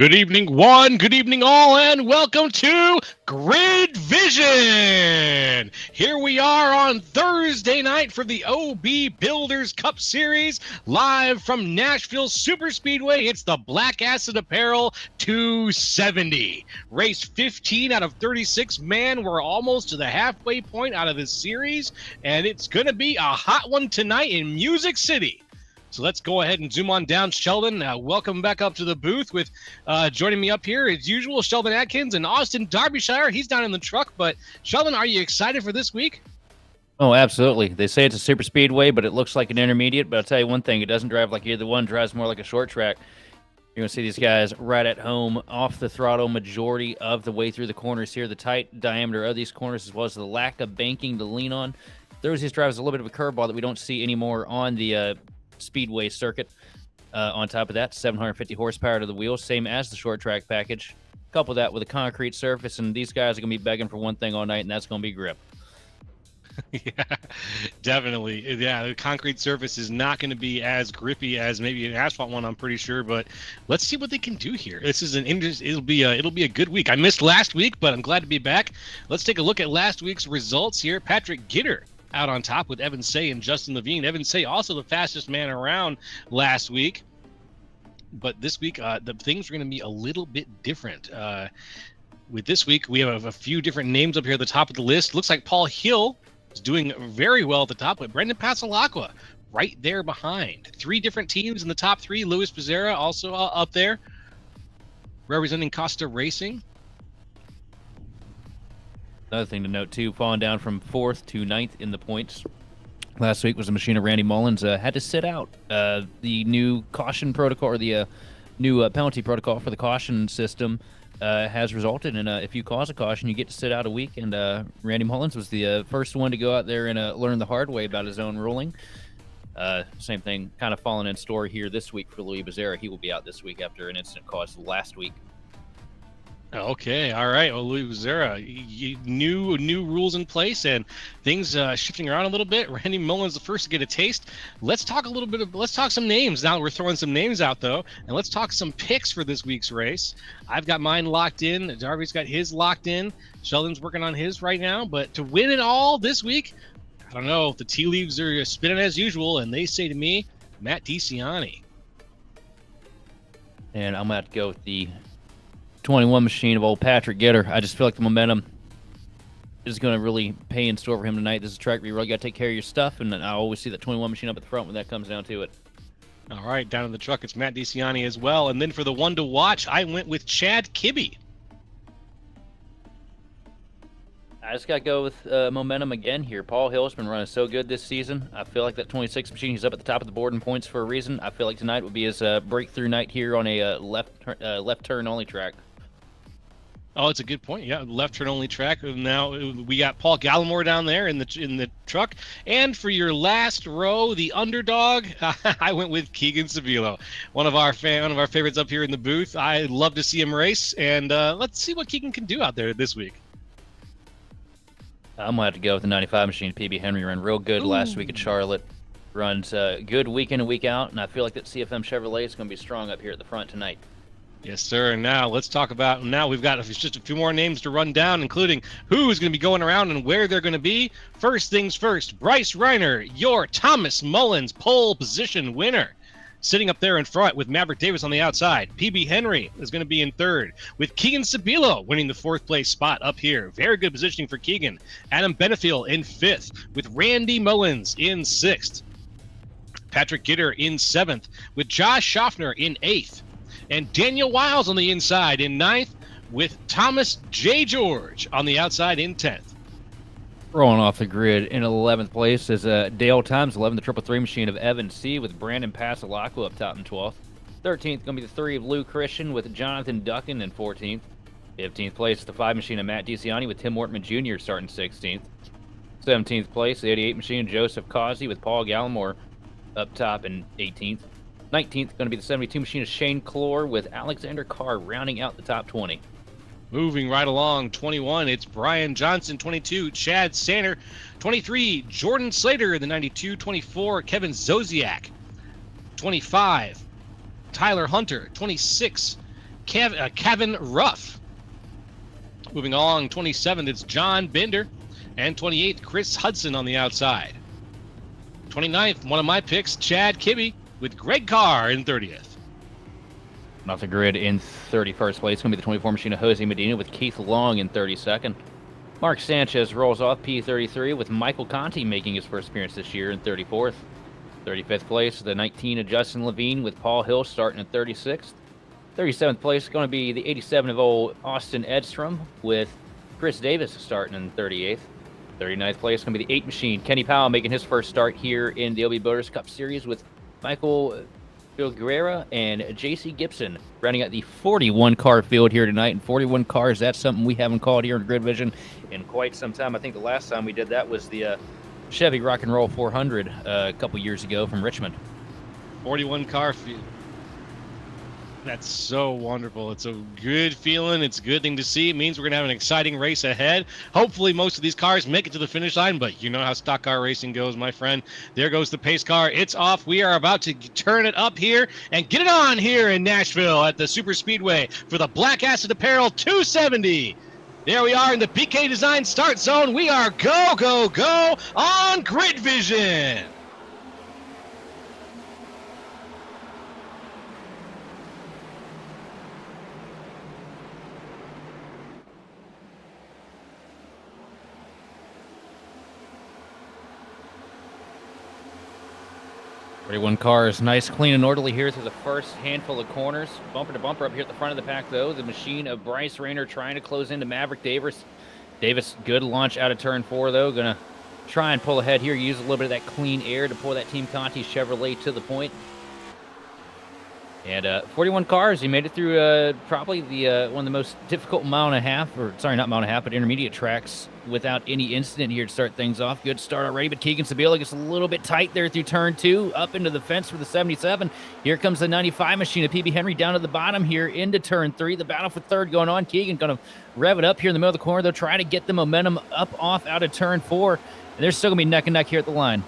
Good evening, one. Good evening, all, and welcome to Grid Vision. Here we are on Thursday night for the OB Builders Cup Series, live from Nashville SuperSpeedway. It's the Black Acid Apparel 270. Race 15 out of 36. Man, we're almost to the halfway point out of this series, and it's going to be a hot one tonight in Music City. So let's go ahead and zoom on down. Sheldon, welcome back up to the booth with joining me up here as usual, Sheldon Atkins and Austin Derbyshire. He's down in the truck, but Sheldon, are you excited for this week? Oh, absolutely. They say it's a super speedway, but it looks like an intermediate. But I'll tell you one thing, it doesn't drive like either one, it drives more like a short track. You're going to see these guys right at home, off the throttle majority of the way through the corners here. The tight diameter of these corners, as well as the lack of banking to lean on, throws these drivers a little bit of a curveball that we don't see anymore on the Speedway circuit. On top of that, 750 horsepower to the wheels, same as the short track package. Couple that with a concrete surface, and these guys are going to be begging for one thing all night, and that's going to be grip. Yeah, definitely. Yeah, the concrete surface is not going to be as grippy as maybe an asphalt one, I'm pretty sure. But let's see what they can do here. This is it'll be a good week. I missed last week, but I'm glad to be back. Let's take a look at last week's results here. Patrick Gitter out on top with Evan Say and Justin Levine. Evan Say also the fastest man around last week. But this week, the things are going to be a little bit different. With this week, we have a few different names up here at the top of the list. Looks like Paul Hill is doing very well at the top, but Brendan Pasalacqua right there behind. Three different teams in the top three. Luis Pizzera also up there, representing Costa Racing. Another thing to note, too, falling down from 4th to 9th in the points last week was the machine of Randy Mullins. Had to sit out. The new caution protocol, or the new penalty protocol for the caution system has resulted in if you cause a caution, you get to sit out a week. And Randy Mullins was the first one to go out there and learn the hard way about his own ruling. Same thing kind of falling in store here this week for Luis Pizzera. He will be out this week after an incident caused last week. Okay, all right. Well, Luis Pizzera, new rules in place and things shifting around a little bit. Randy Mullins the first to get a taste. Let's talk some names. Now we're throwing some names out though, and let's talk some picks for this week's race. I've got mine locked in. Darby's got his locked in. Sheldon's working on his right now. But to win it all this week, I don't know. The tea leaves are spinning as usual, and they say to me, Matt DeCiani. And I'm going to have to go with the 21 machine of old Patrick Gitter. I just feel like the momentum is going to really pay in store for him tonight. This is a track where you really got to take care of your stuff, and I always see that 21 machine up at the front when that comes down to it. All right, down in the truck, it's Matt DeCiani as well. And then for the one to watch, I went with Chad Kibbe. I just got to go with momentum again here. Paul Hill's been running so good this season. I feel like that 26 machine, he's up at the top of the board in points for a reason. I feel like tonight would be his breakthrough night here on a left turn only track. Oh, it's a good point. Yeah, left turn only track. Now we got Paul Gallimore down there in the truck. And for your last row, the underdog, I went with Keegan Sabilo, one of our favorites up here in the booth. I love to see him race, and let's see what Keegan can do out there this week. I'm gonna have to go with the 95 machine. PB Henry ran real good last week at Charlotte. Runs good week in and week out, and I feel like that CFM Chevrolet is going to be strong up here at the front tonight. Yes, sir. Now let's talk about. Now we've got just a few more names to run down, including who's going to be going around and where they're going to be. First things first, Bryce Reiner, your Thomas Mullins pole position winner. Sitting up there in front with Maverick Davis on the outside. PB Henry is going to be in third, with Keegan Sabilo winning the fourth place spot up here. Very good positioning for Keegan. Adam Benefiel in fifth, with Randy Mullins in sixth. Patrick Gitter in seventh, with Josh Schaffner in eighth. And Daniel Wiles on the inside in ninth, with Thomas J. George on the outside in 10th. Rolling off the grid in 11th place is Dale Times 11, the 333 machine of Evan C. with Brandon Pasalacqua up top in 12th. 13th going to be the 3 of Lou Christian with Jonathan Duckin in 14th. 15th place is the 5 machine of Matt DeCiani with Tim Wortman Jr. starting 16th. 17th place, the 88 machine of Joseph Causey with Paul Gallimore up top in 18th. 19th going to be the 72 machine of Shane Clore with Alexander Carr rounding out the top 20. Moving right along, 21, it's Brian Johnson, 22, Chad Sander, 23, Jordan Slater, the 92, 24, Kevin Zosiak, 25, Tyler Hunter, 26, Kevin Ruff. Moving along, 27th, it's John Binder. And 28th, Chris Hudson on the outside. 29th, one of my picks, Chad Kibbe, with Greg Carr in 30th. Off the grid in 31st place, it's going to be the 24 machine of Jose Medina with Keith Long in 32nd. Mark Sanchez rolls off P33 with Michael Conti making his first appearance this year in 34th. 35th place, the 19 of Justin Levine with Paul Hill starting in 36th. 37th place is going to be the 87 of old Austin Edstrom with Chris Davis starting in 38th. 39th place is going to be the 8 machine, Kenny Powell making his first start here in the OB Builders Cup Series with Michael Guerrera and JC Gibson rounding out the 41 car field here tonight. And 41 cars, that's something we haven't called here in Grid Vision in quite some time. I think the last time we did that was the Chevy Rock and Roll 400 a couple years ago from Richmond. 41 car field. That's so wonderful. It's a good feeling. It's a good thing to see. It means we're going to have an exciting race ahead. Hopefully most of these cars make it to the finish line, but you know how stock car racing goes, my friend. There goes the pace car. It's off. We are about to turn it up here and get it on here in Nashville at the SuperSpeedway for the Black Acid Apparel 270. There we are in the PK Design start zone. We are go, go, go on Grid Vision. One cars, nice, clean, and orderly here through the first handful of corners. Bumper to bumper up here at the front of the pack, though. The machine of Bryce Rayner trying to close into Maverick Davis. Davis, good launch out of turn 4, though. Going to try and pull ahead here. Use a little bit of that clean air to pull that Team Conti Chevrolet to the point. And 41 cars, he made it through probably the one of the most difficult mile and a half, or sorry, not mile and a half, but intermediate tracks without any incident here to start things off. Good start already, but Keegan Sabila gets a little bit tight there through turn 2, up into the fence for the 77. Here comes the 95 machine of PB Henry down to the bottom here into turn 3. The battle for third going on. Keegan going to rev it up here in the middle of the corner. They'll try to get the momentum up off out of turn 4, and they're still going to be neck and neck here at the line.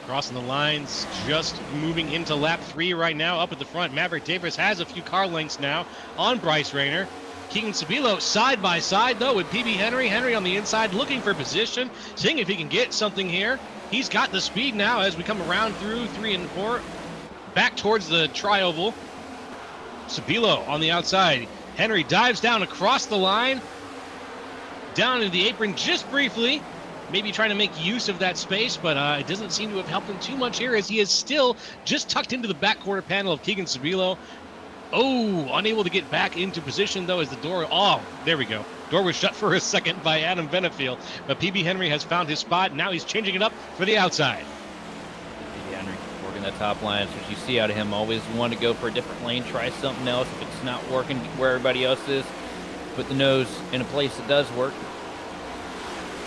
Crossing the lines, just moving into lap 3 right now. Up at the front, Maverick Davis has a few car lengths now on Bryce Rayner. Keegan Sabilo side by side, though, with PB Henry. Henry on the inside looking for position, seeing if he can get something here. He's got the speed now as we come around through 3 and 4. Back towards the tri-oval. Sabilo on the outside. Henry dives down across the line. Down into the apron just briefly. Maybe trying to make use of that space, but it doesn't seem to have helped him too much here as he is still just tucked into the back quarter panel of Keegan Sabilo. Oh, unable to get back into position, though, as the door... Oh, there we go. Door was shut for a second by Adam Benefield, but PB Henry has found his spot. Now he's changing it up for the outside. PB Henry working that top line. That's what you see out of him. Always want to go for a different lane, try something else. If it's not working where everybody else is, put the nose in a place that does work.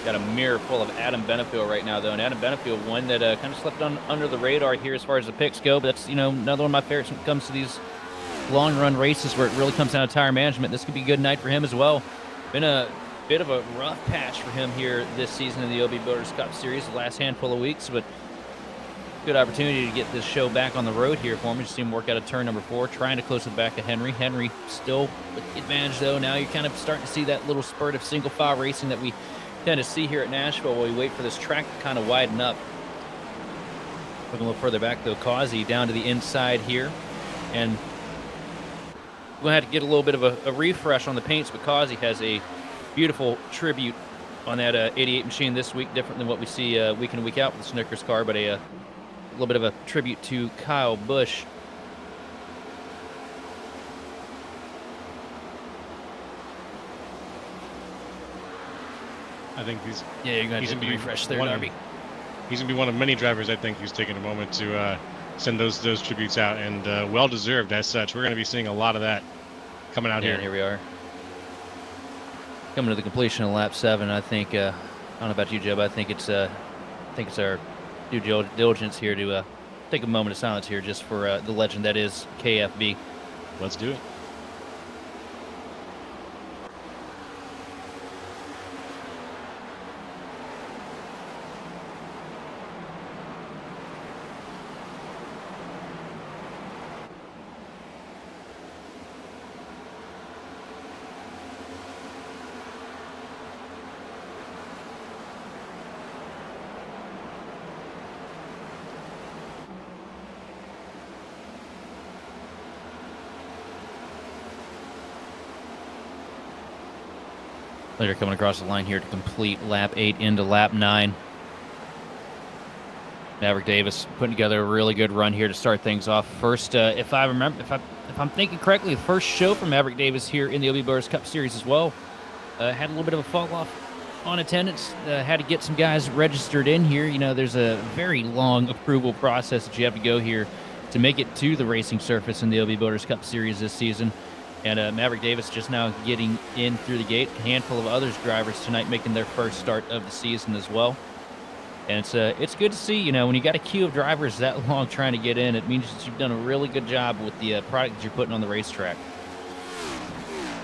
Got a mirror full of Adam Benefield right now, though, and Adam Benefield, one that kind of slipped under the radar here as far as the picks go, but that's, another one of my favorites when it comes to these long-run races where it really comes down to tire management. This could be a good night for him as well. Been a bit of a rough patch for him here this season in the OB Builders Cup Series, the last handful of weeks, but good opportunity to get this show back on the road here for him. Just see him work out of turn number 4, trying to close it back to Henry. Henry still with the advantage, though. Now you're kind of starting to see that little spurt of single-file racing that we tend to see here at Nashville while we wait for this track to kind of widen up. Looking a little further back, though, Causey down to the inside here. And we'll have to get a little bit of a refresh on the paints, but Causey has a beautiful tribute on that 88 machine this week, different than what we see week in and week out with the Snickers car, but a little bit of a tribute to Kyle Busch. I think he's you're going to refresh there, Darby. He's going to be one of many drivers, I think, who's taking a moment to send those tributes out, and well-deserved as such. We're going to be seeing a lot of that coming out here. And here we are. Coming to the completion of lap 7, I think, I don't know about you, Joe, but I think it's our due diligence here to take a moment of silence here just for the legend that is KFB. Let's do it. Later coming across the line here to complete lap 8 into lap 9. Maverick Davis putting together a really good run here to start things off. First, if I'm thinking correctly, the first show for Maverick Davis here in the OB Builders Cup Series as well. Had a little bit of a fall off on attendance. Had to get some guys registered in here. You know, there's a very long approval process that you have to go here to make it to the racing surface in the OB Builders Cup Series this season. And Maverick Davis just now getting in through the gate. A handful of others drivers tonight making their first start of the season as well. And it's good to see, you know, when you got a queue of drivers that long trying to get in, it means that you've done a really good job with the product that you're putting on the racetrack.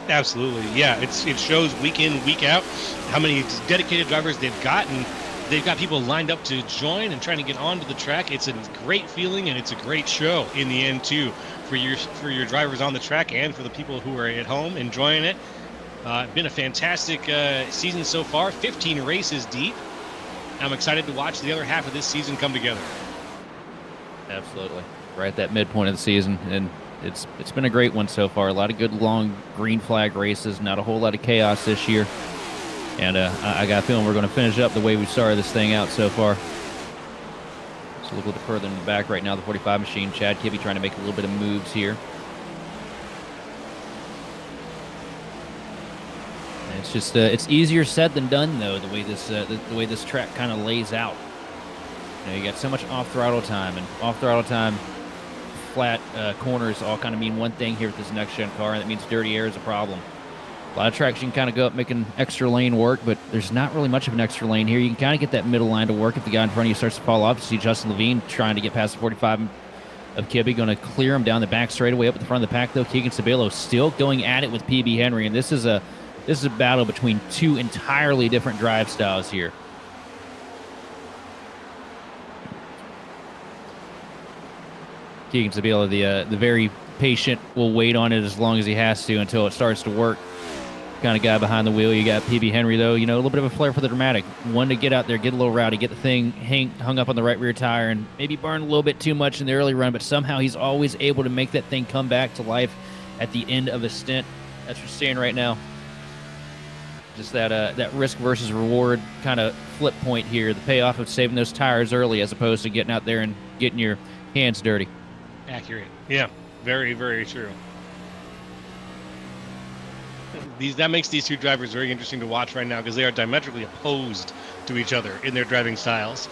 Absolutely, yeah. It shows week in, week out how many dedicated drivers they've got, and they've got people lined up to join and trying to get onto the track. It's a great feeling, and it's a great show in the end too for your drivers on the track and for the people who are at home enjoying it. Been a fantastic season so far. 15 races deep. I'm excited to watch the other half of this season come together. Absolutely, right at that midpoint of the season, and it's been a great one so far. A lot of good long green flag races, not a whole lot of chaos this year. And I got a feeling we're going to finish up the way we started this thing out so far. So look a little bit further in the back right now, the 45 machine. Chad Kibbe trying to make a little bit of moves here. And it's just it's easier said than done though, the way this track kind of lays out. You know, you got so much off throttle time, and off throttle time, flat corners all kind of mean one thing here with this next gen car, and that means dirty air is a problem. A lot of tracks you can kind of go up making extra lane work, but there's not really much of an extra lane here. You can kind of get that middle line to work if the guy in front of you starts to fall off. You see Justin Levine trying to get past the 45 of Kibbe, going to clear him down the back straightaway up at the front of the pack, though. Keegan Sabelo still going at it with PB Henry, and this is a battle between two entirely different drive styles here. Keegan Sabelo, the very patient, will wait on it as long as he has to until it starts to work kind of guy behind the wheel. You got PB Henry, though, you know, a little bit of a flair for the dramatic. One to get out there, get a little rowdy, get the thing hung up on the right rear tire, and maybe burn a little bit too much in the early run, but somehow he's always able to make that thing come back to life at the end of a stint. That's what you're seeing right now. Just that risk versus reward kind of flip point here, the payoff of saving those tires early as opposed to getting out there and getting your hands dirty. Accurate. Yeah, very, very true. That makes these two drivers very interesting to watch right now because they are diametrically opposed to each other in their driving styles.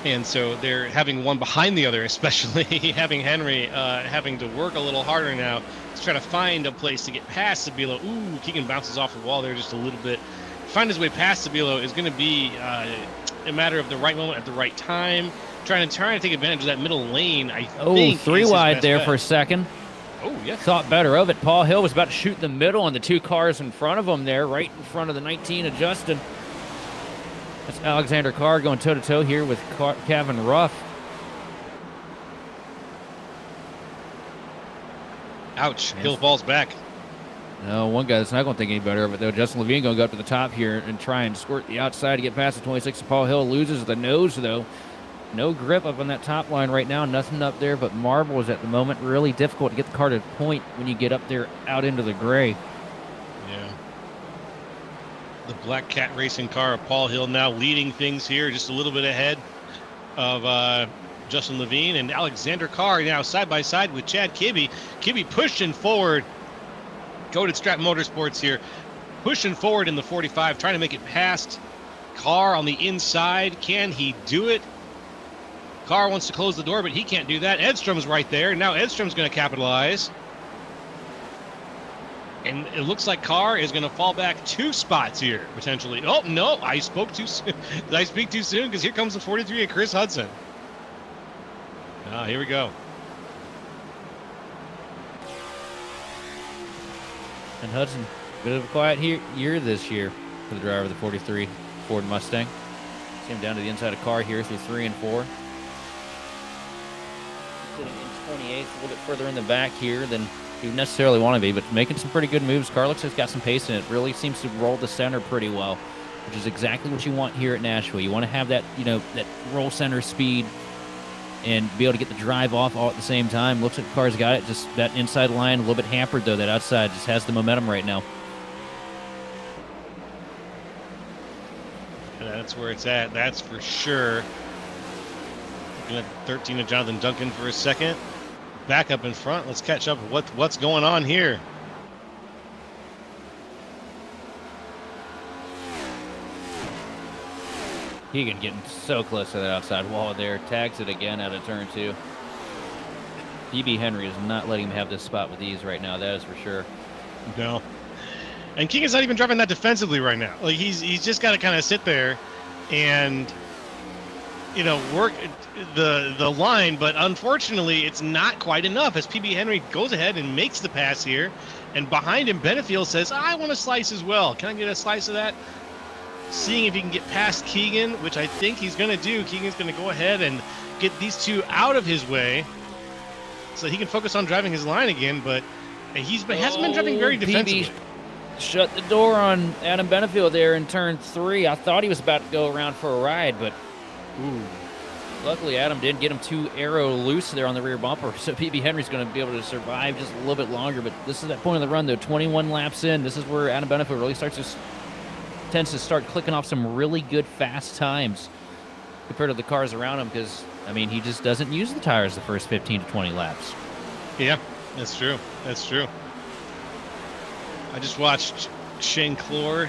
And so they're having one behind the other, especially having Henry having to work a little harder now to try to find a place to get past Sabelo. Ooh, Keegan bounces off the wall there just a little bit. Find his way past Sabelo is going to be a matter of the right moment at the right time. Trying to take advantage of that middle lane. I think three wide there for a second. Oh, yeah. Thought better of it. Paul Hill was about to shoot in the middle, and the two cars in front of him there, right in front of the 19 of Justin. That's Alexander Carr going toe-to-toe here with Kevin Ruff. Ouch. Hill falls back. No, one guy that's not going to think any better of it, though. Justin Levine going to go up to the top here and try and squirt the outside to get past the 26. Paul Hill loses the nose, though. No grip up on that top line right now. Nothing up there but marbles at the moment. Really difficult to get the car to point when you get up there out into the gray. Yeah. The Black Cat Racing car of Paul Hill now leading things here, just a little bit ahead of Justin Levine and Alexander Carr now side by side with Chad Kibbe. Kibbe pushing forward. Goated Strap Motorsports here, pushing forward in the 45, trying to make it past Carr on the inside. Can he do it? Carr wants to close the door, but he can't do that. Edstrom's right there. Now Edstrom's going to capitalize. And it looks like Carr is going to fall back 2 spots here, potentially. Oh, no, I spoke too soon. Did I speak too soon? Because here comes the 43 of Chris Hudson. Here we go. And Hudson, bit of a quiet year this year for the driver of the 43 Ford Mustang. See him down to the inside of Carr here through 3 and 4. Sitting in 28th, a little bit further in the back here than you necessarily want to be, but making some pretty good moves. Carr looks like he's got some pace in it. Really seems to roll the center pretty well, which is exactly what you want here at Nashville. You want to have that, you know, that roll center speed and be able to get the drive off all at the same time. Looks like Carr's got it. Just that inside line, a little bit hampered, though. That outside just has the momentum right now. That's where it's at. That's for sure. Looking at 13 of Jonathan Duncan for a second. Back up in front. Let's catch up with what's going on here. Keegan getting so close to that outside wall there. Tags it again out of turn 2. PB Henry is not letting him have this spot with ease right now. That is for sure. No. And Keegan's not even driving that defensively right now. Like he's just got to kind of sit there and work the line, but unfortunately it's not quite enough as PB Henry goes ahead and makes the pass here, and behind him Benefield says, I want a slice as well. Can I get a slice of that? Seeing if he can get past Keegan, which I think he's going to do. Keegan's going to go ahead and get these two out of his way so he can focus on driving his line again, but hasn't been driving very defensively. PB shut the door on Adam Benefield there in turn 3. I thought he was about to go around for a ride, but luckily Adam didn't get him too arrow loose there on the rear bumper, so PB Henry's going to be able to survive just a little bit longer. But this is that point of the run, though. 21 laps in, this is where Adam Benefield really tends to start clicking off some really good fast times compared to the cars around him, because he just doesn't use the tires the first 15 to 20 laps. Yeah, that's true. I just watched Shane Clore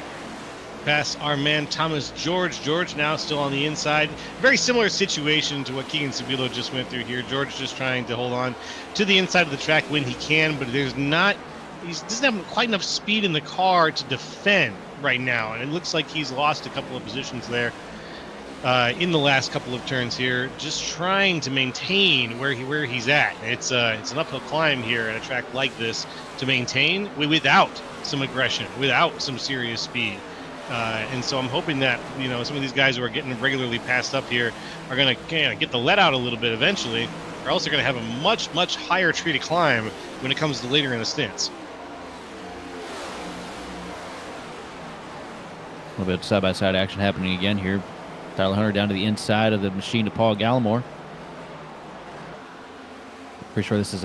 pass our man Thomas George. George now still on the inside. Very similar situation to what Keegan Sabilo just went through here. George just trying to hold on to the inside of the track when he can, but he doesn't have quite enough speed in the car to defend right now, and it looks like he's lost a couple of positions there in the last couple of turns here, just trying to maintain where he's at. It's an uphill climb here at a track like this to maintain without some aggression, without some serious speed. And so I'm hoping that some of these guys who are getting regularly passed up here are going to get the let out a little bit eventually, or else they're going to have a much, much higher tree to climb when it comes to later in the stints. A little bit of side-by-side action happening again here. Tyler Hunter down to the inside of the machine to Paul Gallimore. Pretty sure this is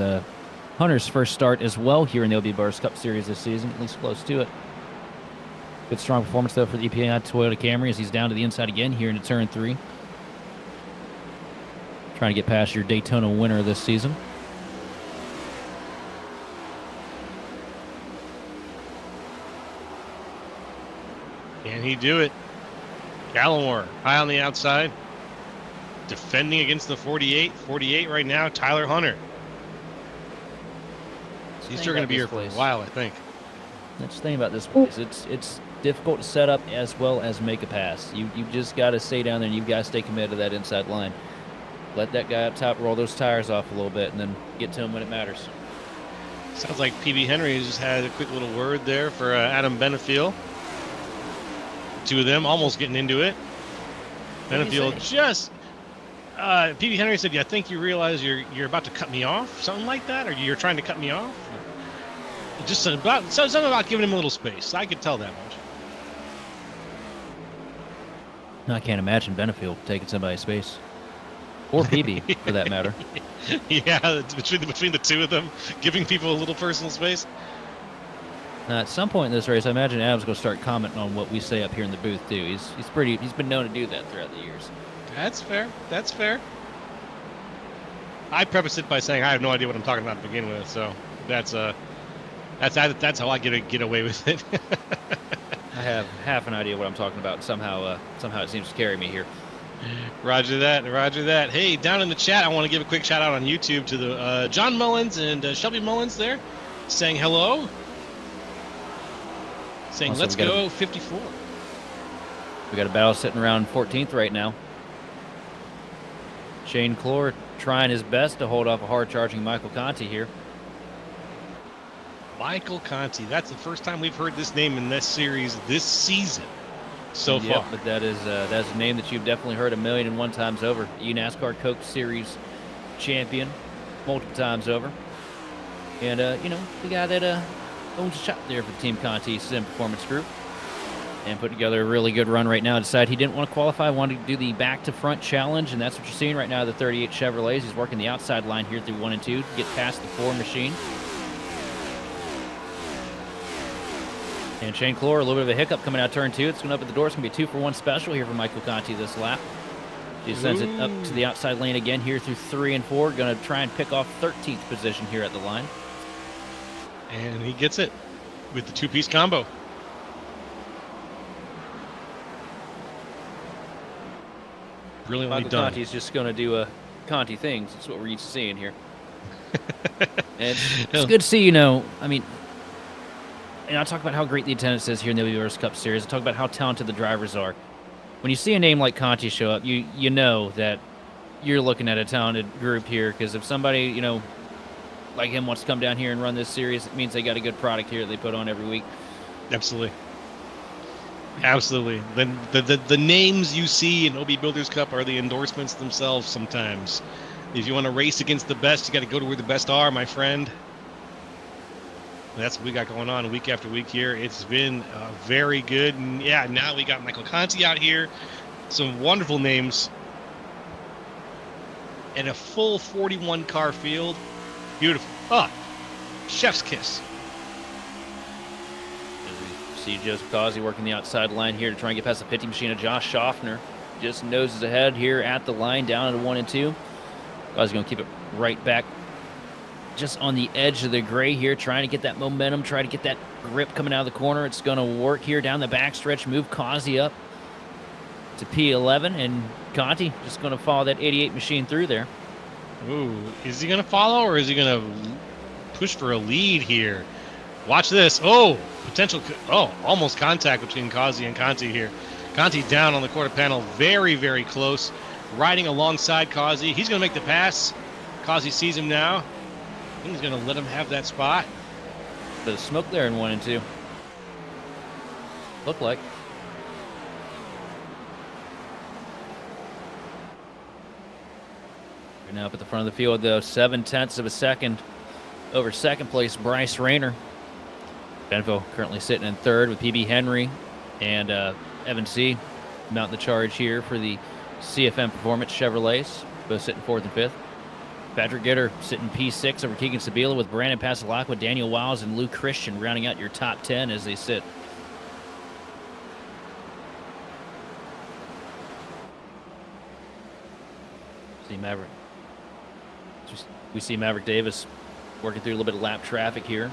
Hunter's first start as well here in the OB Bars Cup Series this season, at least close to it. Good strong performance, though, for the EPA Toyota Camry as he's down to the inside again here into turn 3. Trying to get past your Daytona winner this season. Can he do it? Gallimore high on the outside, defending against the 48. 48 right now, Tyler Hunter. He's still going to be here for a while, I think. That's the thing about this place. It's difficult to set up as well as make a pass. You just got to stay down there and you've got to stay committed to that inside line. Let that guy up top roll those tires off a little bit and then get to him when it matters. Sounds like PB Henry just had a quick little word there for Adam Benefield. Two of them almost getting into it. Benefield just PB Henry said, I think you realize you're about to cut me off, something like that, or you're trying to cut me off. Just something about giving him a little space. I could tell that much. No, I can't imagine Benefield taking somebody's space, or PB for that matter. Yeah, between the two of them, giving people a little personal space. At some point in this race, I imagine Adam's going to start commenting on what we say up here in the booth too. He's been known to do that throughout the years. That's fair. I preface it by saying I have no idea what I'm talking about to begin with, so that's how I get away with it. I have half an idea what I'm talking about. Somehow it seems to carry me here. Roger that. Hey, down in the chat, I want to give a quick shout out on YouTube to the John Mullins and Shelby Mullins there, saying hello. Saying, let's go 54. We got a battle sitting around 14th right now. Shane Clore trying his best to hold off a hard-charging Michael Conti here. Michael Conti. That's the first time we've heard this name in this series this season so far. But that's a name that you've definitely heard 1,000,001 times over. NASCAR Coke Series champion multiple times over. And, the guy that owns a shop there for the Team Conti Sim Performance Group. And put together a really good run right now. Decided he didn't want to qualify, wanted to do the back-to-front challenge, and that's what you're seeing right now, the 38 Chevrolets. He's working the outside line here through 1 and 2 to get past the 4 machine. And Shane Clore, a little bit of a hiccup coming out turn 2. It's going to open the door. It's going to be a 2-for-1 special here for Michael Conti this lap. He sends it up to the outside lane again here through 3 and 4. Going to try and pick off 13th position here at the line. And he gets it with the two-piece combo. Brilliantly Michael done. Conti's just going to do a Conti things. That's what we're used to seeing here. And it's good to see, I mean, I talk about how great the attendance is here in the WRS Cup Series. I talk about how talented the drivers are. When you see a name like Conti show up, you know that you're looking at a talented group here, because if somebody, like him wants to come down here and run this series, it means they got a good product here that they put on every week. Absolutely. Absolutely. The names you see in OB Builders Cup are the endorsements themselves sometimes. If you want to race against the best, you got to go to where the best are, my friend. That's what we got going on week after week here. It's been very good. And yeah, now we got Michael Conti out here. Some wonderful names. And a full 41 car field. Beautiful. Oh, chef's kiss. See Joseph Causey working the outside line here to try and get past the pit machine of Josh Schaffner. Just noses ahead here at the line, down to 1 and 2. Causey going to keep it right back, just on the edge of the gray here, trying to get that momentum, try to get that grip coming out of the corner. It's going to work here down the backstretch, move Causey up to P11, and Conti just going to follow that 88 machine through there. Ooh, is he going to follow, or is he going to push for a lead here? Watch this. Oh, almost contact between Causey and Conti here. Conti down on the quarter panel, very, very close, riding alongside Causey. He's going to make the pass. Causey sees him now. I think he's going to let him have that spot. Bit of smoke there in 1 and 2. Looked like. We're now up at the front of the field, though, 0.7 of a second over second place Bryce Rayner. Benville currently sitting in third with PB Henry and Evan C. mounting the charge here for the CFM Performance Chevrolets, both sitting 4th and 5th. Patrick Gitter sitting P6 over Keegan Sabila with Brandon Pasalacqua, Daniel Wiles, and Lou Christian rounding out your top 10 as they sit. We see Maverick Davis working through a little bit of lap traffic here.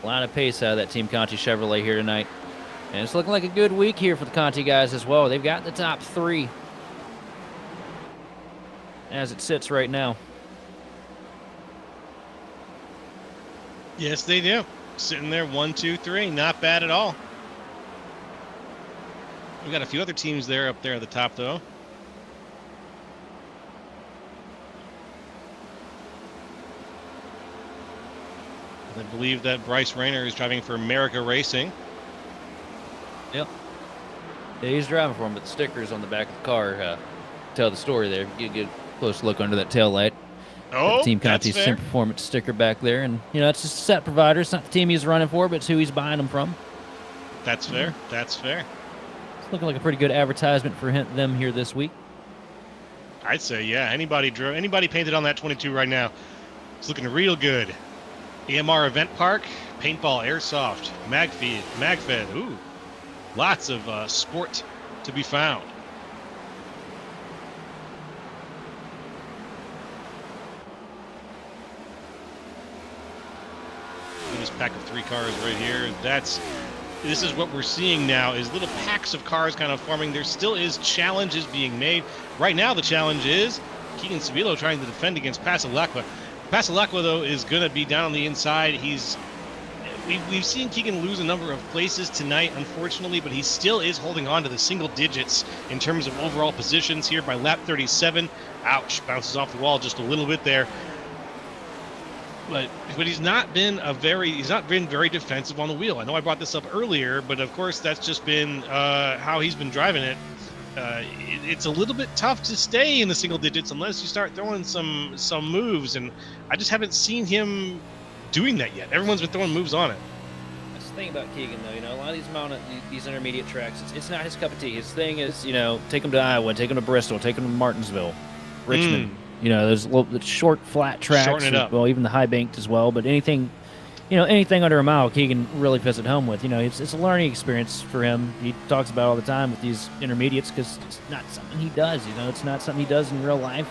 A lot of pace out of that Team Conti Chevrolet here tonight. And it's looking like a good week here for the Conti guys as well. They've got the top 3 as it sits right now. Yes, they do. Sitting there, 1, 2, 3. Not bad at all. We got a few other teams there up there at the top, though. I believe that Bryce Rayner is driving for America Racing. Yep. Yeah, he's driving for him, but the stickers on the back of the car tell the story there. Get a close look under that tail light. Oh, Team Conti's Sim Performance sticker back there. And, it's just a set provider. It's not the team he's running for, but it's who he's buying them from. That's fair. That's fair. It's looking like a pretty good advertisement for them here this week. I'd say, yeah. Anybody painted on that 22 right now, it's looking real good. EMR Event Park, Paintball Airsoft, MagFed. Ooh, lots of sport to be found. This pack of 3 cars right here. This is what we're seeing now, is little packs of cars kind of forming. There still is challenges being made. Right now the challenge is Keegan Sabilo trying to defend against Pasalacqua. Pasalacqua, though, is going to be down on the inside. We've seen Keegan lose a number of places tonight, unfortunately, but he still is holding on to the single digits in terms of overall positions here by lap 37. Ouch, bounces off the wall just a little bit there. But he's not been very defensive on the wheel. I know I brought this up earlier, but of course that's just been how he's been driving it. It's a little bit tough to stay in the single digits unless you start throwing some moves, and I just haven't seen him doing that yet. Everyone's been throwing moves on it. That's the thing about Keegan, though. A lot of these intermediate tracks, it's not his cup of tea. His thing is, take him to Iowa, take him to Bristol, take him to Martinsville, Richmond. Those little short, flat tracks. Shorten it up. Well, even the high banked as well. But anything anything under a mile, Keegan really fits at home with. It's a learning experience for him. He talks about it all the time with these intermediates because it's not something he does. It's not something he does in real life.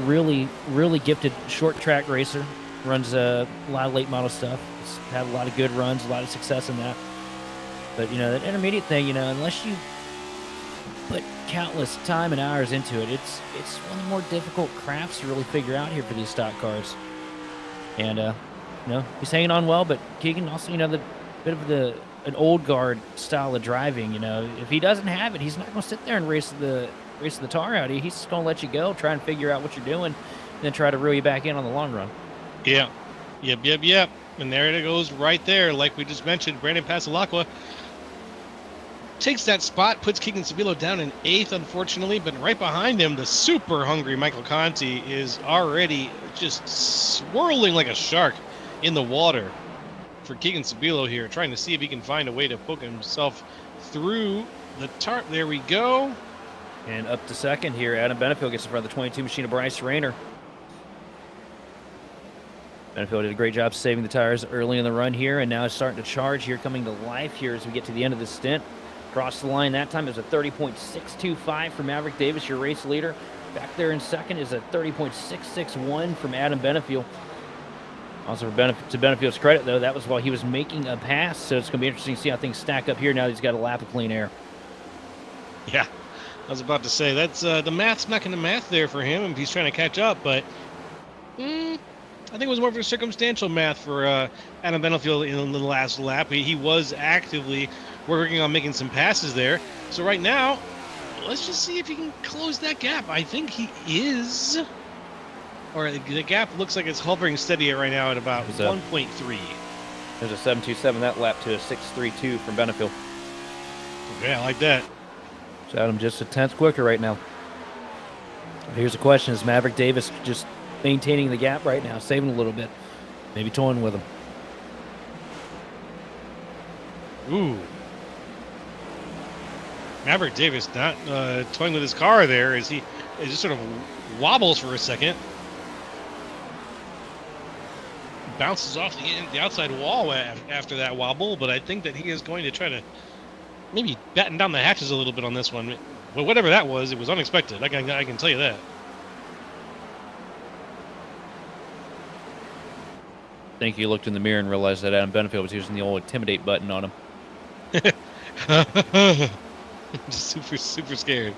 Really, really gifted short track racer. Runs a lot of late model stuff. He's had a lot of good runs, a lot of success in that. But that intermediate thing, unless you put countless time and hours into it, it's one of the more difficult crafts to really figure out here for these stock cars. And he's hanging on well, but Keegan also, the bit of an old guard style of driving. If he doesn't have it, he's not going to sit there and race the tar out of you. He's just going to let you go, try and figure out what you're doing, and then try to reel you back in on the long run. Yeah. Yep. And there it goes right there. Like we just mentioned, Brandon Pasalacqua takes that spot, puts Keegan Sabilo down in 8th, unfortunately, but right behind him, the super hungry Michael Conti is already just swirling like a shark in the water for Keegan Sabilo here, trying to see if he can find a way to poke himself through the tarp. There we go. And up to second here, Adam Benefield gets in front of the 22 machine of Bryce Rayner. Benefield did a great job saving the tires early in the run here, and now it's starting to charge here, coming to life here as we get to the end of the stint. Across the line that time is a 30.625 for Maverick Davis, your race leader. Back there in second is a 30.661 from Adam Benefield. Also, to Benefield's credit, though, that was while he was making a pass, so it's going to be interesting to see how things stack up here now that he's got a lap of clean air. Yeah, I was about to say, that's the math's not going to math there for him if he's trying to catch up, but I think it was more of a circumstantial math for Adam Benefield in the last lap. He was actively working on making some passes there. So right now, let's just see if he can close that gap. I think he is. Or the gap looks like it's hovering steady right now at about 1.3. There's a 7.27 that lap to a 6.32 from Benefield. Yeah, I like that. So Adam just a tenth quicker right now. Here's the question: is Maverick Davis just maintaining the gap right now, saving a little bit, maybe toying with him? Ooh. Maverick Davis not toying with his car there as he just sort of wobbles for a second. Bounces off the outside wall after that wobble, but I think that he is going to try to maybe batten down the hatches a little bit on this one. But whatever that was, it was unexpected. I can tell you that. I think he looked in the mirror and realized that Adam Benefield was using the old intimidate button on him. Just super scared.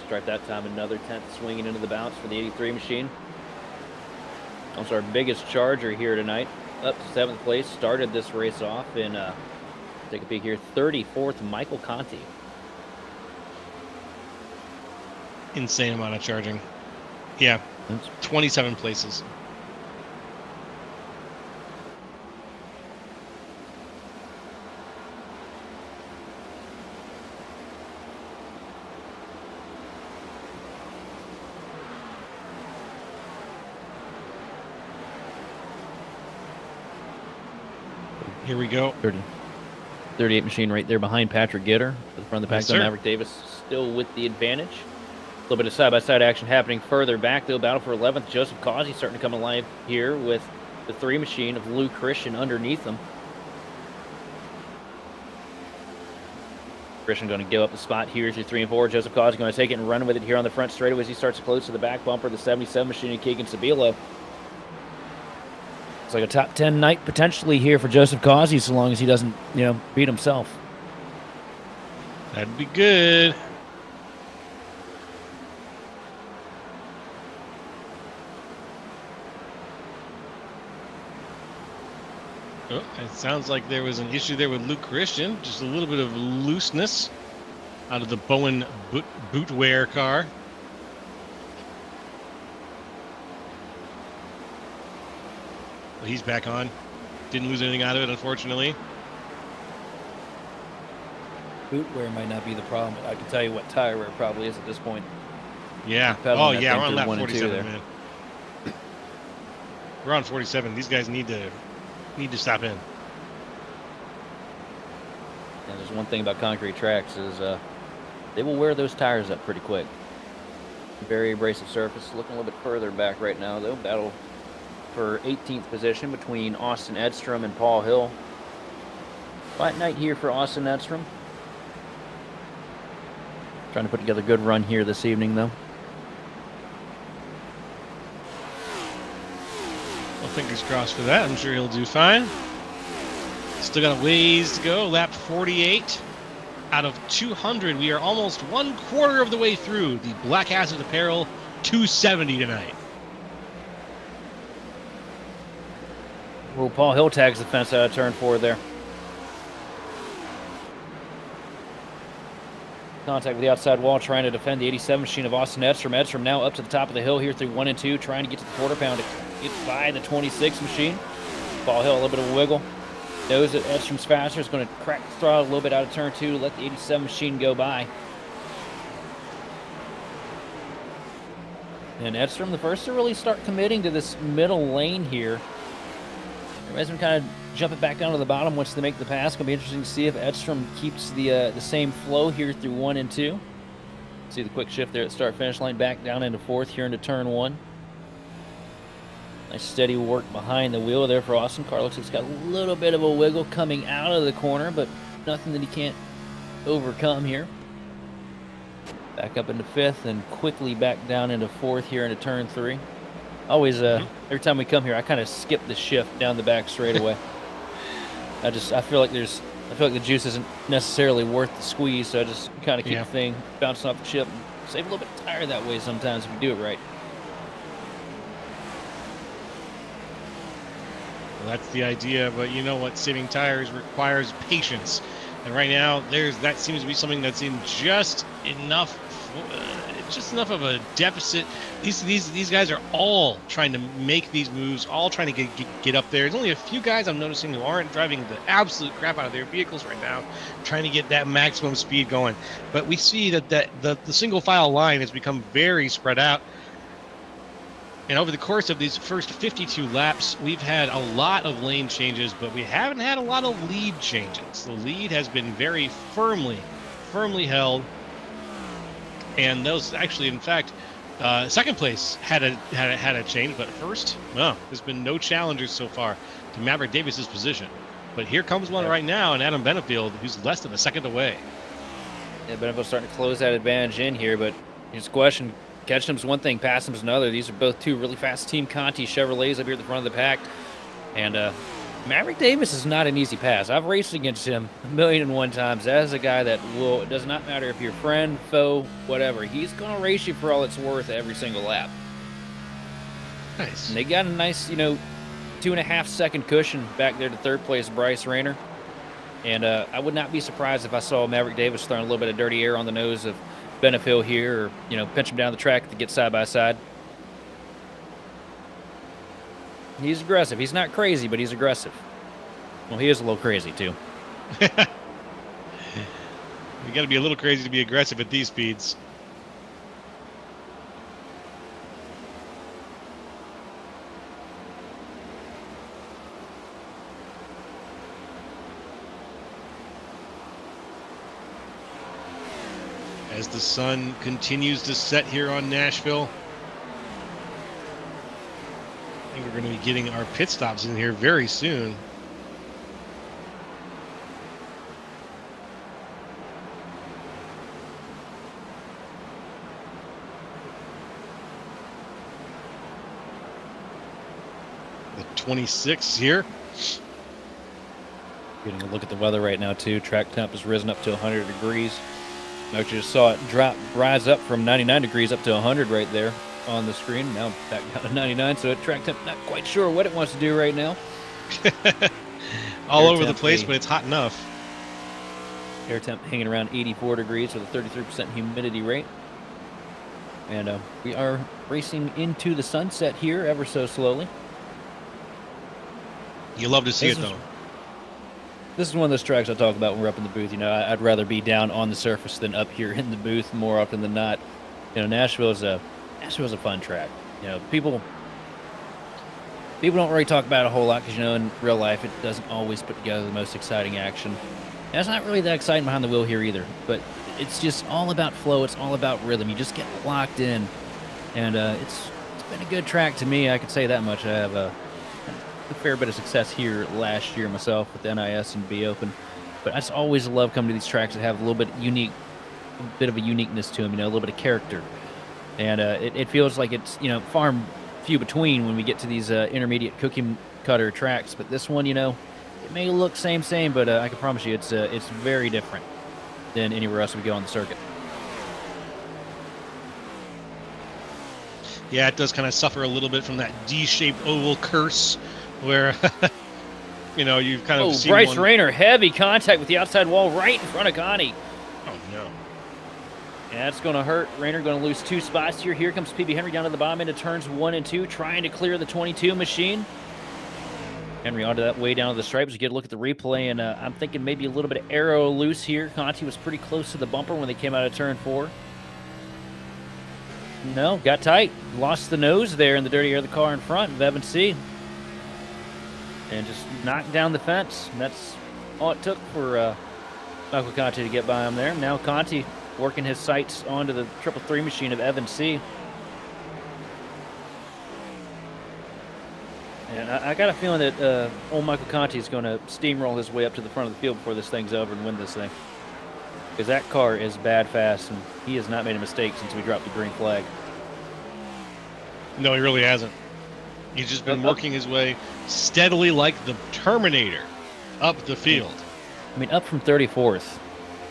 Start that time, another 10th swinging into the bounce for the 83 machine. Also our biggest charger here tonight, up to 7th place. Started this race off in, take a peek here, 34th, Michael Conti. Insane amount of charging. Yeah, 27 places. Here we go. 38 machine right there behind Patrick Gitter. At the front of the pack, yes, Maverick Davis still with the advantage. A little bit of side-by-side action happening further back, though. Battle for 11th. Joseph Causey starting to come alive here with the 3 machine of Lou Christian underneath them. Christian going to give up the spot here as your 3 and 4. Joseph Causey going to take it and run with it here on the front straightaway as he starts to close to the back bumper. The 77 machine of Keegan Sabilo. It's like a top 10 night potentially here for Joseph Causey, so long as he doesn't, beat himself. That'd be good. Oh, it sounds like there was an issue there with Luke Christian. Just a little bit of looseness out of the Bowen bootwear car. Well, he's back on. Didn't lose anything out of it, unfortunately. Bootwear might not be the problem, but I can tell you what tire wear probably is at this point. Yeah. Oh, yeah, we're on lap 47, man. We're on 47. These guys need to stop in. And there's one thing about concrete tracks is they will wear those tires up pretty quick. Very abrasive surface. Looking a little bit further back right now, though. Battle for 18th position between Austin Edstrom and Paul Hill. Fight night here for Austin Edstrom. Trying to put together a good run here this evening, though. Well, fingers crossed for that. I'm sure he'll do fine. Still got a ways to go. Lap 48 out of 200. We are almost 1/4 of the way through the Black Hazard Apparel 270 tonight. Well, Paul Hill tags the fence out of turn 4 there. Contact with the outside wall, trying to defend the 87 machine of Austin Edstrom. Edstrom now up to the top of the hill here through 1 and 2, trying to get to the quarter pound to get by the 26 machine. Paul Hill, a little bit of a wiggle. Knows that Edstrom's faster. Is going to crack the throttle a little bit out of turn 2, let the 87 machine go by. And Edstrom, the first to really start committing to this middle lane here. Everybody's been kind of jumping back down to the bottom once they make the pass. Going to be interesting to see if Edstrom keeps the same flow here through 1 and 2. See the quick shift there at start-finish line, back down into 4th here into turn 1. Nice steady work behind the wheel there for Austin. Car looks like it's got a little bit of a wiggle coming out of the corner, but nothing that he can't overcome here. Back up into 5th and quickly back down into 4th here into turn 3. Always, every time we come here, I kind of skip the shift down the back straightaway. I feel like the juice isn't necessarily worth the squeeze, so I just kind of keep the thing bouncing off the chip and save a little bit of tire that way sometimes if we do it right. Well, that's the idea, but you know what? Saving tires requires patience, and right now that seems to be something that's in just enough of a deficit. These guys are all trying to make these moves, all trying to get up there. There's only a few guys I'm noticing who aren't driving the absolute crap out of their vehicles right now, trying to get that maximum speed going. But we see that the single file line has become very spread out. And over the course of these first 52 laps, we've had a lot of lane changes, but we haven't had a lot of lead changes. The lead has been very firmly held. And those actually, in fact, second place had a change, but first, well, there's been no challengers so far to Maverick Davis's position. But here comes one right now, and Adam Benefield, who's less than a second away. Yeah, Benefield's starting to close that advantage in here, but here's the question. Catching him's one thing, passing him's another. These are both two really fast Team Conti Chevrolets up here at the front of the pack. And Maverick Davis is not an easy pass. I've raced against him 1,000,001 times. That is a guy that it does not matter if you're friend, foe, whatever. He's going to race you for all it's worth every single lap. Nice. And they got a nice, 2.5 second cushion back there to third place Bryce Rayner. And I would not be surprised if I saw Maverick Davis throwing a little bit of dirty air on the nose of Benefield here, or, pinch him down the track to get side by side. He's aggressive. He's not crazy, but he's aggressive. Well, he is a little crazy, too. You got to be a little crazy to be aggressive at these speeds. As the sun continues to set here on Nashville, I think we're going to be getting our pit stops in here very soon. The 26 here. Getting a look at the weather right now, too. Track temp has risen up to 100 degrees. Actually just saw it rise up from 99 degrees up to 100 right there on the screen. Now back down to 99, so track temp not quite sure what it wants to do right now. All over the place, but it's hot enough. Air temp hanging around 84 degrees with a 33% humidity rate. And we are racing into the sunset here ever so slowly. You love to see it, though. This is one of those tracks I talk about when we're up in the booth. I'd rather be down on the surface than up here in the booth more often than not. Nashville is a fun track. People don't really talk about it a whole lot because, in real life, it doesn't always put together the most exciting action. And it's not really that exciting behind the wheel here either. But it's just all about flow. It's all about rhythm. You just get locked in And it's been a good track to me. I could say that much. I have a fair bit of success here last year myself with the NIS and B Open. But I just always love coming to these tracks that have a little bit unique, a bit of a uniqueness to them, a little bit of character. And it feels like it's, far and few between when we get to these intermediate cookie cutter tracks. But this one, it may look same, but I can promise you it's very different than anywhere else we go on the circuit. Yeah, it does kind of suffer a little bit from that D-shaped oval curse where, you've kind of seen Bryce Rayner, heavy contact with the outside wall right in front of Conti. Oh, no. Yeah, that's going to hurt. Rayner going to lose 2 spots here. Here comes PB Henry down to the bottom into turns 1 and 2, trying to clear the 22 machine. Henry onto that way down to the stripes. You get a look at the replay, and I'm thinking maybe a little bit of arrow loose here. Conti was pretty close to the bumper when they came out of turn 4. No, got tight. Lost the nose there in the dirty air of the car in front of Evan C. And just knocked down the fence. And that's all it took for Michael Conti to get by him there. Now Conti working his sights onto the 333 machine of Evan C. And I got a feeling that old Michael Conti is going to steamroll his way up to the front of the field before this thing's over and win this thing. Because that car is bad fast, and he has not made a mistake since we dropped the green flag. No, he really hasn't. He's just been working his way steadily like the Terminator up the field. I mean, up from 34th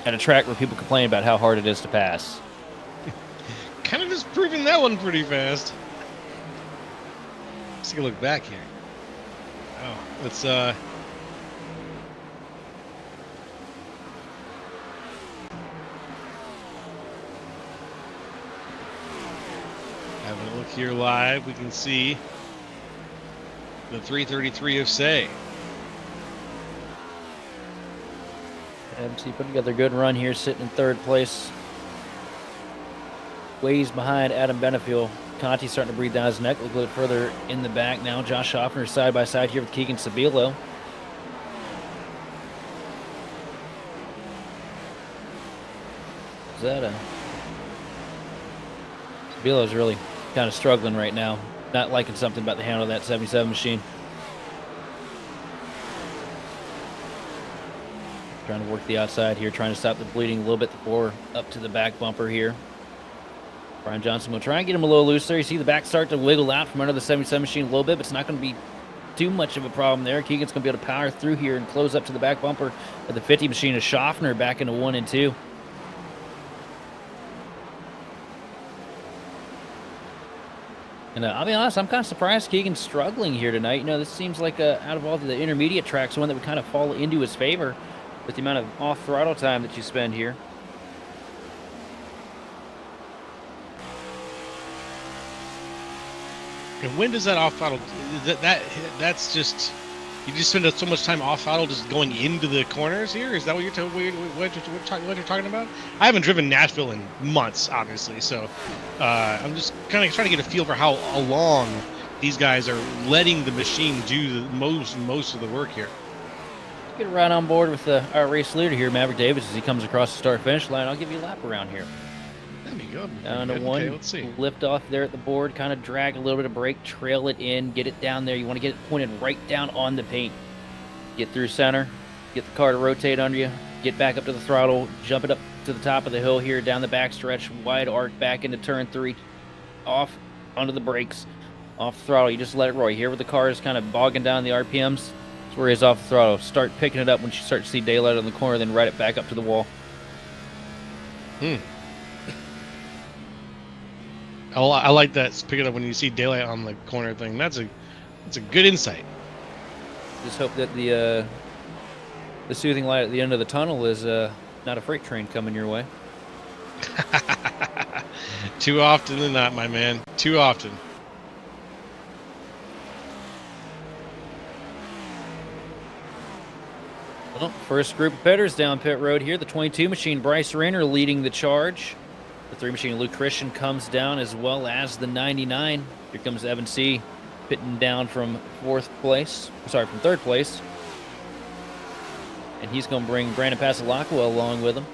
at a track where people complain about how hard it is to pass. Kind of just proving that one pretty fast. Let's take a look back here. Oh, let's having a look here live, we can see the 333 of Say. MC putting together a good run here, sitting in 3rd place. Ways behind Adam Benefiel. Conti starting to breathe down his neck. Look a little further in the back now. Josh Hoffner side by side here with Keegan Sabilo. Is that Sabilo's really kind of struggling right now. Not liking something about the handle of that 77 machine. Trying to work the outside here, trying to stop the bleeding a little bit before up to the back bumper here. Brian Johnson will try and get him a little looser. You see the back start to wiggle out from under the 77 machine a little bit, but it's not going to be too much of a problem there. Keegan's going to be able to power through here and close up to the back bumper of the 50 machine of Schaffner back into 1 and 2. And I'll be honest, I'm kind of surprised Keegan's struggling here tonight. This seems like out of all the intermediate tracks, one that would kind of fall into his favor with the amount of off-throttle time that you spend here. And when does that off throttle? That's just, you just spend so much time off throttle just going into the corners here. Is that what you're talking about? I haven't driven Nashville in months, obviously, so I'm just kind of trying to get a feel for how long these guys are letting the machine do the most of the work here. Get right on board with our race leader here, Maverick Davis, as he comes across the start-finish line. I'll give you a lap around here. That'd be good. Down to 1, okay, let's see. Lift off there at the board, kind of drag a little bit of brake, trail it in, get it down there. You want to get it pointed right down on the paint. Get through center, get the car to rotate under you, get back up to the throttle, jump it up to the top of the hill here, down the back stretch, wide arc back into turn 3, off onto the brakes, off the throttle. You just let it roll. You hear where the car is kind of bogging down the RPMs? That's where he is off the throttle. Start picking it up when you start to see daylight on the corner, then ride it back up to the wall. I like that. Pick it up when you see daylight on the corner thing. That's a good insight. Just hope that the soothing light at the end of the tunnel is not a freight train coming your way. Too often than not, my man. Too often. Well, first group of pitters down pit road here. The 22 machine, Bryce Rayner, leading the charge. The 3 machine, Luke Christian, comes down, as well as the 99. Here comes Evan C. pitting down from 3rd place. And he's going to bring Brandon Pasalacqua along with him.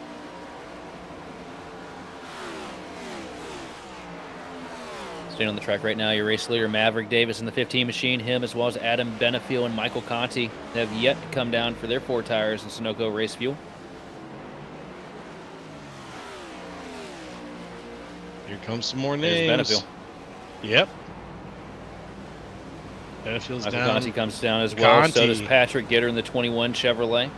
Staying on the track right now, your race leader, Maverick Davis in the 15 machine. Him, as well as Adam Benefiel and Michael Conti, have yet to come down for their 4 tires in Sunoco race fuel. Here comes some more names. There's Benefiel. Yep. Benefiel's Michael down. Conti comes down as well. Conti. So does Patrick Gitter in the 21 Chevrolet.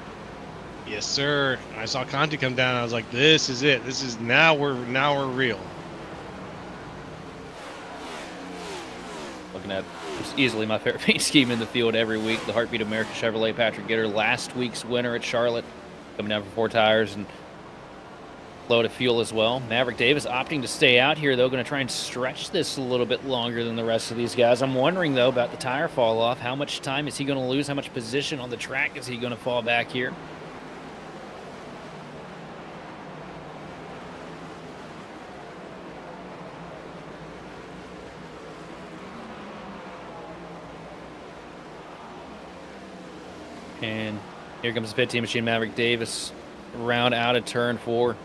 Yes, sir. I saw Conti come down. I was like, "This is it. This is now we're real." Looking at easily my favorite paint scheme in the field every week. The Heartbeat America Chevrolet, Patrick Gitter, last week's winner at Charlotte, coming down for 4 tires and load of fuel as well. Maverick Davis opting to stay out here, though, going to try and stretch this a little bit longer than the rest of these guys. I'm wondering, though, about the tire fall off. How much time is he going to lose? How much position on the track is he going to fall back here? And here comes the 15 machine, Maverick Davis, round out of turn 4.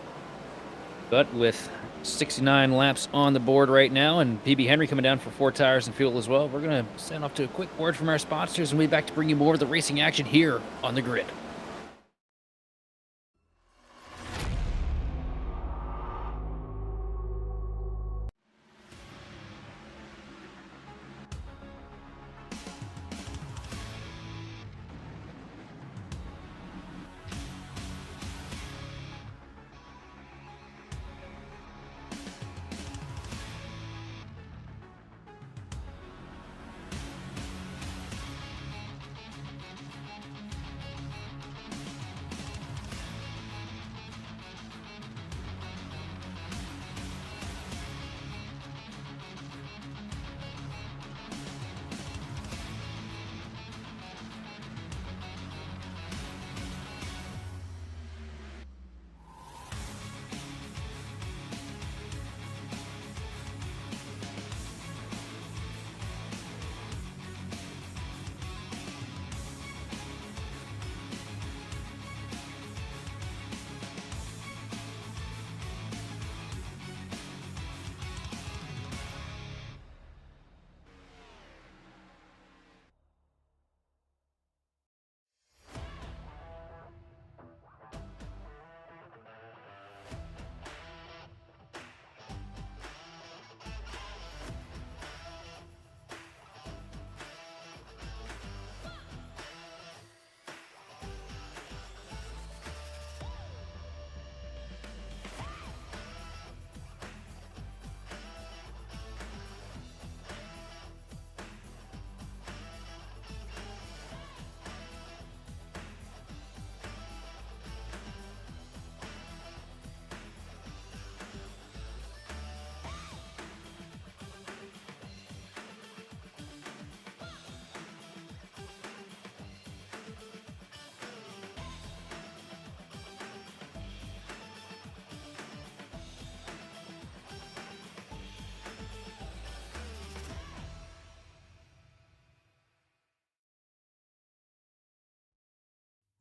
But with 69 laps on the board right now, and PB Henry coming down for 4 tires and fuel as well, we're going to send off to a quick word from our sponsors, and we'll be back to bring you more of the racing action here on the grid.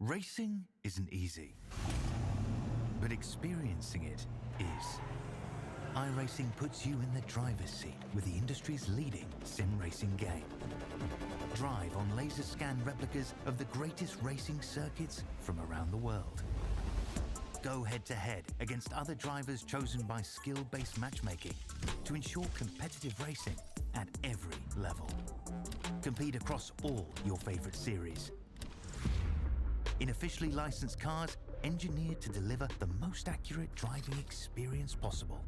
Racing isn't easy, but experiencing it is. iRacing puts you in the driver's seat with the industry's leading sim racing game. Drive on laser scan replicas of the greatest racing circuits from around the world. Go head-to-head against other drivers chosen by skill-based matchmaking to ensure competitive racing at every level. Compete across all your favorite series. In officially licensed cars, engineered to deliver the most accurate driving experience possible.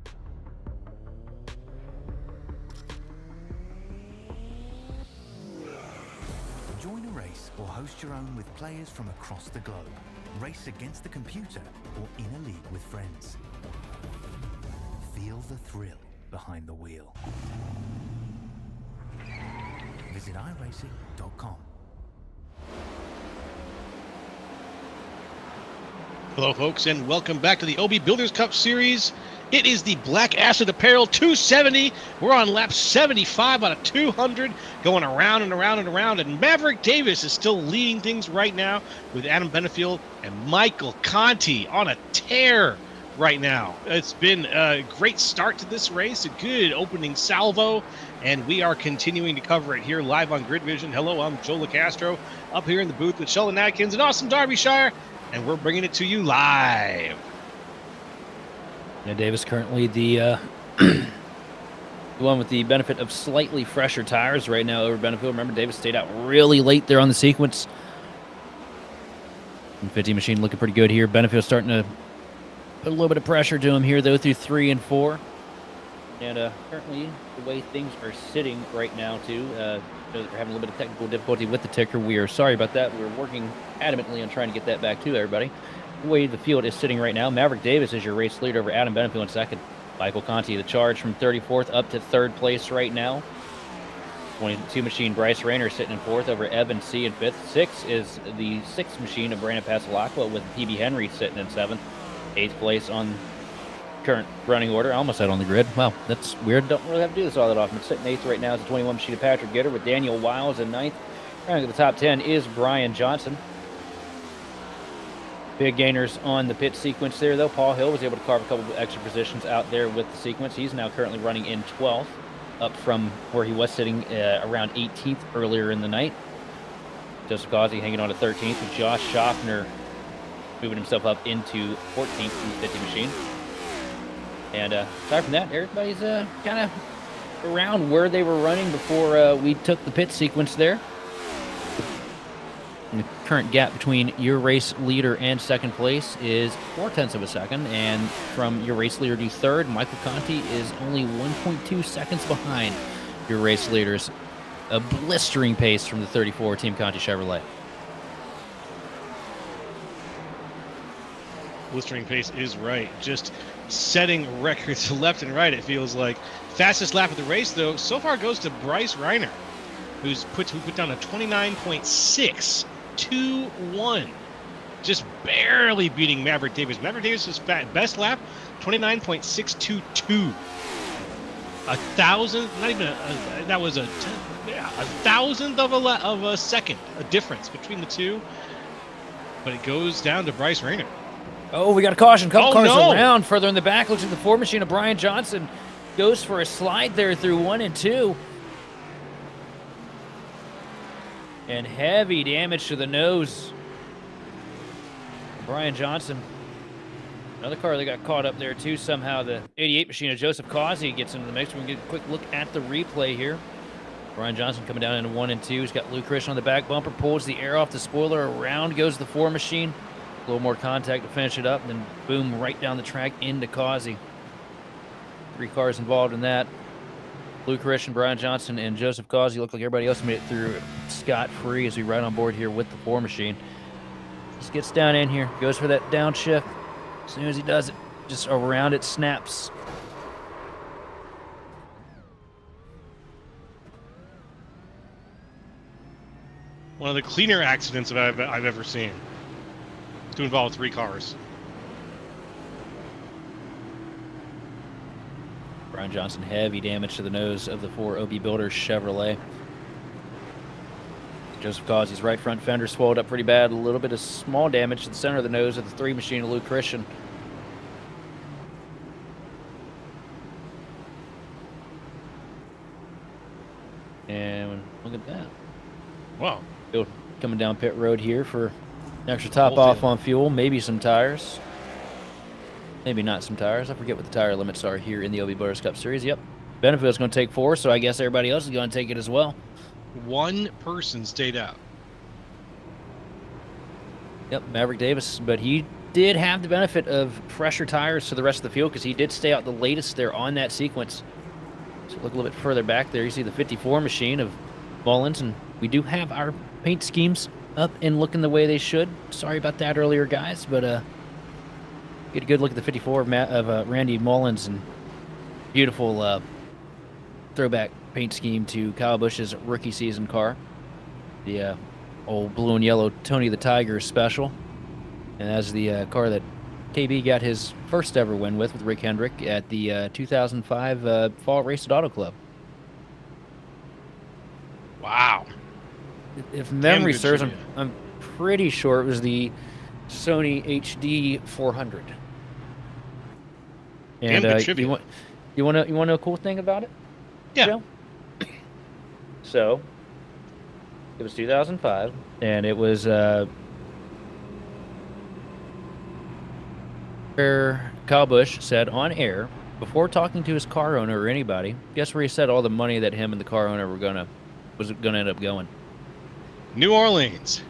Join a race or host your own with players from across the globe. Race against the computer or in a league with friends. Feel the thrill behind the wheel. Visit iRacing.com. Hello, folks, and welcome back to the OB Builders Cup Series. It is the Black Acid Apparel 270. We're on lap 75 out of 200, going around and around and around, and Maverick Davis is still leading things right now with Adam Benefiel and Michael Conti on a tear right now. It's been a great start to this race, a good opening salvo, and we are continuing to cover it here live on Grid Vision. Hello, I'm Joe LaCastro, up here in the booth with Sheldon Atkins and awesome Derbyshire, and we're bringing it to you live. Yeah, Davis currently the the one with the benefit of slightly fresher tires right now over Benefield. Remember, Davis stayed out really late there on the sequence. And 50 machine looking pretty good here. Benefield starting to put a little bit of pressure to him here, though, through 3 and 4. And currently, the way things are sitting right now, too, we're having a little bit of technical difficulty with the ticker. We are sorry about that. We're working adamantly on trying to get that back to everybody. The way the field is sitting right now, Maverick Davis is your race leader over Adam Benefield in second. Michael Conti, the charge from 34th up to 3rd place right now. 22 machine Bryce Rayner sitting in 4th over Evan C in 5th. 6 is the 6th machine of Brandon Pasalacqua with PB Henry sitting in 7th. 8th place on current running order. I almost said on the grid. Wow, that's weird. Don't really have to do this all that often. Sitting 8th right now is the 21 machine of Patrick Gitter with Daniel Wiles in 9th. Rounding the top 10 is Brian Johnson. Big gainers on the pit sequence there, though. Paul Hill was able to carve a couple of extra positions out there with the sequence. He's now currently running in 12th, up from where he was sitting around 18th earlier in the night. Joseph Causey hanging on to 13th, with Josh Schaffner moving himself up into 14th in the 50 machine. And aside from that, everybody's kind of around where they were running before we took the pit sequence there. And the current gap between your race leader and second place is 0.4 of a second. And from your race leader to third, Michael Conti is only 1.2 seconds behind your race leaders. A blistering pace from the 34 Team Conti Chevrolet. Blistering pace is right. Just setting records left and right, it feels like. Fastest lap of the race, though, so far goes to Bryce Reiner, who put down a 29.621. Just barely beating Maverick Davis. Maverick Davis' best lap, 29.622. A thousandth, not even that was a thousandth of a second, a difference between the two. But it goes down to Bryce Reiner. Oh, we got a caution. Couple cars no. around further in the back. Looks like the 4 machine of Brian Johnson goes for a slide there through 1 and 2. And heavy damage to the nose. Brian Johnson. Another car that got caught up there too somehow. The 88 machine of Joseph Causey gets into the mix. We can get a quick look at the replay here. Brian Johnson coming down into 1 and 2. He's got Luke Christian on the back bumper. Pulls the air off the spoiler. Around goes the 4 machine. A little more contact to finish it up. And then boom, right down the track into Causey. 3 cars involved in that. Luke Christian, Brian Johnson, and Joseph Causey look like everybody else made it through scot-free as we ride on board here with the 4 machine. Just gets down in here, goes for that downshift. As soon as he does it, just around it snaps. One of the cleaner accidents that I've ever seen. To involve 3 cars. Brian Johnson, heavy damage to the nose of the 4 OB Builders Chevrolet. Joseph Causey's right front fender swelled up pretty bad. A little bit of small damage to the center of the nose of the 3 machine of Luke Christian. And look at that. Wow. Coming down pit road here for an extra top off on fuel, maybe some tires. Maybe not some tires. I forget what the tire limits are here in the OB Builders Cup Series. Yep. Benefield's going to take 4, so I guess everybody else is going to take it as well. 1 person stayed out. Yep, Maverick Davis. But he did have the benefit of fresher tires to the rest of the field because he did stay out the latest there on that sequence. So look a little bit further back there. You see the 54 machine of Mullins, and we do have our paint schemes up and looking the way they should. Sorry about that earlier, guys, but get a good look at the 54 of Randy Mullins, and beautiful throwback paint scheme to Kyle Busch's rookie season car. The old blue and yellow Tony the Tiger special. And that's the car that KB got his first ever win with Rick Hendrick at the 2005 Fall Race at Auto Club. Wow. If memory serves, I'm pretty sure it was the Sony HD 400. And Damn good trivia. you want to know a cool thing about it? Yeah. Joe? So, it was 2005, and it was where Kyle Busch said on air, before talking to his car owner or anybody, guess where he said all the money that him and the car owner was gonna end up going? New Orleans.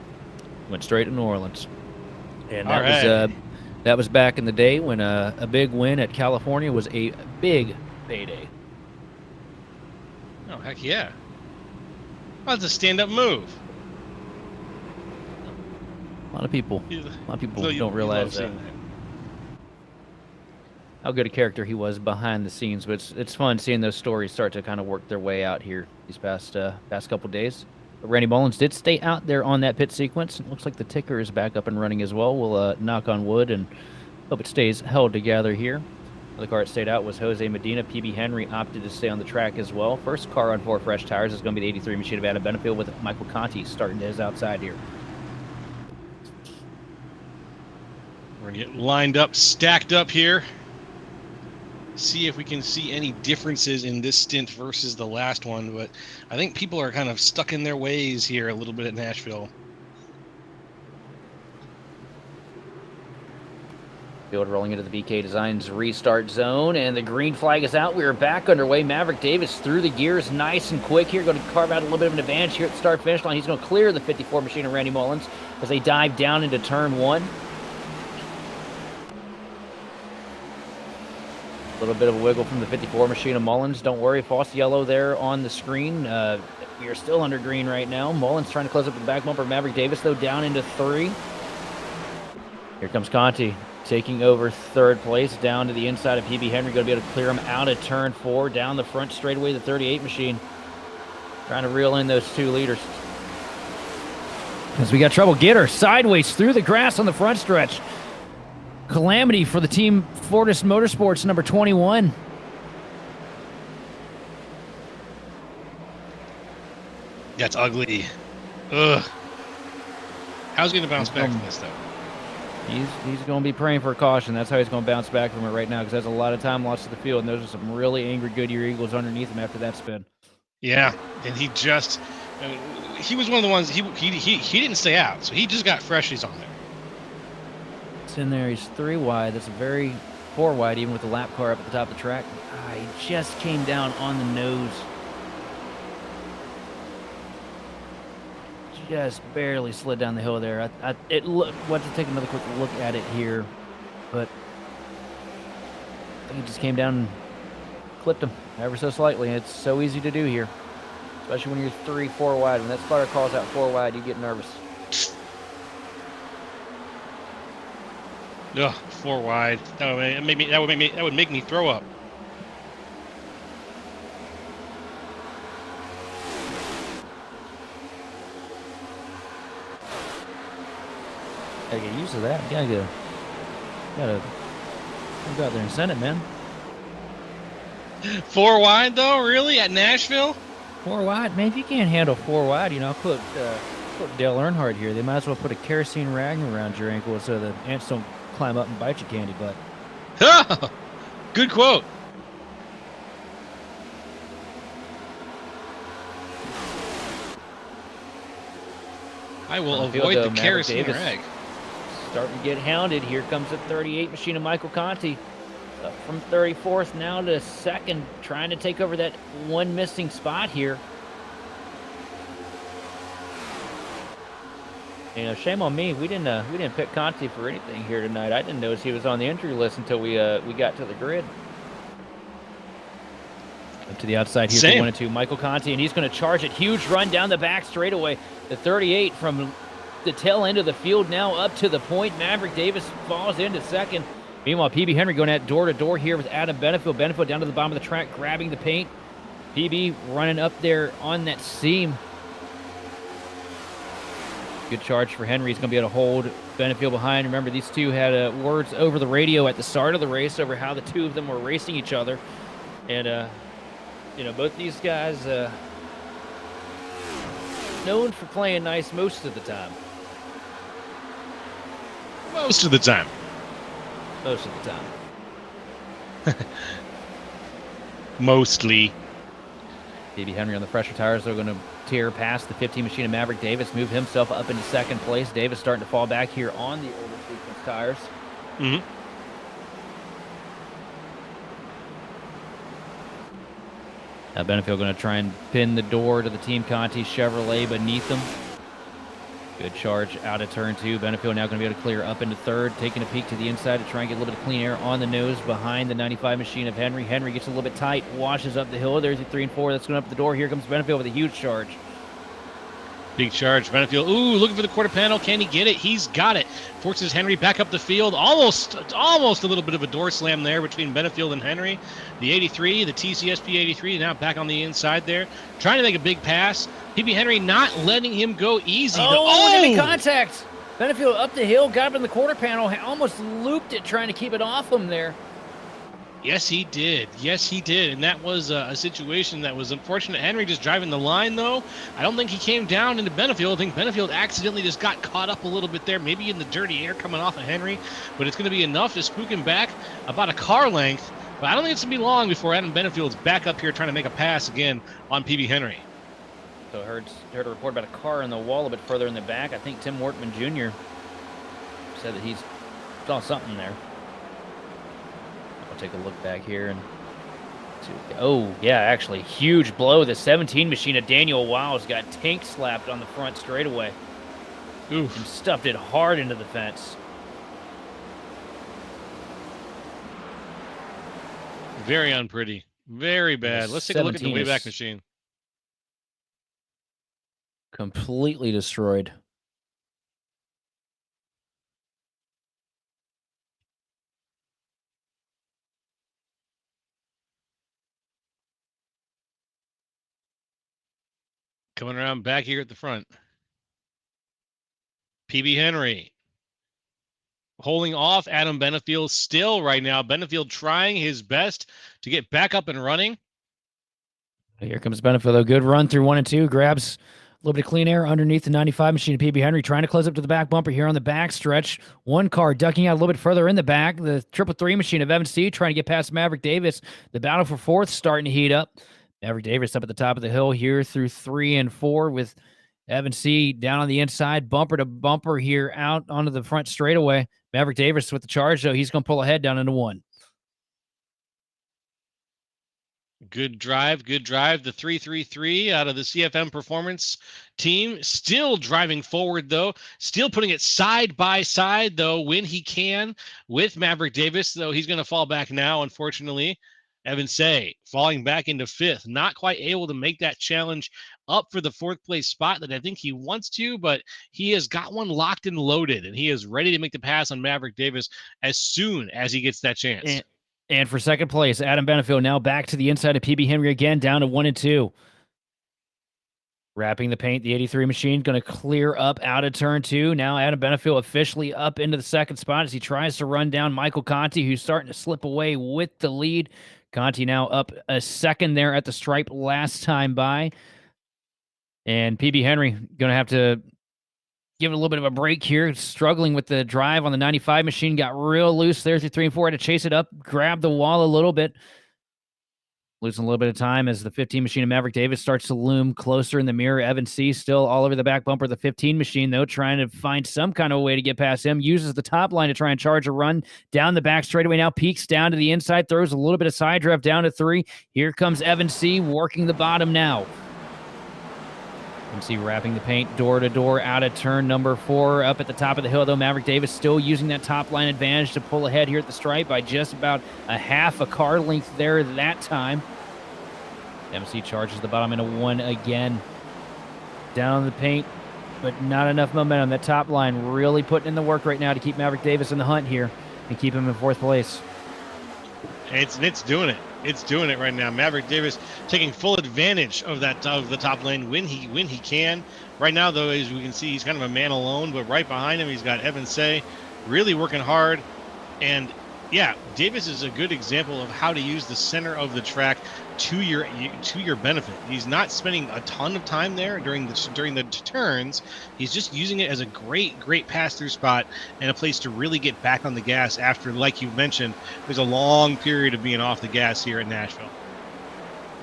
Went straight to New Orleans, and All right. that was back in the day when a big win at California was a big payday. Oh, heck yeah. Well, that's a stand-up move. A lot of people don't realize that. how good a character he was behind the scenes. But it's fun seeing those stories start to kind of work their way out here these past couple days. But Randy Mullins did stay out there on that pit sequence. It looks like the ticker is back up and running as well. We'll knock on wood and hope it stays held together here. The car that stayed out was Jose Medina. PB Henry opted to stay on the track as well. First car on 4 fresh tires is going to be the 83 machine of Adam Benefield with Michael Conti starting his outside here. We're going to get lined up, stacked up here. See if we can see any differences in this stint versus the last one. But I think people are kind of stuck in their ways here a little bit at Nashville. Field rolling into the BK Designs restart zone, and the green flag is out. We are back underway. Maverick Davis through the gears nice and quick here. Going to carve out a little bit of an advantage here at the start-finish line. He's going to clear the 54 machine of Randy Mullins as they dive down into turn 1. A little bit of a wiggle from the 54 machine of Mullins. Don't worry, false yellow there on the screen. We are still under green right now. Mullins trying to close up the back bumper. Maverick Davis, though, down into 3. Here comes Conti taking over 3rd place down to the inside of PB Henry. Going to be able to clear him out of turn 4 down the front straightaway. The 38 machine trying to reel in those 2 leaders. As we got trouble. Gitter sideways through the grass on the front stretch. Calamity for the team Fortis Motorsports, number 21. That's ugly. Ugh. How's he going to bounce back from this, though? He's going to be praying for a caution. That's how he's going to bounce back from it right now, because that's a lot of time lost to the field, and those are some really angry Goodyear Eagles underneath him after that spin. Yeah, and he just he was one of the ones he didn't stay out, so he just got freshies on there. It's in there. He's 3 wide. That's a very 4 wide, even with the lap car up at the top of the track. He just came down on the nose. Just barely slid down the hill there. Want to take another quick look at it here, but I think he just came down and clipped him ever so slightly. It's so easy to do here, especially when you're 3, 4 wide. When that spotter calls out 4 wide, you get nervous. Ugh, 4 wide. That would make me throw up. Gotta get used to that. Gotta go out there and send it, man. 4 wide though, really, at Nashville? 4 wide, man. If you can't handle 4 wide, I'll quote Dale Earnhardt here. They might as well put a kerosene rag around your ankle so the ants don't climb up and bite your candy butt. Good quote. I will avoid the kerosene rag. Starting to get hounded. Here comes the 38 machine of Michael Conti. Up from 34th now to 2nd, trying to take over that one missing spot here. Shame on me. We didn't pick Conti for anything here tonight. I didn't notice he was on the entry list until we got to the grid. Up to the outside here for 1 and 2. Michael Conti, and he's going to charge it. Huge run down the back straightaway. The 38 from the tail end of the field now up to the point. Maverick Davis falls into 2nd. Meanwhile, PB Henry going at door-to-door here with Adam Benefield. Benefield down to the bottom of the track, grabbing the paint. PB running up there on that seam. Good charge for Henry. He's going to be able to hold Benefield behind. Remember, these two had words over the radio at the start of the race over how the two of them were racing each other. And, both these guys known for playing nice most of the time. Most of the time. Most of the time. Mostly. PB Henry on the fresher tires. They're going to tear past the 15 machine of Maverick Davis, move himself up into second place. Davis starting to fall back here on the older sequence tires. Mm-hmm. Now Benefield going to try and pin the door to the Team Conti Chevrolet beneath them. Good charge out of turn 2. Benefield now going to be able to clear up into third, taking a peek to the inside to try and get a little bit of clean air on the nose behind the 95 machine of Henry. Henry gets a little bit tight, washes up the hill. There's the 3 and 4. That's going up the door. Here comes Benefield with a huge charge. Big charge. Benefield, looking for the quarter panel. Can he get it? He's got it. Forces Henry back up the field. Almost a little bit of a door slam there between Benefield and Henry. The 83, the TCSP 83, now back on the inside there. Trying to make a big pass. PB Henry not letting him go easy. Heavy contact. Benefield up the hill, got up in the quarter panel, almost looped it trying to keep it off him there. Yes, he did. Yes, he did. And that was a situation that was unfortunate. Henry just driving the line, though. I don't think he came down into Benefield. I think Benefield accidentally just got caught up a little bit there, maybe in the dirty air coming off of Henry. But it's going to be enough to spook him back about a car length. But I don't think it's going to be long before Adam Benefield's back up here trying to make a pass again on PB Henry. So I heard a report about a car in the wall a bit further in the back. I think Tim Wortman Jr. said that he saw something there. I'll take a look back here and yeah, actually, huge blow. The 17 machine of Daniel Wiles got tank slapped on the front straightaway. Oof. And stuffed it hard into the fence. Very unpretty. Very bad. Let's take a look at the Wayback Machine. Completely destroyed. Coming around back here at the front. PB Henry holding off Adam Benefield still right now. Benefield trying his best to get back up and running. Here comes Benefield. A good run through 1 and 2. Grabs a little bit of clean air underneath the 95 machine of PB Henry, trying to close up to the back bumper here on the back stretch. One car ducking out a little bit further in the back. The 333 machine of Evan C. trying to get past Maverick Davis. The battle for fourth starting to heat up. Maverick Davis up at the top of the hill here through 3 and 4 with Evan C. down on the inside, bumper to bumper here out onto the front straightaway. Maverick Davis with the charge, though. He's going to pull ahead down into 1. Good drive, good drive. The 333 out of the CFM Performance team. Still driving forward, though. Still putting it side by side, though, when he can with Maverick Davis, though he's going to fall back now, unfortunately. Evan Say falling back into 5th. Not quite able to make that challenge up for the 4th place spot that I think he wants to, but he has got one locked and loaded, and he is ready to make the pass on Maverick Davis as soon as he gets that chance. And for 2nd place, Adam Benefield now back to the inside of PB Henry again, down to 1 and 2. Wrapping the paint, the 83 machine going to clear up out of turn 2. Now Adam Benefield officially up into the 2nd spot as he tries to run down Michael Conti, who's starting to slip away with the lead. Conti now up a 2nd there at the stripe last time by. And PB Henry going to have to give it a little bit of a break here, struggling with the drive on the 95 machine, got real loose there through 3 and 4, had to chase it up, grab the wall a little bit, losing a little bit of time as the 15 machine of Maverick Davis starts to loom closer in the mirror. Evan C. still all over the back bumper of the 15 machine, though, trying to find some kind of way to get past him, uses the top line to try and charge a run down the back straightaway, now peaks down to the inside, throws a little bit of side drift down to 3. Here comes Evan C. working the bottom now. See wrapping the paint door to door out of turn number 4 up at the top of the hill, though. Maverick Davis still using that top line advantage to pull ahead here at the stripe by just about a half a car length there that time. MC charges the bottom into 1 again. Down the paint, but not enough momentum. That top line really putting in the work right now to keep Maverick Davis in the hunt here and keep him in 4th place. It's doing it. It's doing it right now. Maverick Davis taking full advantage of that of the top lane when he can. Right now, though, as we can see, he's kind of a man alone. But right behind him, he's got Evan Say, really working hard. And Yeah, Davis is a good example of how to use the center of the track to your benefit. He's not spending a ton of time there during the turns. He's just using it as a great pass through spot and a place to really get back on the gas after, like you mentioned, there's a long period of being off the gas here at Nashville.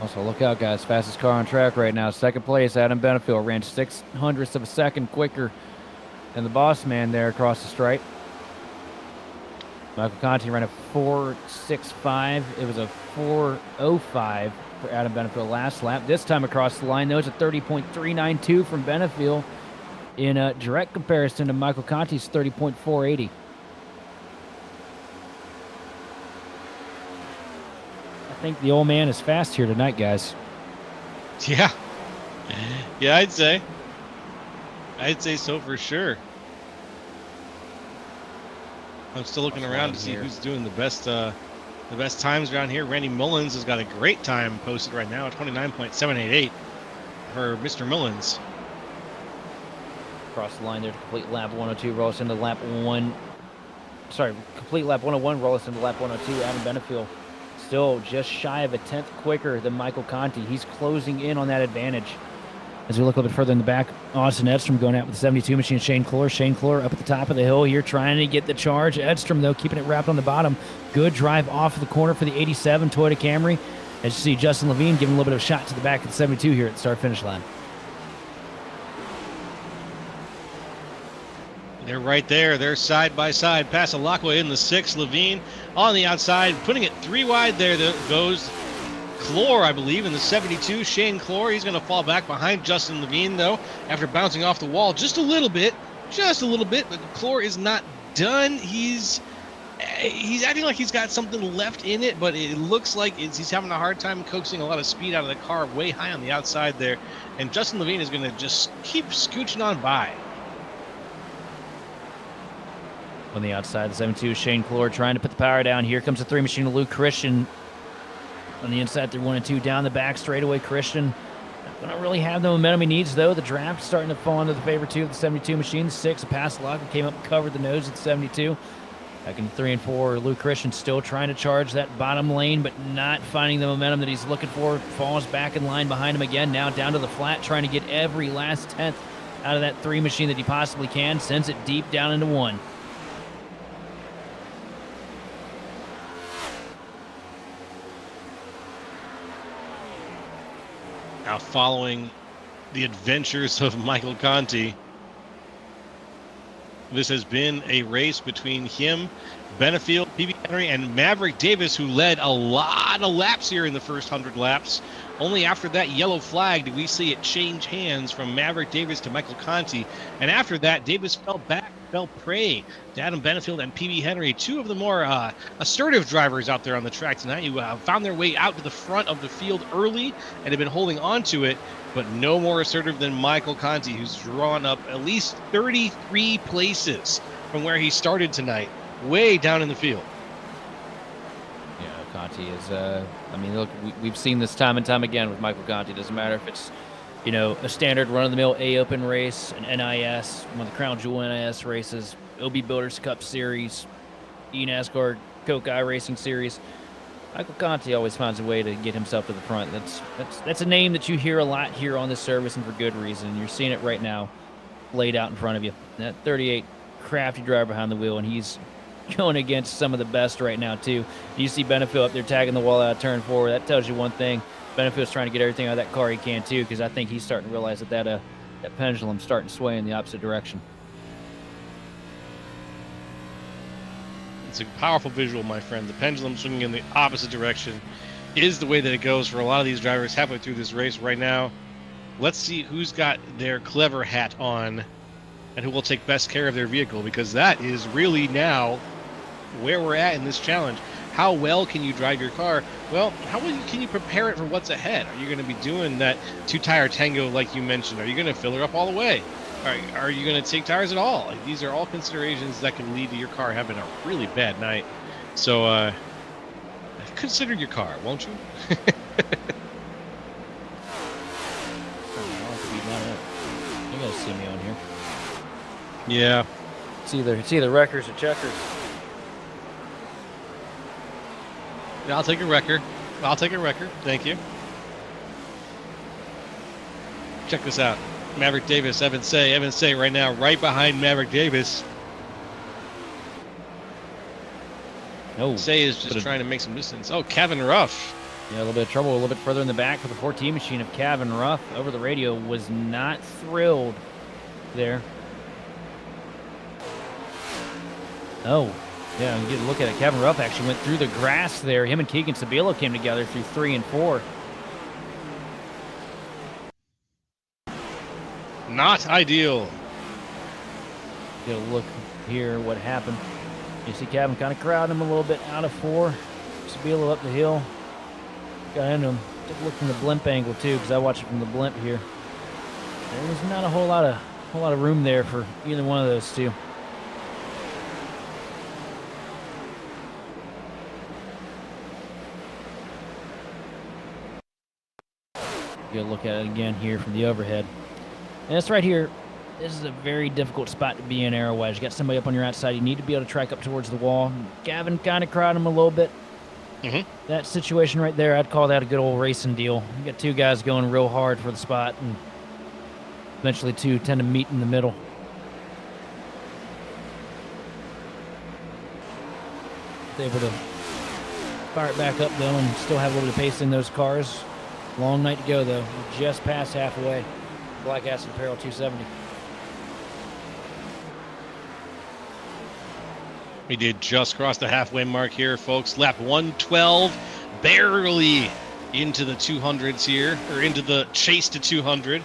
Also, look out, guys. Fastest car on track right now. Second place, Adam Benefield ran 0.06 of a second quicker than the boss man there across the stripe. Michael Conti ran a 4.65. It was a 4.05 for Adam Benefield last lap. This time across the line, though, it's a 30.392 from Benefield in a direct comparison to Michael Conti's 30.480. I think the old man is fast here tonight, guys. Yeah. Yeah, I'd say so for sure. I'm still looking around to see who's doing the best times around here. Randy Mullins has got a great time posted right now, 29.788 for Mr. Mullins. Across the line there to complete lap 102, roll us into lap 1. Sorry, complete lap 101, roll us into lap 102. Adam Benefield still just shy of a 10th quicker than Michael Conti. He's closing in on that advantage. As we look a little bit further in the back, Austin Edstrom going out with the 72 machine. Shane Clore up at the top of the hill here, trying to get the charge. Edstrom, though, keeping it wrapped on the bottom. Good drive off of the corner for the 87 Toyota Camry. As you see, Justin Levine giving a little bit of a shot to the back of the 72 here at the start-finish line. They're right there. They're side by side. Passalacqua in the 6. Levine on the outside, putting it 3 wide there. There goes Clore, I believe, in the 72. Shane Clore, he's going to fall back behind Justin Levine, though, after bouncing off the wall just a little bit. But Clore is not done. He's acting like he's got something left in it, but it looks like he's having a hard time coaxing a lot of speed out of the car way high on the outside there. And Justin Levine is going to just keep scooching on by. On the outside, the 72, Shane Clore trying to put the power down. Here comes the 3 machine of Luke Christian. On the inside, through 1 and 2, down the back straightaway. Christian not going to really have the momentum he needs, though. The draft starting to fall into the favor, too, of the 72 machine. The 6, a pass lock, came up and covered the nose at the 72. Back in 3 and 4, Luke Christian still trying to charge that bottom lane, but not finding the momentum that he's looking for. Falls back in line behind him again. Now down to the flat, trying to get every last 10th out of that 3 machine that he possibly can. Sends it deep down into 1. Now following the adventures of Michael Conti, this has been a race between him, Benefield, PB Henry, and Maverick Davis, who led a lot of laps here in the first 100 laps. Only after that yellow flag did we see it change hands from Maverick Davis to Michael Conti. And after that, Davis fell prey to Adam Benefield and PB Henry, 2 of the more assertive drivers out there on the track tonight, who found their way out to the front of the field early and have been holding on to it, but no more assertive than Michael Conti, who's drawn up at least 33 places from where he started tonight, way down in the field. Yeah, Conti is, I mean, look, we've seen this time and time again with Michael Conti. It doesn't matter if it's, you know, a standard run-of-the-mill A-Open race, an NIS, one of the Crown Jewel NIS races, OB Builders Cup Series, eNASCAR Coke Eye Racing Series. Michael Conti always finds a way to get himself to the front. That's a name that you hear a lot here on this service, and for good reason. You're seeing it right now laid out in front of you. That 38 crafty driver behind the wheel, and he's going against some of the best right now, too. You see Benefield up there tagging the wall out of turn 4. That tells you one thing. Benefield's trying to get everything out of that car he can, too, because I think he's starting to realize that pendulum's starting to sway in the opposite direction. It's a powerful visual, my friend. The pendulum swinging in the opposite direction is the way that it goes for a lot of these drivers halfway through this race right now. Let's see who's got their clever hat on and who will take best care of their vehicle, because that is really now where we're at in this challenge. How well can you drive your car? Well, how well can you prepare it for what's ahead? Are you going to be doing that 2-tire tango like you mentioned? Are you going to fill her up all the way? Are you going to take tires at all? Like, these are all considerations that can lead to your car having a really bad night. So consider your car, won't you? You gotta see me on here. Yeah. It's either wreckers or checkers. I'll take a record. I'll take a record. Thank you. Check this out. Maverick Davis, Evan Say right now, right behind Maverick Davis. No. Say is just trying to make some distance. Oh, Kevin Ruff. Yeah, a little bit of trouble, a little bit further in the back for the 14 machine of Kevin Ruff. Over the radio, was not thrilled there. Oh, yeah, you get a look at it. Kevin Ruff actually went through the grass there. Him and Keegan Sabilo came together through 3 and 4. Not ideal. Get a look here what happened. You see Kevin kind of crowding him a little bit out of 4. Sabilo up the hill. Got into him. Took a look from the blimp angle too, because I watched it from the blimp here. There was not a whole lot of room there for either one of those two. Get a look at it again here from the overhead. And this right here, this is a very difficult spot to be in arrow-wise. You got somebody up on your outside. You need to be able to track up towards the wall. Gavin kind of crowded him a little bit. That situation right there, I'd call that a good old racing deal. You got two guys going real hard for the spot, and eventually two tend to meet in the middle. Able to fire it back up, though, and still have a little bit of pace in those cars. Long night to go, though. We're just past halfway. Black Acid Apparel 270. We did just cross the halfway mark here, folks. Lap 112, barely into the 200s here, or into the chase to 200.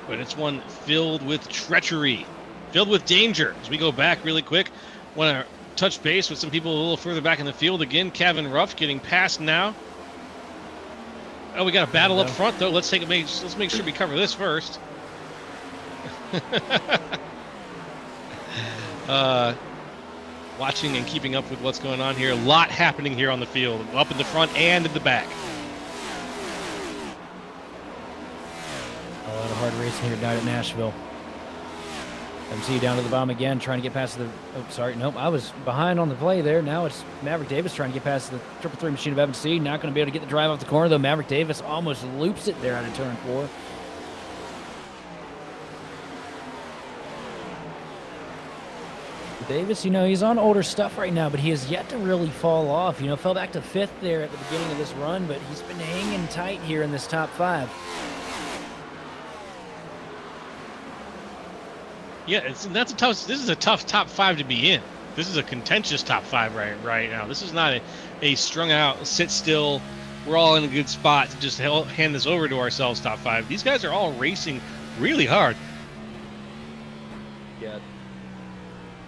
But it's one filled with treachery, filled with danger. As we go back really quick, want to touch base with some people a little further back in the field. Again, Kevin Ruff getting past now. Oh, we got a battle up front, though. Let's make sure we cover this first. Watching and keeping up with what's going on here. A lot happening here on the field, up in the front and in the back. A lot of hard racing here down at Nashville. MC down to the bottom again, trying to get past the... Oh, sorry. Nope, I was behind on the play there. Now it's Maverick Davis trying to get past the 333 machine of Evan C. Not going to be able to get the drive off the corner, though. Maverick Davis almost loops it there out of turn 4. Davis, you know, he's on older stuff right now, but he has yet to really fall off. You know, fell back to 5th there at the beginning of this run, but he's been hanging tight here in this top 5. Yeah, that's a tough. This is a tough top 5 to be in. This is a contentious top 5 right now. This is not a strung out, sit still. We're all in a good spot to just hand this over to ourselves. Top 5. These guys are all racing really hard. Yeah,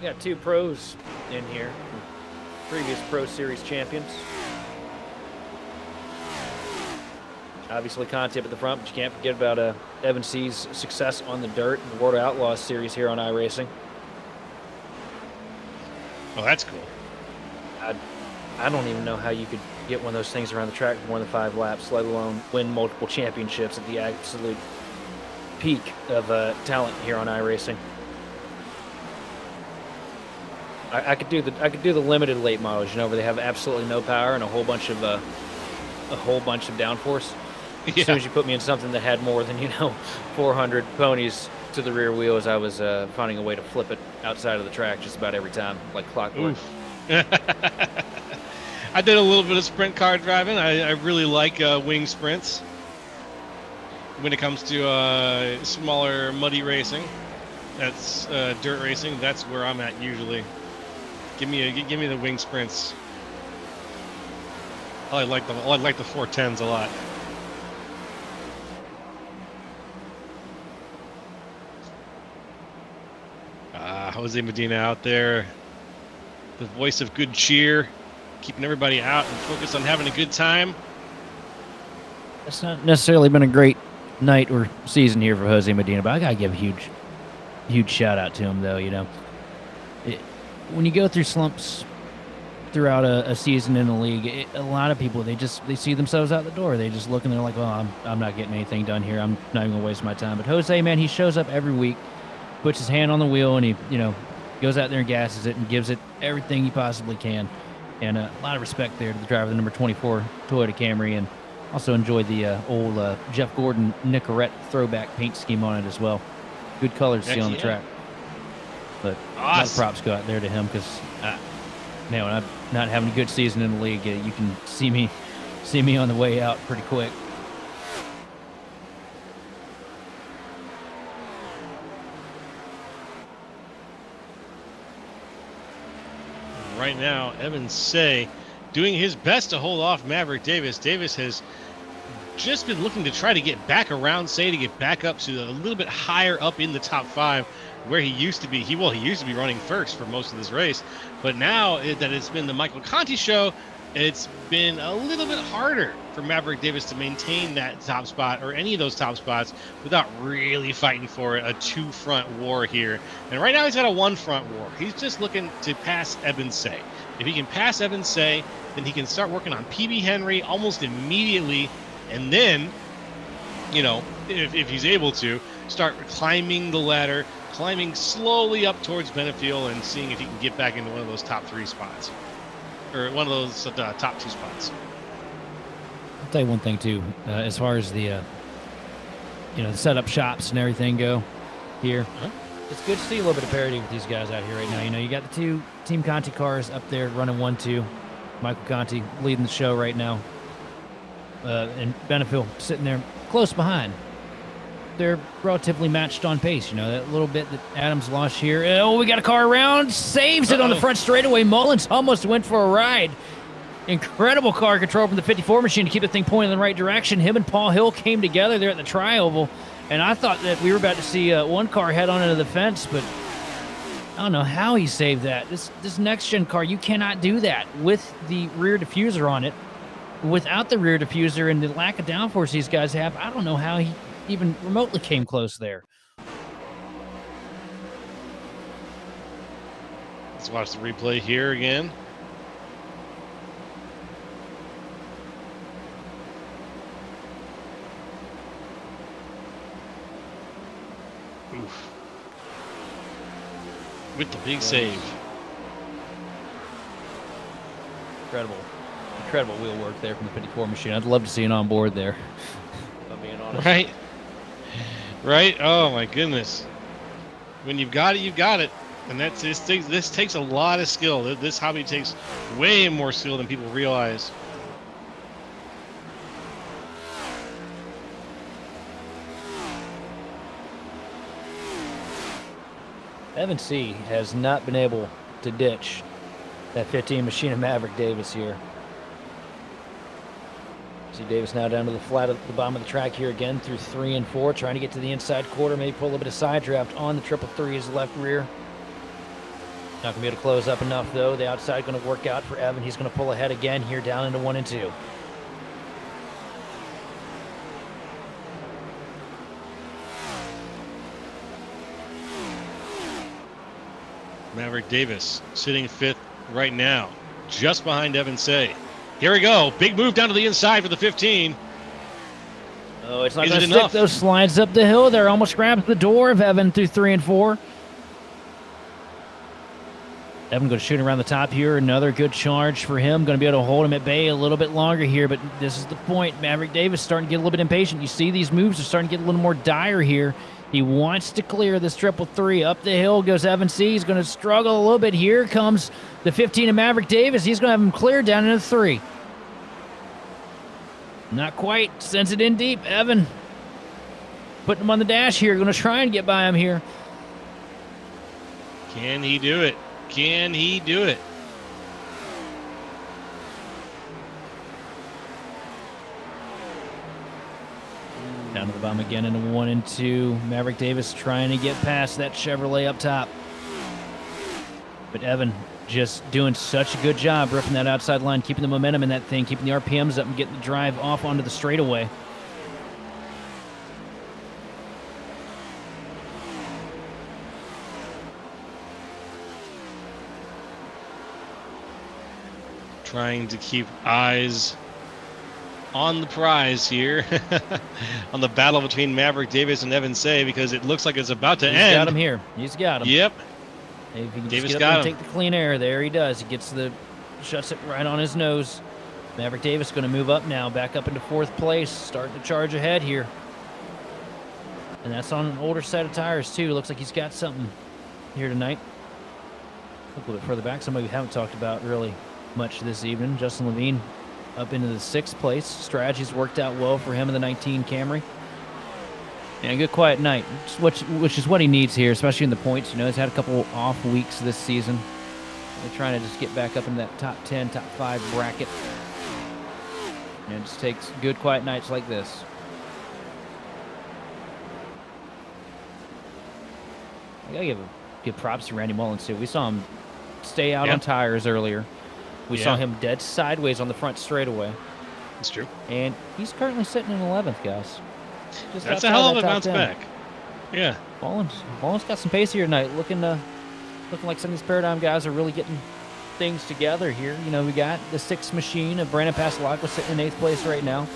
we got 2 pros in here, previous Pro Series champions. Obviously, Conte up at the front, but you can't forget about Evan C's success on the dirt in the World of Outlaws series here on iRacing. Oh, that's cool. I don't even know how you could get one of those things around the track for more than 5 laps, let alone win multiple championships at the absolute peak of talent here on iRacing. I could do the limited late models, you know, where they have absolutely no power and a whole bunch of downforce. Yeah. As soon as you put me in something that had more than 400 ponies to the rear wheels, I was finding a way to flip it outside of the track just about every time, like clockwork. I did a little bit of sprint car driving. I really like wing sprints when it comes to smaller, muddy racing. That's dirt racing. That's where I'm at usually. Give me the wing sprints. I like the 410s a lot. Jose Medina out there, the voice of good cheer, keeping everybody out and focused on having a good time. It's not necessarily been a great night or season here for Jose Medina, but I gotta give a huge shout out to him, though. You know, when you go through slumps throughout a season in the league, a lot of people they see themselves out the door. They just look and they're like, "Well, I'm not getting anything done here. I'm not even gonna waste my time." But Jose, man, he shows up every week, puts his hand on the wheel, and he goes out there and gasses it and gives it everything he possibly can. And a lot of respect there to the driver of the number 24 Toyota Camry, and also enjoyed the old Jeff Gordon Nicorette throwback paint scheme on it as well. Good colors to see on the track. But a lot of props go out there to him because, man, when I'm not having a good season in the league, you can see me on the way out pretty quick. Right now, Evan Say doing his best to hold off Maverick Davis. Davis has just been looking to try to get back around Say, to get back up to a little bit higher up in the top 5 where he used to be. He used to be running first for most of this race, but now that it's been the Michael Conti show, it's been a little bit harder for Maverick Davis to maintain that top spot or any of those top spots without really fighting for it. A 2-front war here. And right now he's got a 1-front war. He's just looking to pass Evan Say. If he can pass Evan Say, then he can start working on PB Henry almost immediately. And then, you know, if he's able to, start climbing the ladder, climbing slowly up towards Benefield and seeing if he can get back into one of those top 3 spots. Or one of those top 2 spots. I'll tell you one thing too, as far as the the setup shops and everything go here. It's good to see a little bit of parity with these guys out here right now. You know, you got the 2 Team Conti cars up there running 1-2. Michael Conti leading the show right now, and Benefield sitting there close behind. They're relatively matched on pace. You know, that little bit that Adams lost here. Oh, we got a car around. Saves it on the front straightaway. Mullins almost went for a ride. Incredible car control from the 54 machine to keep the thing pointing in the right direction. Him and Paul Hill came together there at the tri-oval, and I thought that we were about to see one car head on into the fence, but I don't know how he saved that. This next-gen car, you cannot do that with the rear diffuser on it. Without the rear diffuser and the lack of downforce these guys have, I don't know how he even remotely came close there. Let's watch the replay here again. Oof. With the big save. Incredible wheel work there from the 54 machine. I'd love to see it on board there, if I'm being honest. Right? Oh my goodness. When you've got it, you've got it. And this takes a lot of skill. This hobby takes way more skill than people realize. Evan C. has not been able to ditch that 15 machine of Maverick Davis here. See Davis now down to the flat at the bottom of the track here again through 3 and 4, trying to get to the inside quarter, maybe pull a little bit of side draft on the 333's left rear. Not going to be able to close up enough, though. The outside going to work out for Evan. He's going to pull ahead again here down into 1 and 2. Maverick Davis sitting 5th right now, just behind Evan Say. Here we go. Big move down to the inside for the 15. Oh, it's not going to stick those slides up the hill there. Almost grabs the door of Evan through 3 and 4. Evan going to shoot around the top here. Another good charge for him. Going to be able to hold him at bay a little bit longer here, but this is the point. Maverick Davis starting to get a little bit impatient. You see these moves are starting to get a little more dire here. He wants to clear this 333. Up the hill goes Evan C. He's going to struggle a little bit. Here comes the 15 of Maverick Davis. He's going to have him cleared down into 3. Not quite. Sends it in deep. Evan putting him on the dash here. Going to try and get by him here. Can he do it? Can he do it? Down to the bottom again into 1 and 2. Maverick Davis trying to get past that Chevrolet up top. But Evan just doing such a good job ripping that outside line, keeping the momentum in that thing, keeping the RPMs up and getting the drive off onto the straightaway. Trying to keep eyes on the prize here, on the battle between Maverick Davis and Evan Say, because it looks like it's about to end. He's got him here. He's got him. Yep. Maybe if he can Davis just get up got there and take the clean air. There he does. He shuts it right on his nose. Maverick Davis going to move up now, back up into 4th place, starting to charge ahead here. And that's on an older set of tires, too. Looks like he's got something here tonight. Look a little bit further back, somebody we haven't talked about really much this evening. Justin Levine up into the 6th place. Strategy's worked out well for him in the 19 Camry. And a good quiet night, which is what he needs here, especially in the points. You know, he's had a couple off weeks this season. They're trying to just get back up into that top 10, top 5 bracket. And it just takes good quiet nights like this. I gotta give props to Randy Mullins too. We saw him stay out on tires earlier. We saw him dead sideways on the front straightaway. That's true. And he's currently sitting in 11th, guys. Just That's a hell of a bounce 10. back. Yeah. Mullins got some pace here tonight. Looking like some of these Paradigm guys are really getting things together here. You know, we got the 6 machine of Brandon Pastelacqua sitting in 8th place right now.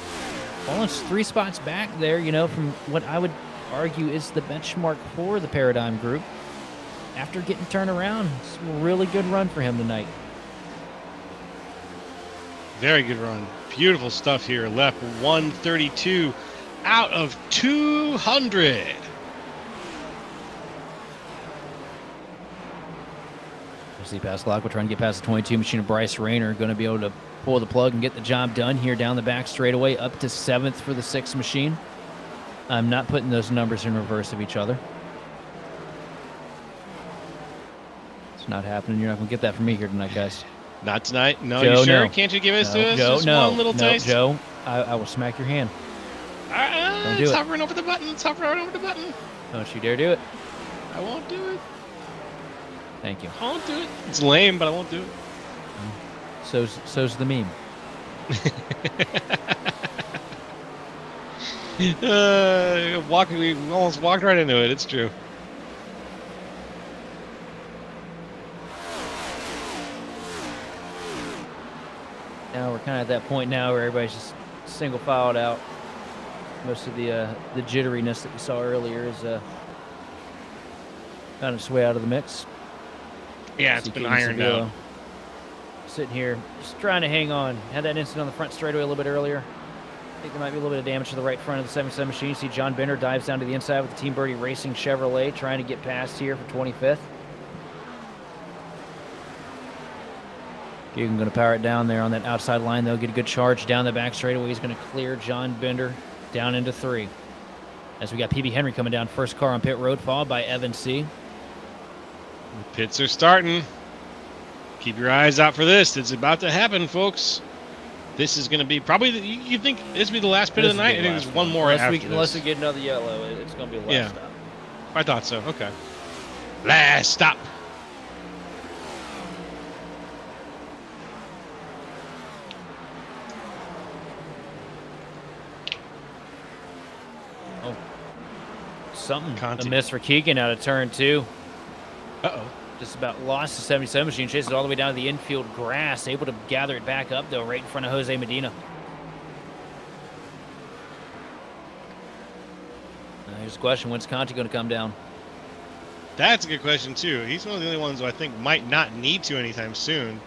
Mullins 3 spots back there, you know, from what I would argue is the benchmark for the Paradigm group. After getting turned around, it's a really good run for him tonight. Very good run. Beautiful stuff here. Left 132 out of 200. You see Pastelacqua trying to get past the 22 machine of Bryce Rayner. Going to be able to pull the plug and get the job done here down the back straightaway, up to 7th for the 6 machine. I'm not putting those numbers in reverse of each other. It's not happening. You're not going to get that from me here tonight, guys. Not tonight. No, Joe, you sure? no. Can't you give us Joe, just one little taste? Joe, I will smack your hand. Don't do It's it. hovering over the button. It's hovering over the button. Don't you dare do it. I won't do it. Thank you. I won't do it. It's lame, but I won't do it. So's the meme. We almost walked right into it. It's true. Now we're kind of at that point now where everybody's just single filed out. Most of the jitteriness that we saw earlier is found its way out of the mix. Yeah, it's been ironed out. Sitting here, just trying to hang on. Had that incident on the front straightaway a little bit earlier. I think there might be a little bit of damage to the right front of the 77 machine. You see John Bender dives down to the inside with the Team Birdie Racing Chevrolet, trying to get past here for 25th. Keegan going to power it down there on that outside line, though. Get a good charge down the back straightaway. He's going to clear John Bender down into 3. As we got PB Henry coming down, first car on pit road, followed by Evan C. The pits are starting. Keep your eyes out for this. It's about to happen, folks. This is going to be probably, you think this will be the last pit of the night? I think there's one more after this. Unless we get another yellow, it's going to be the last stop. I thought so. Okay. Last stop. Oh. Something. Conti. A miss for Keegan out of turn 2. Uh-oh. Just about lost the 77 machine. Chases all the way down to the infield grass. Able to gather it back up, though, right in front of Jose Medina. Here's the question. When's Conti going to come down? That's a good question, too. He's one of the only ones who I think might not need to anytime soon.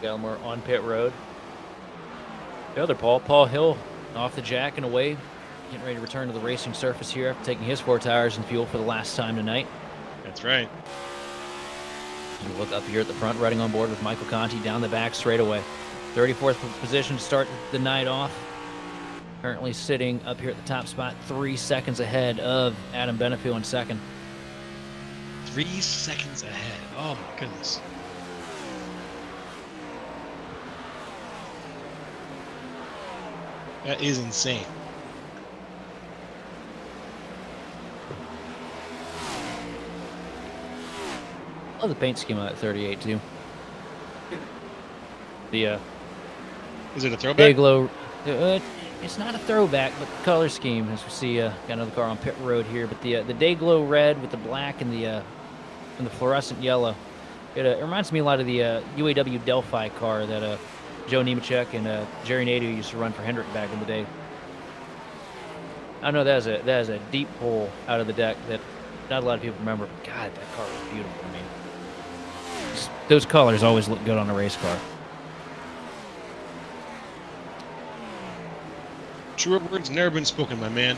Gallimore on pit road. The other Paul Hill off the jack and away. Getting ready to return to the racing surface here after taking his 4 tires and fuel for the last time tonight. That's right. You look up here at the front, riding on board with Michael Conti down the back straightaway. 34th position to start the night off. Currently sitting up here at the top spot, 3 seconds ahead of Adam Benefiel in second. 3 seconds ahead. Oh, my goodness. That is insane. Love the paint scheme on that 38 too. The Is it a throwback? Day Glow. It's not a throwback, but the color scheme, as we see, got another car on pit road here. But the Day Glow red with the black and the fluorescent yellow. It reminds me a lot of the UAW Delphi car that Joe Nemechek and Jerry Nadeau used to run for Hendrick back in the day. I know that is a deep pull out of the deck that not a lot of people remember. God, that car was beautiful. I mean, those colors always look good on a race car. Truer words never been spoken, my man.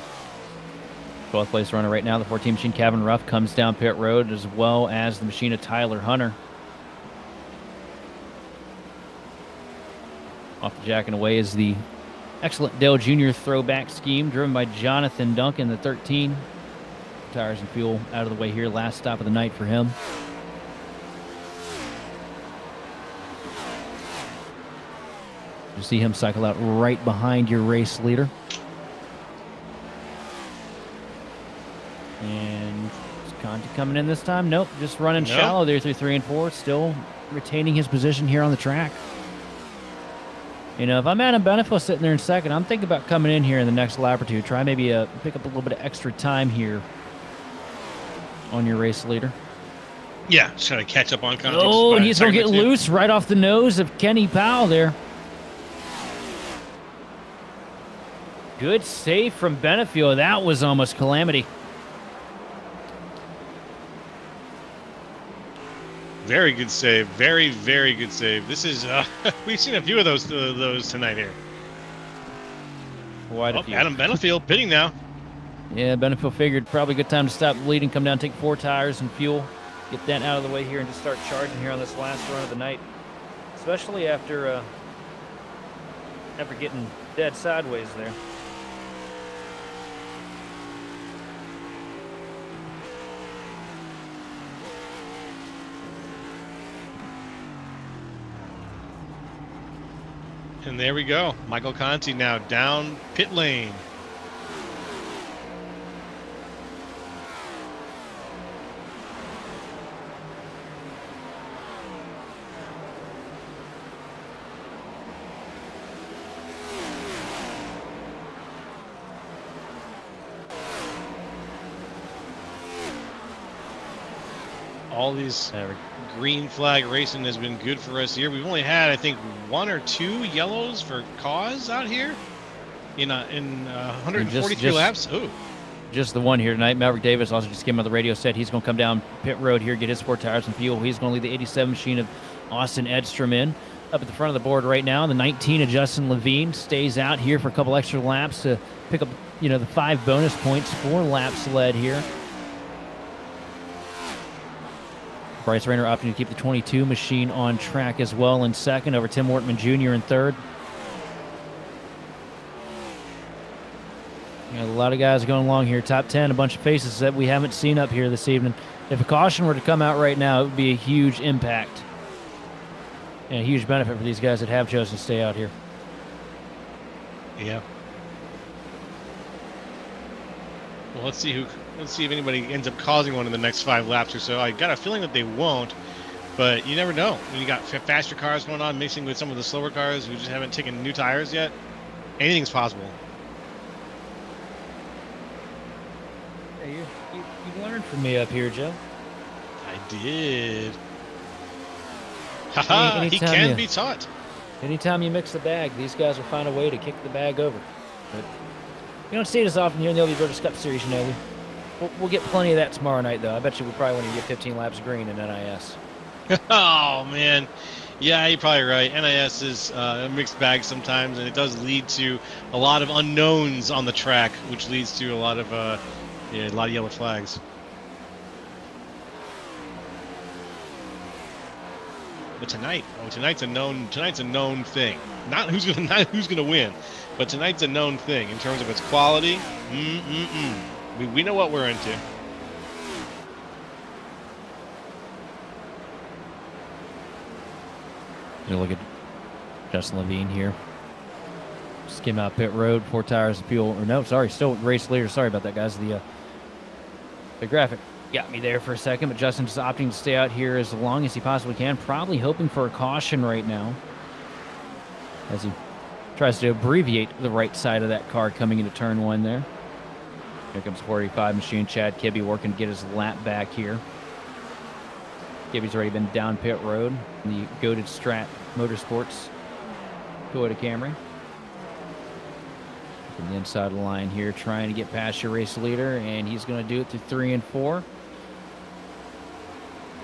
12th place runner right now, the 14 machine Kevin Ruff comes down pit road, as well as the machine of Tyler Hunter. Off the jack and away is the excellent Dell Jr. throwback scheme, driven by Jonathan Duncan, the 13. Tires and fuel out of the way here. Last stop of the night for him. You see him cycle out right behind your race leader. And is Conti coming in this time? Nope, just running shallow there through 3 and 4. Still retaining his position here on the track. You know, if I'm Adam Benefield sitting there in second, I'm thinking about coming in here in the next lap or two. Try maybe pick up a little bit of extra time here on your race leader. Yeah, just trying to catch up on Conti. Oh, and he's going to get loose right off the nose of Kenny Powell there. Good save from Benefield. That was almost calamity. Very good save. Very, very good save. This is we've seen a few of those tonight here. Quite a few. Adam Benefield pitting now. Yeah, Benefield figured probably a good time to stop bleeding, come down, take 4 tires and fuel, get that out of the way here, and just start charging here on this last run of the night. Especially after getting dead sideways there. And there we go. Michael Conti now down pit lane. All these green flag racing has been good for us here. We've only had, I think, 1 or 2 yellows for cause out here in 143 laps. Oh, just the one here tonight. Maverick Davis also just came on the radio, said he's going to come down pit road here, get his 4 tires and fuel. He's going to lead the 87 machine of Austin Edstrom in. Up at the front of the board right now, the 19 of Justin Levine stays out here for a couple extra laps to pick up, the 5 bonus points, 4 laps led here. Bryce Rayner opting to keep the 22 machine on track as well in second, over Tim Wortman Jr. in third. A lot of guys going along here. Top 10, a bunch of faces that we haven't seen up here this evening. If a caution were to come out right now, it would be a huge impact and a huge benefit for these guys that have chosen to stay out here. Yeah. Well, let's see if anybody ends up causing one in the next 5 laps or so. I got a feeling that they won't, but you never know. When you got faster cars going on, mixing with some of the slower cars who just haven't taken new tires yet, anything's possible. Hey, you learned from me up here, Joe. I did. Haha, he can be taught. Anytime you mix the bag, these guys will find a way to kick the bag over. But you don't see it as often here in the LV British Cup Series, We'll get plenty of that tomorrow night, though. I bet you we'll probably want to get 15 laps green in NIS. Oh, man. Yeah, you're probably right. NIS is a mixed bag sometimes, and it does lead to a lot of unknowns on the track, which leads to a lot of yellow flags. But tonight's a known thing. Not who's gonna win, but tonight's a known thing in terms of its quality. We know what we're into. You look at Justin Levine here. Skim out pit road, 4 tires of fuel. Or no, sorry, still race leader. Sorry about that, guys. The graphic got me there for a second, but Justin's opting to stay out here as long as he possibly can. Probably hoping for a caution right now as he tries to abbreviate the right side of that car coming into turn 1 there. Here comes 45 machine Chad Kibbe working to get his lap back here. Kibbe's already been down pit road in the goated Strat Motorsports Toyota Camry. From the inside of the line here, trying to get past your race leader, and he's going to do it through 3 and 4.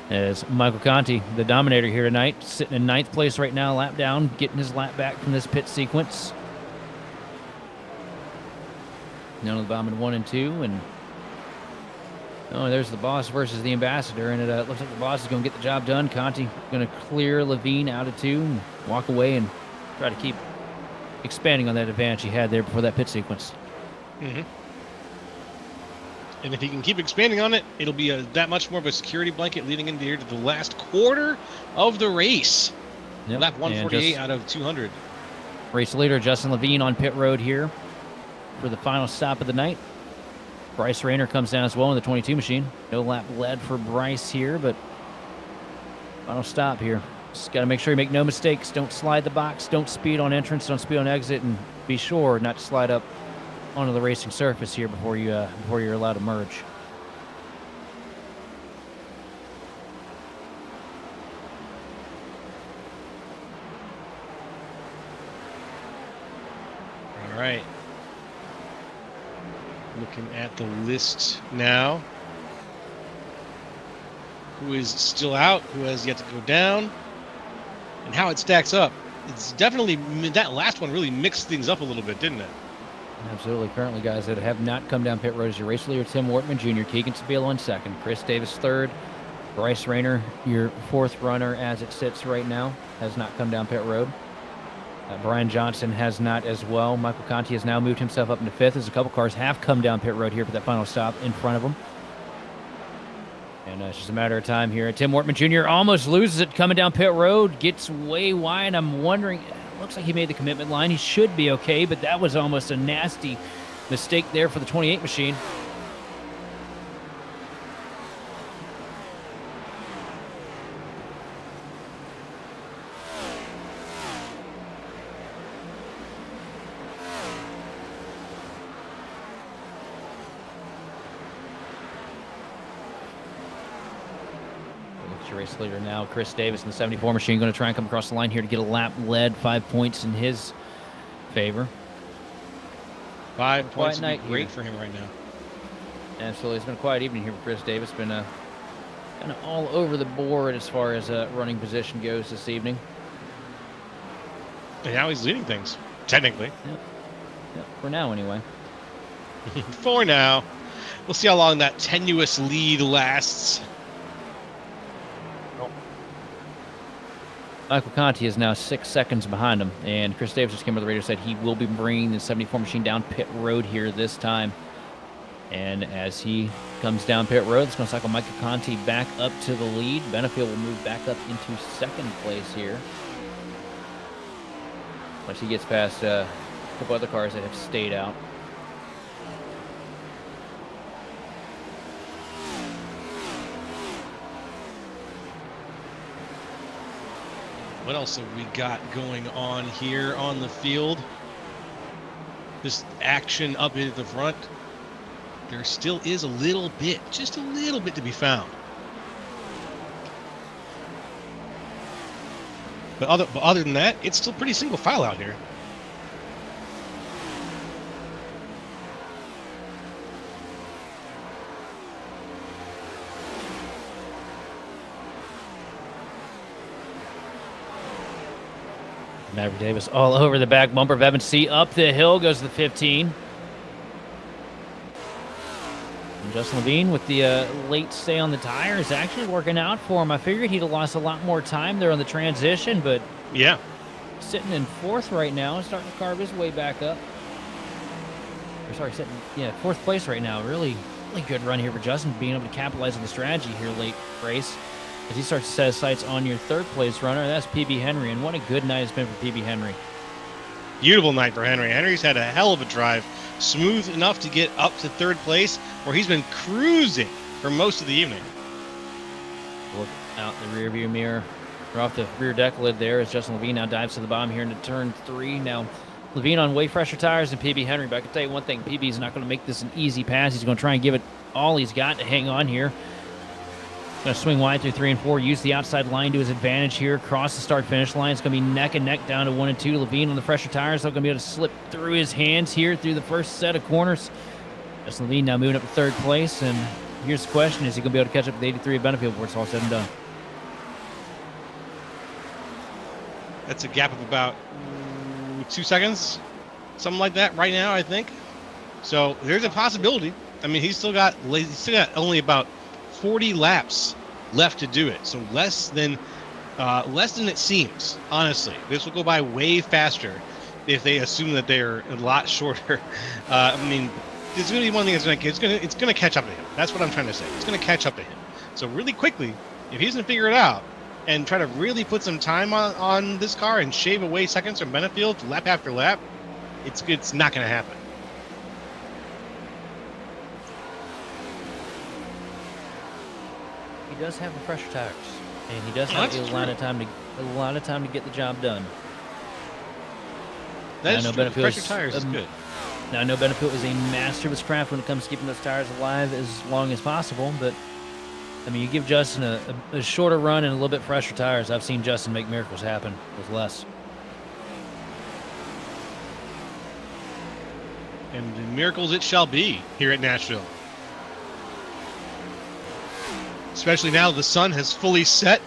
As Michael Conti, the dominator here tonight, sitting in 9th place right now, lap down, getting his lap back from this pit sequence. Down to the bottom in 1 and 2, and there's the boss versus the ambassador, and it looks like the boss is going to get the job done. Conti going to clear Levine out of 2 and walk away and try to keep expanding on that advantage he had there before that pit sequence. Mm-hmm. And if he can keep expanding on it, it'll be that much more of a security blanket leading into here to the last quarter of the race. Yep. Lap 148 out of 200. Race leader Justin Levine on pit road here for the final stop of the night. Bryce Rayner comes down as well in the 22 machine. No lap led for Bryce here, but final stop here. Just got to make sure you make no mistakes. Don't slide the box. Don't speed on entrance. Don't speed on exit, and be sure not to slide up onto the racing surface here before you're allowed to merge. All right. Looking at the list now. Who is still out? Who has yet to go down? And how it stacks up. It's definitely, that last one really mixed things up a little bit, didn't it? Absolutely. Currently, guys that have not come down pit road is your race leader, Tim Wortman Jr., Keegan Sabilo in 2nd, Chris Davis 3rd, Bryce Rayner, your 4th runner as it sits right now, has not come down pit road. Brian Johnson has not as well. Michael Conti has now moved himself up into 5th as a couple cars have come down pit road here for that final stop in front of him. And it's just a matter of time here. Tim Wortman Jr. almost loses it coming down pit road, gets way wide. I'm wondering, looks like he made the commitment line. He should be okay, but that was almost a nasty mistake there for the 28 machine. Race leader now, Chris Davis in the 74 machine, going to try and come across the line here to get a lap led, 5 points in his favor. 5 points would be great for him right now. Absolutely. It's been a quiet evening here for Chris Davis. Been kind of all over the board as far as running position goes this evening. And now he's leading things, technically. Yep. For now, anyway. For now. We'll see how long that tenuous lead lasts. Michael Conti is now 6 seconds behind him, and Chris Davis just came over the radio, said he will be bringing the 74 machine down pit road here this time. And as he comes down pit road, it's going to cycle Michael Conti back up to the lead. Benefield will move back up into 2nd place here once he gets past a couple other cars that have stayed out. What else have we got going on here on the field? This action up at the front. There still is a little bit, just a little bit to be found. But other than that, it's still pretty single file out here. Maverick Davis all over the back bumper of Evans C. Up the hill goes the 15. And Justin Levine with the late stay on the tire is actually working out for him. I figured he'd have lost a lot more time there on the transition, but yeah, sitting in 4th right now, starting to carve his way back up. Sitting 4th place right now. Really good run here for Justin, being able to capitalize on the strategy here late race. As he starts to set his sights on your 3rd place runner, that's PB Henry, and what a good night it's been for PB Henry. Beautiful night for Henry. Henry's had a hell of a drive, smooth enough to get up to 3rd place, where he's been cruising for most of the evening. Look out the rear view mirror. We're off the rear deck lid there as Justin Levine now dives to the bottom here into turn 3. Now, Levine on way fresher tires than PB Henry, but I can tell you one thing, PB's not going to make this an easy pass. He's going to try and give it all he's got to hang on here. Going to swing wide through 3 and 4, use the outside line to his advantage here, cross the start-finish line. It's going to be neck and neck down to 1 and 2. Levine on the fresher tires, so going to be able to slip through his hands here through the first set of corners. Justin Levine now moving up to 3rd place, and here's the question: is he going to be able to catch up with 83 at Benefield before it's all said and done? That's a gap of about 2 seconds, something like that right now, I think. So there's a possibility. I mean, he's still got only about 40 laps left to do it. So less than it seems. Honestly, this will go by way faster if they assume that they're a lot shorter. I mean, there's going to be one thing that's it's going to catch up to him. That's what I'm trying to say. It's going to catch up to him. So really quickly, if he doesn't figure it out and try to really put some time on this car and shave away seconds from Benefield lap after lap, it's not going to happen. He does have the pressure tires, and he does have a lot of time to get the job done. That's true. Pressure tires is good. Now I know Benefield is a master of his craft when it comes to keeping those tires alive as long as possible, but I mean, you give Justin a shorter run and a little bit fresher tires. I've seen Justin make miracles happen with less. And miracles it shall be here at Nashville. Especially now the sun has fully set.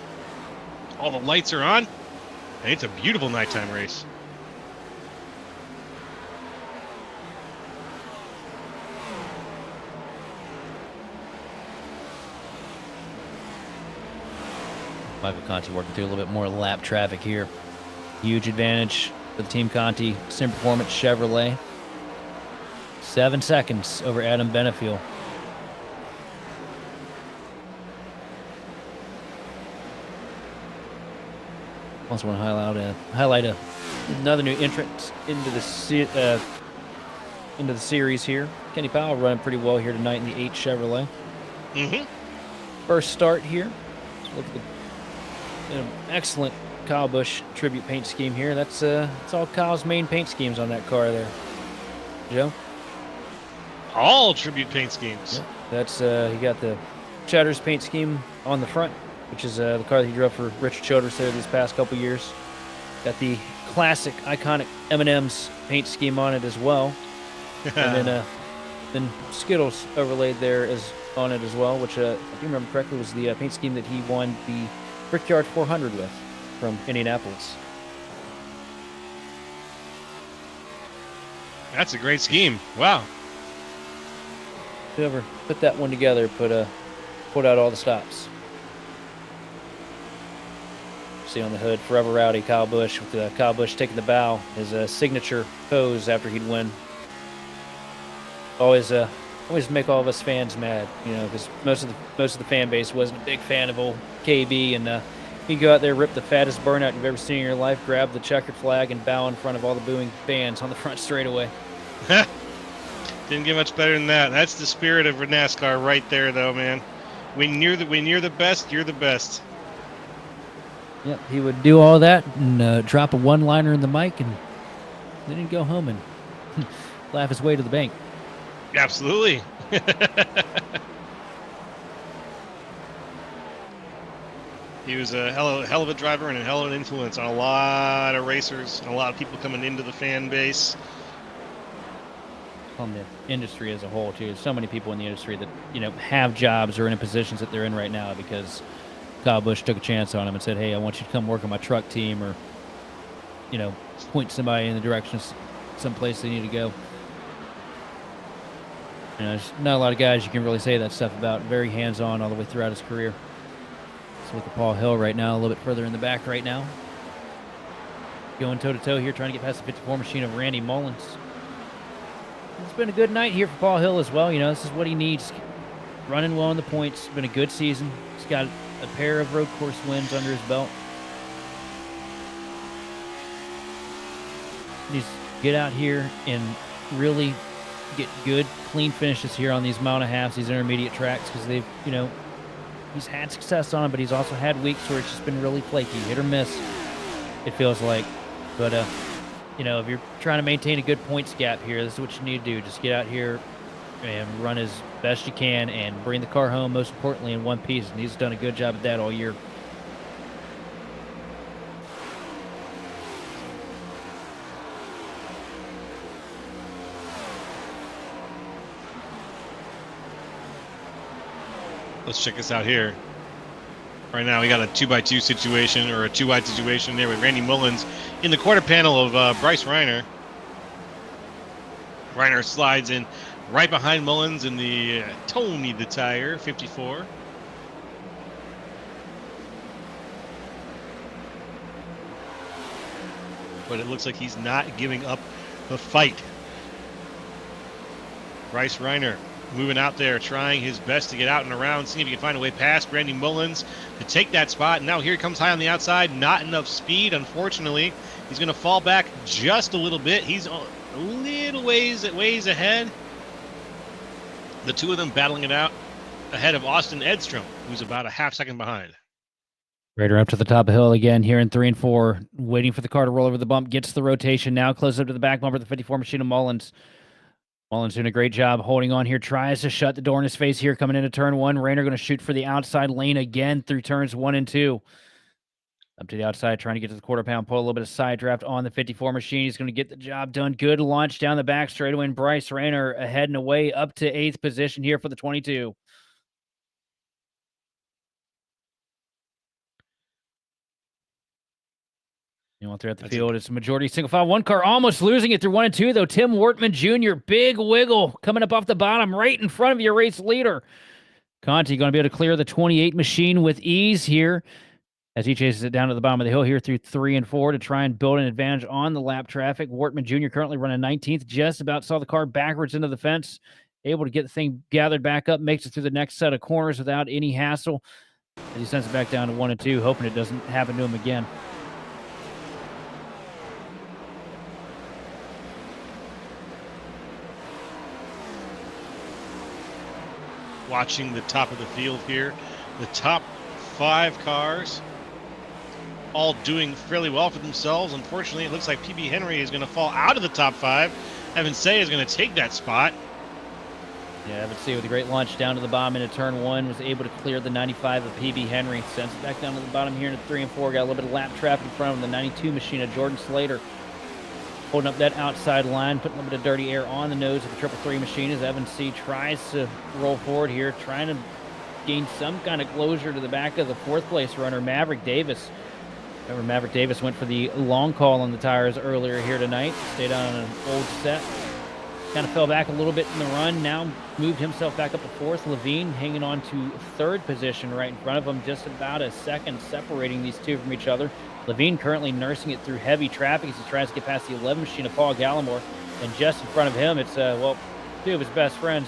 All the lights are on. And it's a beautiful nighttime race. Michael Conti working through a little bit more lap traffic here. Huge advantage for the Team Conti Sim Performance Chevrolet. 7 seconds over Adam Benefield. Also want to highlight another new entrant into the series here. Kenny Powell running pretty well here tonight in the 8 Chevrolet. First start here. Look at an excellent Kyle Busch tribute paint scheme here. That's all Kyle's main paint schemes on that car there. Joe? All tribute paint schemes. Yep. That's he got the Cheddar's paint scheme on the front, which is the car that he drove for Richard Childress there these past couple years. Got the classic, iconic M&M's paint scheme on it as well. And then Skittles overlaid there on it as well, which if I do remember correctly was the paint scheme that he won the Brickyard 400 with from Indianapolis. That's a great scheme. Wow. Whoever put that one together put out all the stops. See on the hood, Forever Rowdy Kyle Busch, with Kyle Busch taking the bow, his signature pose after he'd win. Always make all of us fans mad, you know, because most of the fan base wasn't a big fan of old KB, and you go out there, rip the fattest burnout you've ever seen in your life, grab the checkered flag, and bow in front of all the booing fans on the front straightaway. Didn't get much better than that. That's the spirit of NASCAR right there, though, man. When you're the best, you're the best. Yep, he would do all that and drop a one-liner in the mic, and then he'd go home and laugh his way to the bank. Absolutely. He was a hell of a driver and a hell of an influence on a lot of racers and a lot of people coming into the fan base. On the industry as a whole, too. There's so many people in the industry that, you know, have jobs or in positions that they're in right now because Kyle Busch took a chance on him and said, hey, I want you to come work on my truck team, or, you know, point somebody in the direction of someplace they need to go. You know, there's not a lot of guys you can really say that stuff about. Very hands-on all the way throughout his career. So look at Paul Hill right now, a little bit further in the back right now. Going toe-to-toe here, trying to get past the 54 machine of Randy Mullins. It's been a good night here for Paul Hill as well. You know, this is what he needs. Running well in the points. It's been a good season. He's got a pair of road course wins under his belt. He needs to get out here and really get good, clean finishes here on these mile and a halves, these intermediate tracks, because they've, you know, he's had success on them, but he's also had weeks where it's just been really flaky, hit or miss, it feels like. But, you know, if you're trying to maintain a good points gap here, this is what you need to do. Just get out here and run as best you can and bring the car home, most importantly, in one piece. And he's done a good job at that all year. Let's check this out here. Right now, we got a 2x2 situation, or a 2-wide situation there with Randy Mullins in the quarter panel of Bryce Reiner. Reiner slides in right behind Mullins in the Tony the Tire 54. But it looks like he's not giving up the fight. Bryce Reiner moving out there, trying his best to get out and around, seeing if he can find a way past Randy Mullins to take that spot. And now here he comes high on the outside. Not enough speed, unfortunately. He's going to fall back just a little bit. He's a little ways ahead. The two of them battling it out ahead of Austin Edstrom, who's about a half second behind. Raider up to the top of the hill again here in 3 and 4, waiting for the car to roll over the bump, gets the rotation now, close up to the back bumper, the 54 machine of Mullins. Mullins doing a great job holding on here, tries to shut the door in his face here coming into turn 1. Rayner going to shoot for the outside lane again through turns 1 and 2. Up to the outside, trying to get to the quarter pound, pull a little bit of side draft on the 54 machine. He's going to get the job done. Good launch down the back straightaway, and Bryce Rayner ahead and away up to 8th position here for the 22. You want throughout the field, it's a majority single file. One car almost losing it through 1 and 2, though. Tim Wortman Jr., big wiggle coming up off the bottom, right in front of your race leader. Conti going to be able to clear the 28 machine with ease here as he chases it down to the bottom of the hill here through 3 and 4 to try and build an advantage on the lap traffic. Wortman Jr. currently running 19th, just about saw the car backwards into the fence, able to get the thing gathered back up, makes it through the next set of corners without any hassle. As he sends it back down to 1 and 2, hoping it doesn't happen to him again. Watching the top of the field here, the top 5 cars all doing fairly well for themselves. Unfortunately, it looks like PB Henry is going to fall out of the top 5. Evan Say is going to take that spot. Yeah, Evan Say with a great launch down to the bottom into turn 1, was able to clear the 95 of PB Henry. Sends it back down to the bottom here into 3 and 4. Got a little bit of lap traffic in front of him. The 92 machine of Jordan Slater holding up that outside line, putting a little bit of dirty air on the nose of the 333 machine as Evan C. tries to roll forward here, trying to gain some kind of closure to the back of the 4th place runner, Maverick Davis. Remember, Maverick Davis went for the long call on the tires earlier here tonight, stayed on an old set. Kind of fell back a little bit in the run, now moved himself back up to 4th. Levine hanging on to 3rd position right in front of him, just about a second separating these two from each other. Levine currently nursing it through heavy traffic as he tries to get past the 11 machine of Paul Gallimore. And just in front of him, it's, two of his best friends,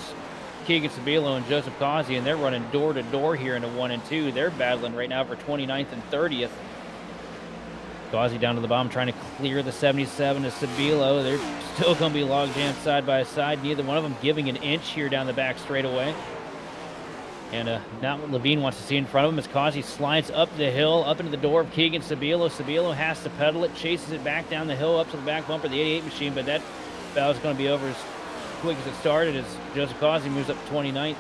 Keegan Sabilo and Joseph Causey, and they're running door-to-door here into 1 and 2. They're battling right now for 29th and 30th. Causey down to the bottom, trying to clear the 77 to Sabilo. They're still going to be log jammed side by side. Neither one of them giving an inch here down the back straightaway. And not what Levine wants to see in front of him as Causey slides up the hill, up into the door of Keegan Sabilo. Sabilo has to pedal it, chases it back down the hill up to the back bumper of the 88 machine, but that battle is going to be over as quick as it started as Joseph Causey moves up to 29th.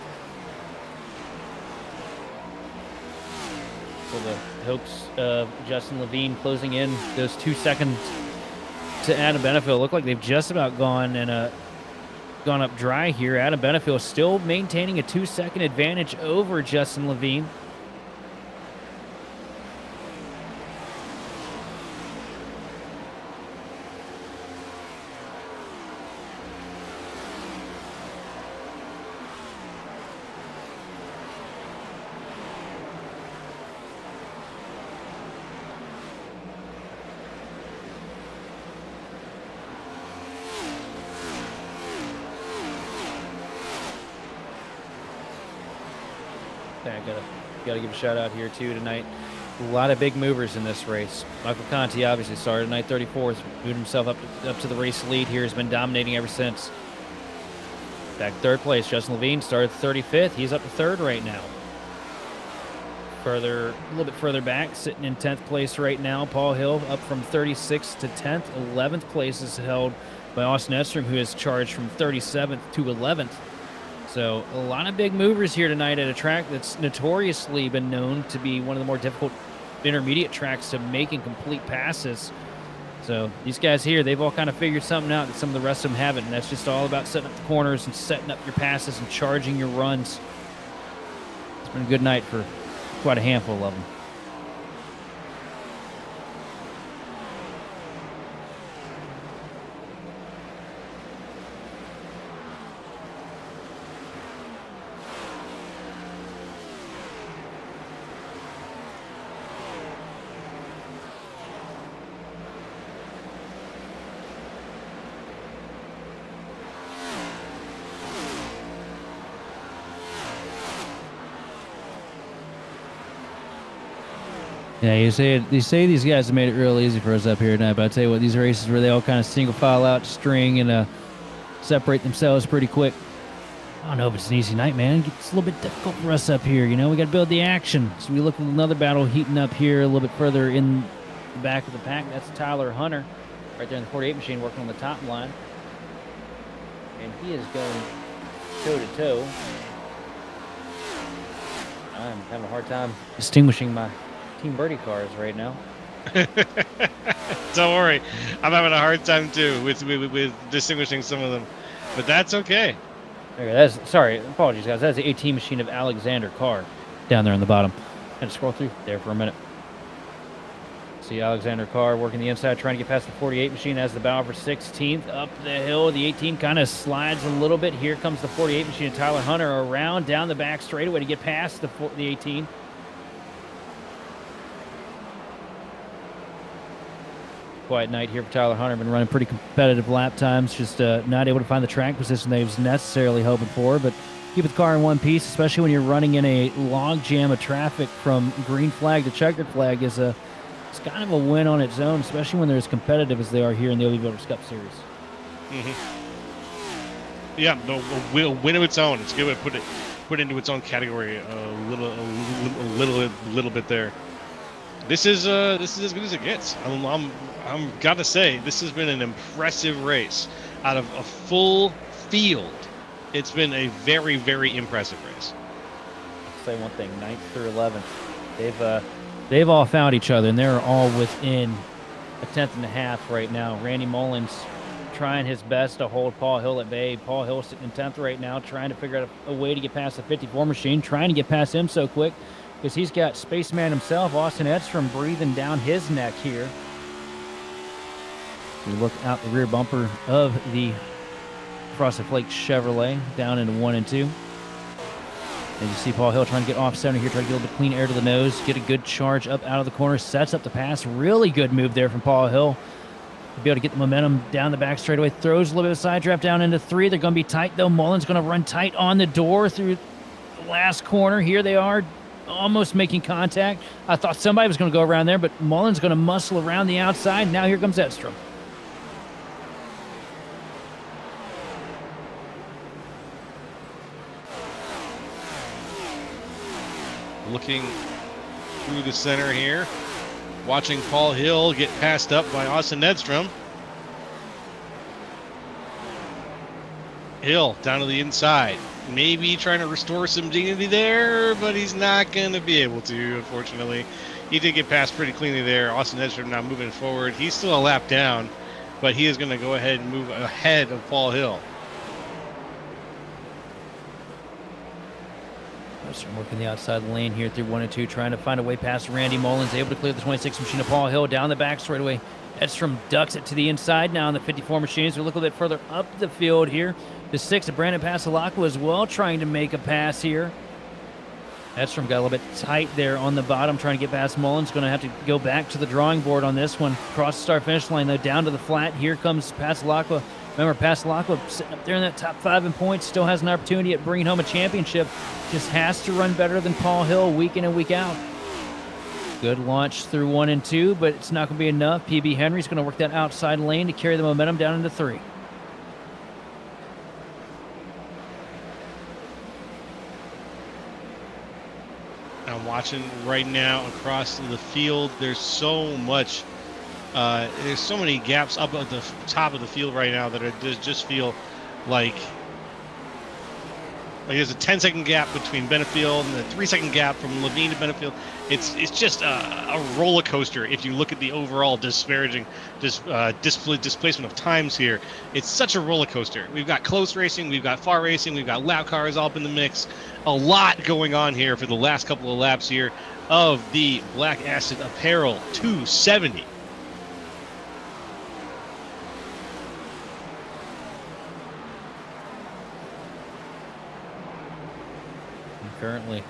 So the hopes of Justin Levine closing in those 2 seconds to Adam Benefield look like they've just about gone up dry here. Adam Benefield still maintaining a 2-second advantage over Justin Levine. I gotta give a shout out here too tonight. A lot of big movers in this race. Michael Conti obviously started tonight 34th, moved himself up to the race lead here, has been dominating ever since. Back 3rd place, Justin Levine started 35th. He's up to 3rd right now. A little bit further back, sitting in 10th place right now. Paul Hill up from 36th to 10th. 11th place is held by Austin Edstrom, who is charged from 37th to 11th. So a lot of big movers here tonight at a track that's notoriously been known to be one of the more difficult intermediate tracks to make and complete passes. So these guys here, they've all kind of figured something out that some of the rest of them haven't, and that's just all about setting up the corners and setting up your passes and charging your runs. It's been a good night for quite a handful of them. Yeah, you say these guys have made it real easy for us up here tonight, but I tell you what, these races where they all kind of single file out, string, and separate themselves pretty quick. I don't know if it's an easy night, man. It's a little bit difficult for us up here. You know, we got to build the action. So we look at another battle heating up here a little bit further in the back of the pack. That's Tyler Hunter right there in the 48 machine working on the top line. And he is going toe-to-toe. I'm having a hard time distinguishing my Team Birdie cars right now. Don't worry, I'm having a hard time too with distinguishing some of them, but that's okay. Okay, sorry, apologies guys. That's the 18 machine of Alexander Carr down there on the bottom. I had to scroll through there for a minute. See Alexander Carr working the inside, trying to get past the 48 machine as the battle for 16th up the hill. The 18 kind of slides a little bit. Here comes the 48 machine of Tyler Hunter around down the back straightaway to get past the 18. Quiet night here for Tyler Hunter. Been running pretty competitive lap times, just not able to find the track position they was necessarily hoping for, but keep the car in one piece, especially when you're running in a log jam of traffic from green flag to checkered flag it's kind of a win on its own, especially when they're as competitive as they are here in the OB Builders Cup Series. Mm-hmm. Yeah, no, a win of its own. It's a good way to put into its own category a little bit there. This is as good as it gets. I'm gotta say, this has been an impressive race. Out of a full field, it's been a very, very impressive race. I'll say one thing: 9th through 11th, they've all found each other, and they're all within a 10th and a half right now. Randy Mullins trying his best to hold Paul Hill at bay. Paul Hill sitting in 10th right now, trying to figure out a way to get past the 54 machine, trying to get past him so quick, because he's got Spaceman himself, Austin Edstrom, breathing down his neck here. We look out the rear bumper of the Frosted Flake Chevrolet down into 1 and 2. And you see Paul Hill trying to get off center here, trying to get a little bit clean air to the nose, get a good charge up out of the corner, sets up the pass. Really good move there from Paul Hill to be able to get the momentum down the back straightaway. Throws a little bit of side draft down into 3. They're going to be tight, though. Mullins going to run tight on the door through the last corner. Here they are, almost making contact. I thought somebody was going to go around there, but Mullins going to muscle around the outside. Now here comes Edstrom. Looking through the center here, watching Paul Hill get passed up by Austin Edstrom. Hill down to the inside, maybe trying to restore some dignity there, but he's not going to be able to, unfortunately. He did get past pretty cleanly there. Austin Edstrom now moving forward. He's still a lap down, but he is going to go ahead and move ahead of Paul Hill. Edstrom working the outside lane here through 1 and 2, trying to find a way past Randy Mullins, able to clear the 26 machine of Paul Hill down the back straightaway. Edstrom ducks it to the inside now on the 54 machines. We look a little bit further up the field here. The 6 of Brandon Pasalacqua as well, trying to make a pass here. Edstrom got a little bit tight there on the bottom, trying to get past Mullins. Going to have to go back to the drawing board on this one. Cross the start finish line, though, down to the flat. Here comes Pasalacqua. Remember, Pasalacqua sitting up there in that top 5 in points, still has an opportunity at bringing home a championship. Just has to run better than Paul Hill week in and week out. Good launch through 1 and 2, but it's not going to be enough. PB Henry's going to work that outside lane to carry the momentum down into 3. I'm watching right now across the field. There's so much. There's so many gaps up at the top of the field right now that just feel like Like there's a 10-second gap between Benefield and a 3-second gap from Levine to Benefield. It's just a roller coaster if you look at the overall disparaging displacement of times here. It's such a roller coaster. We've got close racing, we've got far racing, we've got lap cars all up in the mix. A lot going on here for the last couple of laps here of the Black Acid Apparel 270. Currently,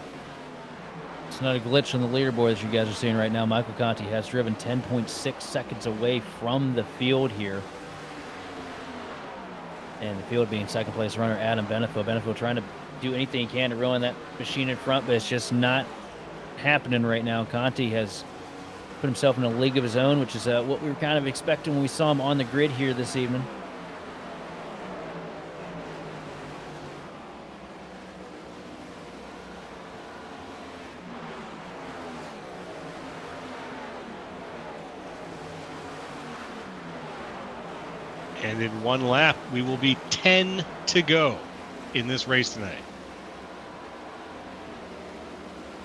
it's not a glitch on the leaderboard that you guys are seeing right now. Michael Conti has driven 10.6 seconds away from the field here. And the field being second place runner Adam Benefield. Benefield trying to do anything he can to ruin that machine in front, but it's just not happening right now. Conti has put himself in a league of his own, which is what we were kind of expecting when we saw him on the grid here this evening. And in one lap, we will be 10 to go in this race tonight.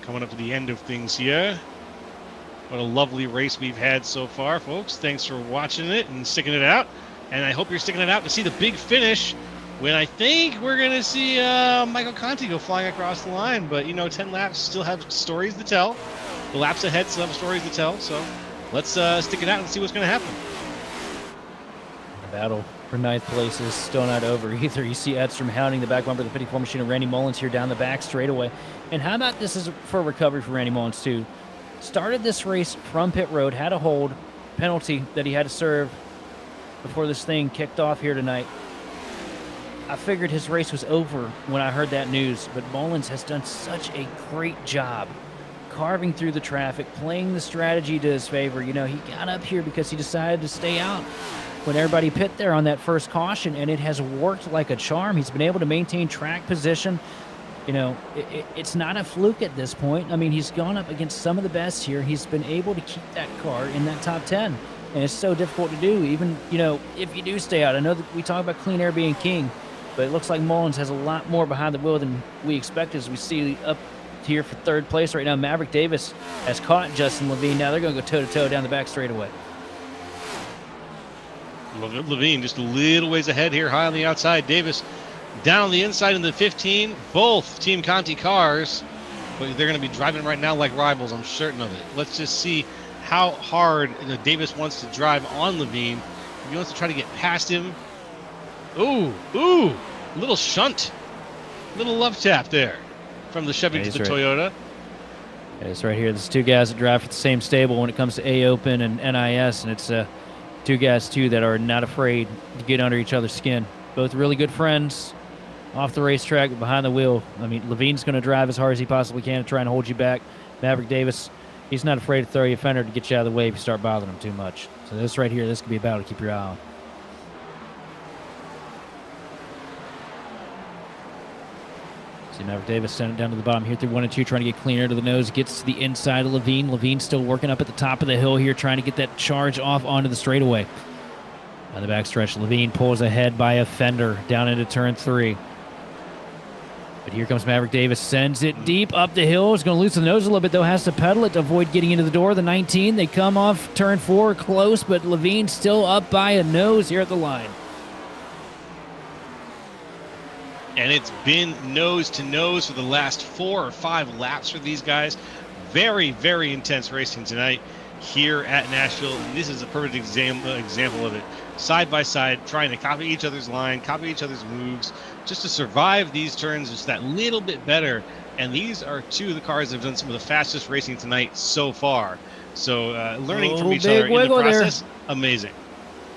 Coming up to the end of things here. What a lovely race we've had so far, folks. Thanks for watching it and sticking it out. And I hope you're sticking it out to see the big finish when I think we're going to see Michael Conti go flying across the line. But, 10 laps still have stories to tell. The laps ahead still have stories to tell. So let's stick it out and see what's going to happen. Battle for ninth place is still not over either. You see Edstrom hounding the back bumper of the 54 machine of Randy Mullins here down the back straightaway. And how about this is for recovery for Randy Mullins too? Started this race from pit road, had a hold penalty that he had to serve before this thing kicked off here tonight. I figured his race was over when I heard that news, but Mullins has done such a great job carving through the traffic, playing the strategy to his favor. He got up here because he decided to stay out when everybody pit there on that first caution, and it has worked like a charm. He's been able to maintain track position. It's not a fluke at this point. I mean, he's gone up against some of the best here. He's been able to keep that car in that top 10, and it's so difficult to do, even, if you do stay out. I know that we talk about clean air being king, but it looks like Mullins has a lot more behind the wheel than we expected, as we see up here for third place right now. Maverick Davis has caught Justin Levine. Now they're going to go toe-to-toe down the back straightaway. Levine just a little ways ahead here, high on the outside. Davis down on the inside in the 15. Both Team Conti cars, but they're going to be driving right now like rivals. I'm certain of it. Let's just see how hard Davis wants to drive on Levine. If he wants to try to get past him. Ooh, little shunt, little love tap there from the Chevy to the Toyota. Yeah, it's right here. There's two guys that drive for the same stable when it comes to A-Open and NIS, and it's two guys, too, that are not afraid to get under each other's skin. Both really good friends off the racetrack, but behind the wheel. I mean, Levine's going to drive as hard as he possibly can to try and hold you back. Maverick Davis, he's not afraid to throw you a fender to get you out of the way if you start bothering him too much. So this right here, this could be a battle to keep your eye on. See Maverick Davis sent it down to the bottom here through 1 and 2, trying to get cleaner to the nose. Gets to the inside of Levine. Levine still working up at the top of the hill here, trying to get that charge off onto the straightaway. On the backstretch, Levine pulls ahead by a fender down into turn 3. But here comes Maverick Davis, sends it deep up the hill. Is going to loosen the nose a little bit, though. Has to pedal it to avoid getting into the door. The 19, they come off turn 4 close, but Levine still up by a nose here at the line. And it's been nose to nose for the last 4 or 5 laps for these guys. Very, very intense racing tonight here at Nashville. And this is a perfect example of it. Side by side, trying to copy each other's line, copy each other's moves, just to survive these turns just that little bit better. And these are two of the cars that have done some of the fastest racing tonight so far. So learning from each other in the process, amazing.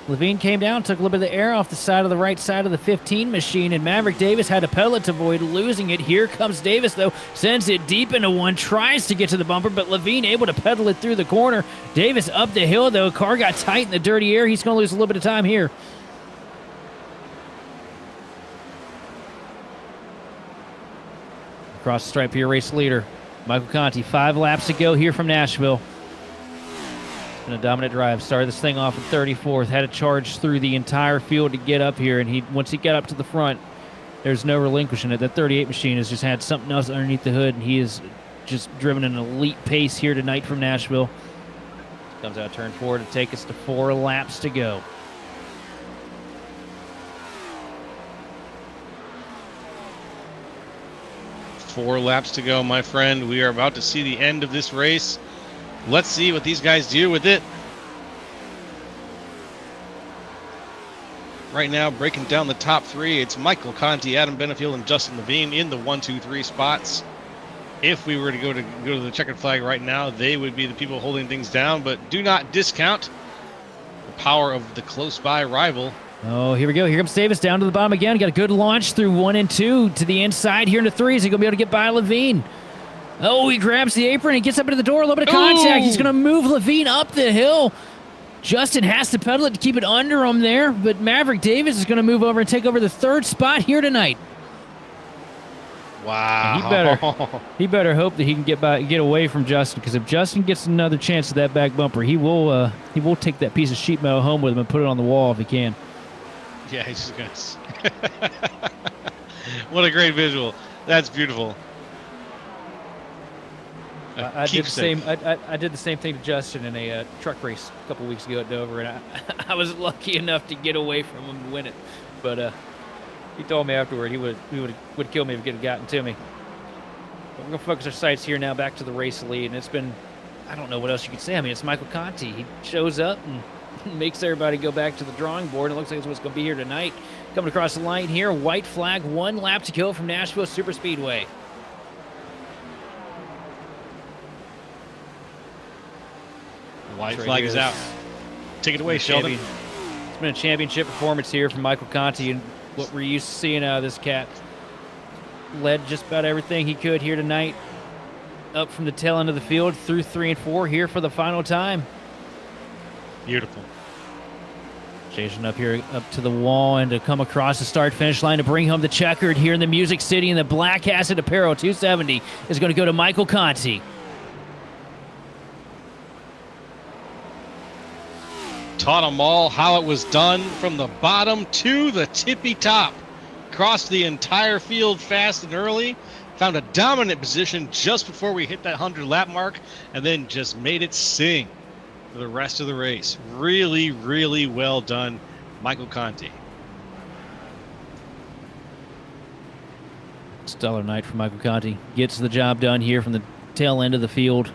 Levine came down, took a little bit of the air off the side of the right side of the 15 machine, and Maverick Davis had to pedal it to avoid losing it. Here comes Davis, though, sends it deep into one, tries to get to the bumper, but Levine able to pedal it through the corner. Davis up the hill, though. Car got tight in the dirty air. He's going to lose a little bit of time here. Across the stripe here, race leader, Michael Conti. 5 laps to go here from Nashville. A dominant drive. Started this thing off at 34th. Had to charge through the entire field to get up here, and once he got up to the front, There's no relinquishing it. That 38 machine has just had something else underneath the hood, and he has just driven an elite pace here tonight from Nashville. Comes out turn 4 to take us to 4 laps to go. Four laps to go, my friend. We are about to see the end of this race. Let's see what these guys do with it. Right now, breaking down the top 3, it's Michael Conti, Adam Benefield, and Justin Levine in the 1, 2, 3 spots. If we were to go to the checkered flag right now, they would be the people holding things down, but do not discount the power of the close-by rival. Oh, here we go. Here comes Davis down to the bottom again. Got a good launch through 1 and 2 to the inside here into 3. Is he going to be able to get by Levine? Oh, he grabs the apron and gets up into the door. A little bit of contact. Ooh. He's going to move Levine up the hill. Justin has to pedal it to keep it under him there, but Maverick Davis is going to move over and take over the 3rd spot here tonight. Wow. He better hope that he can get away from Justin, because if Justin gets another chance at that back bumper, he will take that piece of sheet metal home with him and put it on the wall if he can. Yeah, he's just going to... What a great visual. That's beautiful. I did the same thing to Justin in a truck race a couple weeks ago at Dover, and I was lucky enough to get away from him and win it. But he told me afterward he would kill me if he had gotten to me. But we're gonna focus our sights here now back to the race lead, and it's been, I don't know what else you could say. I mean, it's Michael Conti. He shows up and makes everybody go back to the drawing board. It looks like it's what's going to be here tonight. Coming across the line here, white flag, 1 lap to go from Nashville SuperSpeedway. White flag is out. Take it away, Sheldon. It's been a championship performance here from Michael Conti, and what we're used to seeing out of this cat. Led just about everything he could here tonight. Up from the tail end of the field through 3 and 4 here for the final time. Beautiful. Chasing up here, up to the wall, and to come across the start-finish line to bring home the checkered here in the Music City, and the Black Acid Apparel 270 is going to go to Michael Conti. Taught them all how it was done from the bottom to the tippy top. Crossed the entire field fast and early. Found a dominant position just before we hit that 100-lap mark, and then just made it sing for the rest of the race. Really, really well done, Michael Conti. Stellar night for Michael Conti. Gets the job done here from the tail end of the field.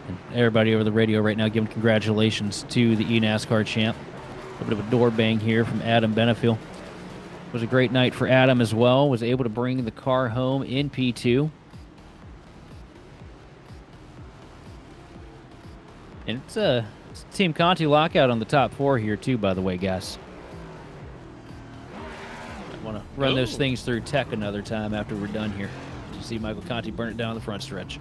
And everybody over the radio right now giving congratulations to the eNASCAR champ. A bit of a door bang here from Adam Benefield. It was a great night for Adam as well. Was able to bring the car home in P2. And it's a Team Conti lockout on the top 4 here too, by the way, guys. I want to run those things through tech another time after we're done here. You see Michael Conti burn it down the front stretch.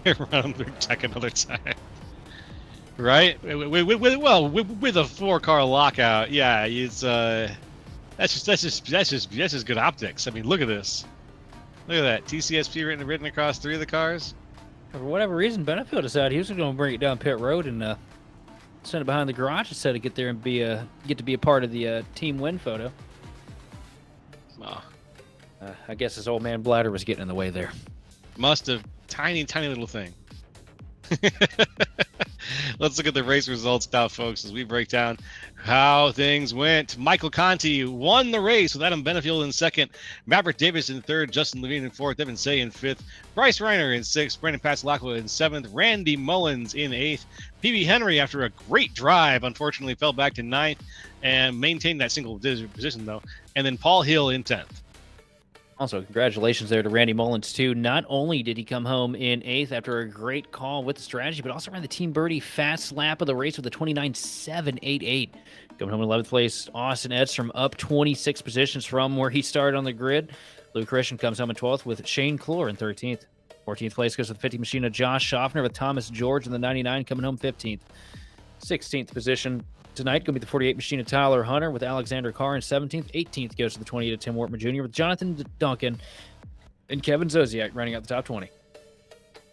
Run them through tech another time. Right? With a 4-car lockout, yeah, it's that's just good optics. I mean, look at this. Look at that. TCSP written across 3 of the cars. For whatever reason, Benefield decided he was going to bring it down pit road and send it behind the garage instead of get there and get to be a part of the team win photo. Oh. I guess his old man bladder was getting in the way there. Must have. Tiny little thing. Let's look at the race results now, folks, as we break down how things went. Michael Conti won the race with Adam Benefield in 2nd, Maverick Davis in 3rd, Justin Levine in 4th, Evan Say in 5th, Bryce Reiner in 6th, Brandon Pasolacqua in 7th, Randy Mullins in 8th, PB Henry, after a great drive, unfortunately fell back to 9th and maintained that single-digit position, though, and then Paul Hill in 10th. Also, congratulations there to Randy Mullins, too. Not only did he come home in 8th after a great call with the strategy, but also ran the Team Birdie fast lap of the race with a 29.788. Coming home in 11th place, Austin Edstrom up 26 positions from where he started on the grid. Luke Christian comes home in 12th with Shane Clore in 13th. 14th place goes to the 50 machine of Josh Schaffner with Thomas George in the 99 coming home 15th. 16th position tonight going to be the 48 machine of Tyler Hunter with Alexander Carr in 17th. 18th goes to the 28 of Tim Wortman Jr. with Jonathan Duncan and Kevin Zosiak running out the top 20.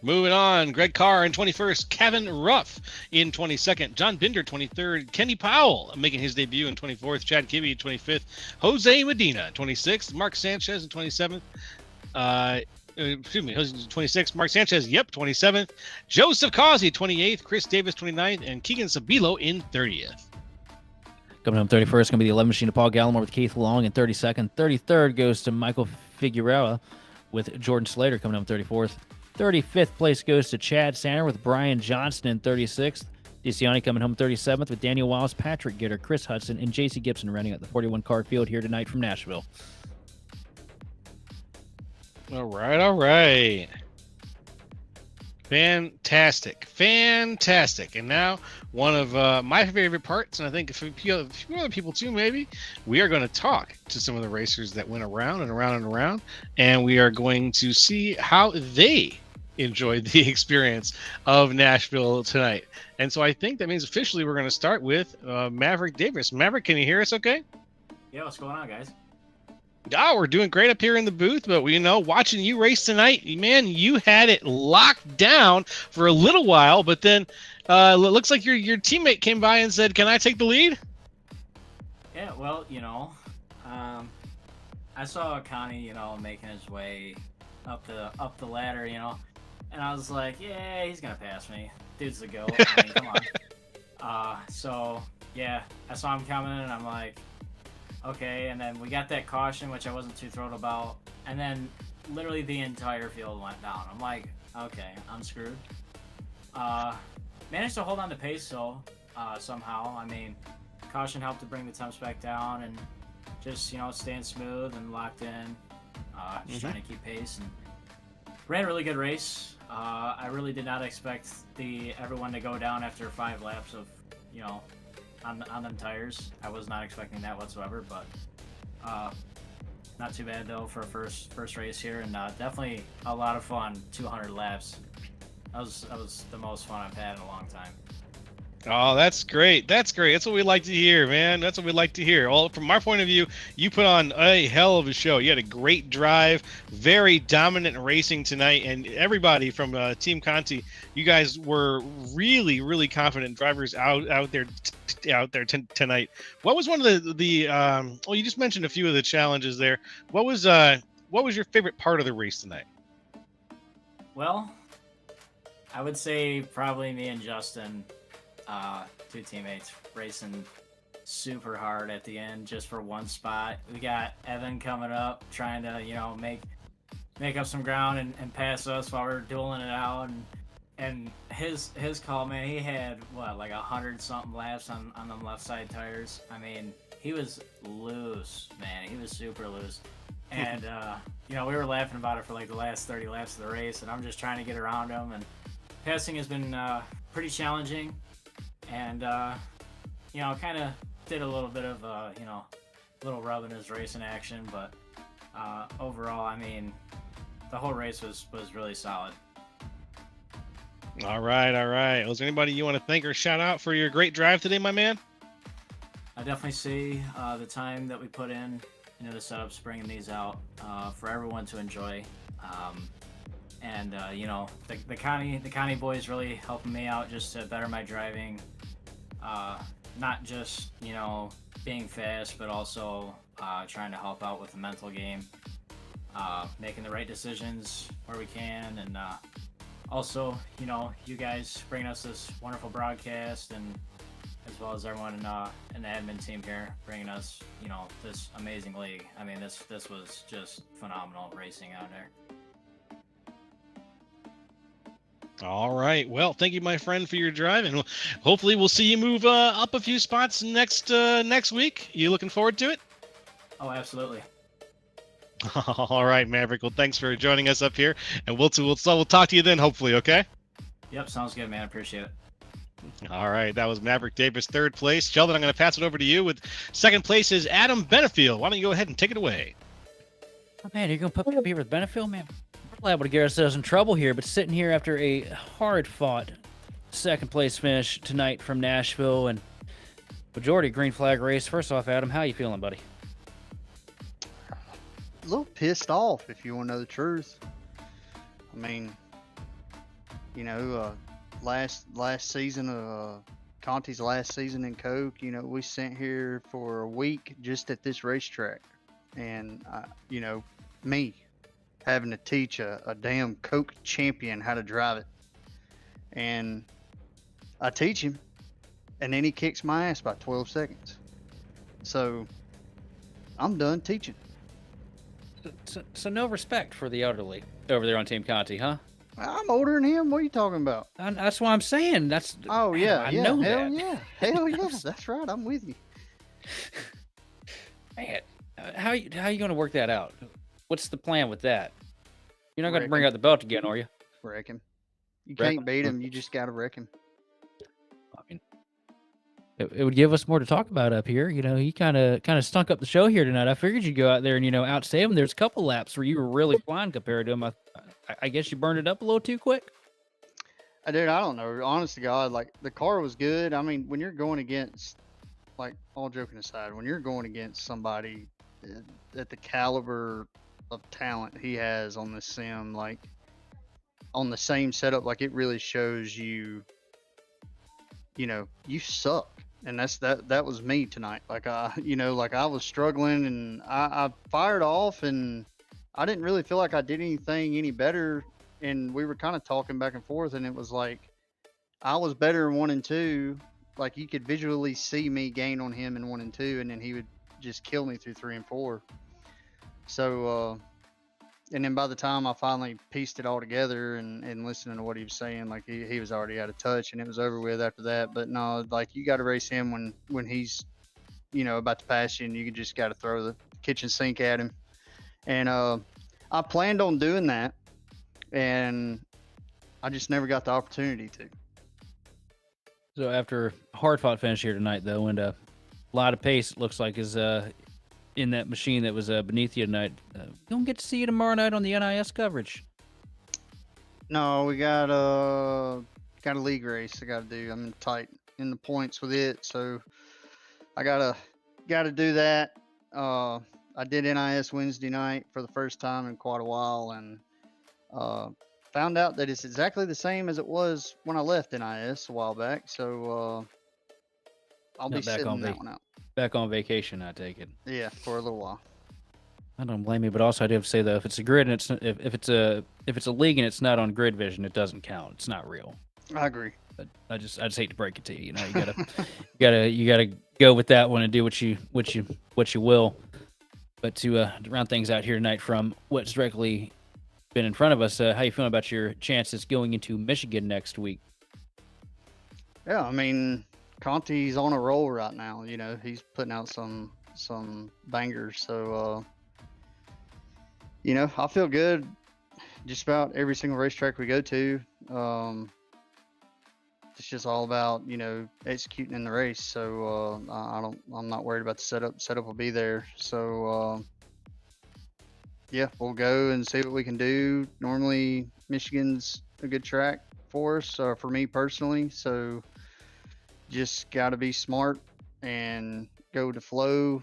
Moving on, Greg Carr in 21st, Kevin Ruff in 22nd, John Binder 23rd, Kenny Powell making his debut in 24th, Chad Kibbe in 25th, Jose Medina 26th, Mark Sanchez in 27th, excuse me, 26th, Mark Sanchez, 27th, Joseph Causey 28th, Chris Davis 29th, and Keegan Sabilo in 30th. Coming home 31st, going to be the 11 machine of Paul Gallimore with Keith Long in 32nd. 33rd goes to Michael Figueroa with Jordan Slater coming home 34th. 35th place goes to Chad Sander with Brian Johnston in 36th. DeCiani coming home 37th with Daniel Wallace, Patrick Gitter, Chris Hudson, and JC Gibson running at the 41-car field here tonight from Nashville. All right. Fantastic. And now one of my favorite parts, and I think a few other people too, maybe, we are going to talk to some of the racers that went around and around and around, and we are going to see how they enjoyed the experience of Nashville tonight. And so I think that means officially we're going to start with Maverick Davis. Maverick, can you hear us okay? Yeah, what's going on, guys? Oh, we're doing great up here in the booth, but watching you race tonight, man, you had it locked down for a little while, but then it looks like your teammate came by and said, "Can I take the lead?" Yeah, well, I saw Connie, making his way up the ladder, and I was like, yeah, he's gonna pass me. Dude's the GOAT. I mean, come on. So yeah, I saw him coming, and I'm like, okay, and then we got that caution, which I wasn't too thrilled about, and then literally the entire field went down. I'm like, okay, I'm screwed. Managed to hold on to pace, somehow. I mean, caution helped to bring the temps back down, and just, staying smooth and locked in, just trying to keep pace, and ran a really good race. I really did not expect everyone to go down after 5 laps of, on them tires. I was not expecting that whatsoever, but not too bad though for a first race here, and definitely a lot of fun. 200 laps. That was the most fun I've had in a long time. Oh, that's great. That's what we like to hear, man. That's what we like to hear. Well, from our point of view, you put on a hell of a show. You had a great drive, very dominant racing tonight, and everybody from Team Conti, you guys were really, really confident drivers out there tonight. What was one of the well, you just mentioned a few of the challenges there. What was your favorite part of the race tonight? Well, I would say probably me and Justin, 2 teammates, racing super hard at the end just for one spot. We got Evan coming up trying to make up some ground and pass us while we're dueling it out, and his call, man, he had like 100-something laps on them left side tires. I mean, he was loose, man. He was super loose, and we were laughing about it for like the last 30 laps of the race, and I'm just trying to get around him, and passing has been pretty challenging. And, kind of did a little bit of, little rub in his racing action. But overall, I mean, the whole race was really solid. All right. Was there anybody you want to thank or shout out for your great drive today, my man? I definitely see the time that we put in, the setups, bringing these out for everyone to enjoy. And the Connie boys really helping me out just to better my driving, not just being fast, but also trying to help out with the mental game, making the right decisions where we can, and also you guys bringing us this wonderful broadcast, and as well as everyone in the admin team here bringing us this amazing league. I mean, this was just phenomenal racing out there. All right. Well, thank you, my friend, for your drive, and hopefully we'll see you move up a few spots next week. You looking forward to it? Oh, absolutely. All right, Maverick. Well, thanks for joining us up here, and we'll talk to you then, hopefully. Okay. Yep, sounds good, man. Appreciate it. All right, that was Maverick Davis, 3rd place. Sheldon, I'm going to pass it over to you. With 2nd place is Adam Benefield. Why don't you go ahead and take it away? Oh, man, you're going to put me up here with Benefield, man? We're liable to get ourselves in trouble here, but sitting here after a hard-fought 2nd place finish tonight from Nashville and majority green flag race. First off, Adam, how you feeling, buddy? A little pissed off, if you want to know the truth. I mean, Last season of Conti's last season in Coke, we sent here for a week just at this racetrack, and me having to teach a damn Coke champion how to drive it, and I teach him, and then he kicks my ass by 12 seconds. So I'm done teaching. So no respect for the elderly over there on Team Conti, huh? I'm older than him. What are you talking about? That's what I'm saying. Oh man, yeah, I yeah, know hell that. yeah, hell yeah. That's right. I'm with you. Man, how you going to work that out? What's the plan with that? You're not going to bring Wreck out the belt again, are you? Wreck him. You Wreck can't him? beat him. You just gotta wreck him. I mean, it would give us more to talk about up here. He kind of stunk up the show here tonight. I figured you'd go out there and outsave him. There's a couple laps where you were really flying compared to him. I guess you burned it up a little too quick. Dude, I don't know. Honest to God, like the car was good. I mean, when you're going against, like, all joking aside, when you're going against somebody at the caliber of talent he has on the sim, like on the same setup, like it really shows you, you suck. And that was me tonight. Like like I was struggling, and I fired off, and I didn't really feel like I did anything any better. And we were kind of talking back and forth, and it was like I was better in 1 and 2. Like you could visually see me gain on him in 1 and 2, and then he would just kill me through 3 and 4. So, and then by the time I finally pieced it all together and listening to what he was saying, like he was already out of touch, and it was over with after that. But no, like you got to race him when he's, about to pass you, and you just got to throw the kitchen sink at him. And I planned on doing that, and I just never got the opportunity to. So after a hard-fought finish here tonight, though, and a lot of pace, it looks like, is in that machine that was beneath you tonight. You don't get to see you tomorrow night on the NIS coverage. No, we got a league race I got to do. I'm tight in the points with it, so I gotta do that. I did NIS Wednesday night for the first time in quite a while, and found out that it's exactly the same as it was when I left NIS a while back. So I'll be sitting that one out. Back on vacation, I take it. Yeah, for a little while. I don't blame you, but also I do have to say though, if it's a grid and it's if it's a league and it's not on grid vision, it doesn't count. It's not real. I agree. But I just hate to break it to you. You gotta go with that one and do what you will. But to round things out here tonight from what's directly been in front of us, how you feeling about your chances going into Michigan next week? Yeah, I mean, Conti's on a roll right now. He's putting out some bangers. So, I feel good just about every single racetrack we go to. It's just all about, executing in the race. So, I'm not worried about the setup. Setup will be there. So, yeah, we'll go and see what we can do. Normally, Michigan's a good track for us, for me personally. So, just got to be smart and go with the flow,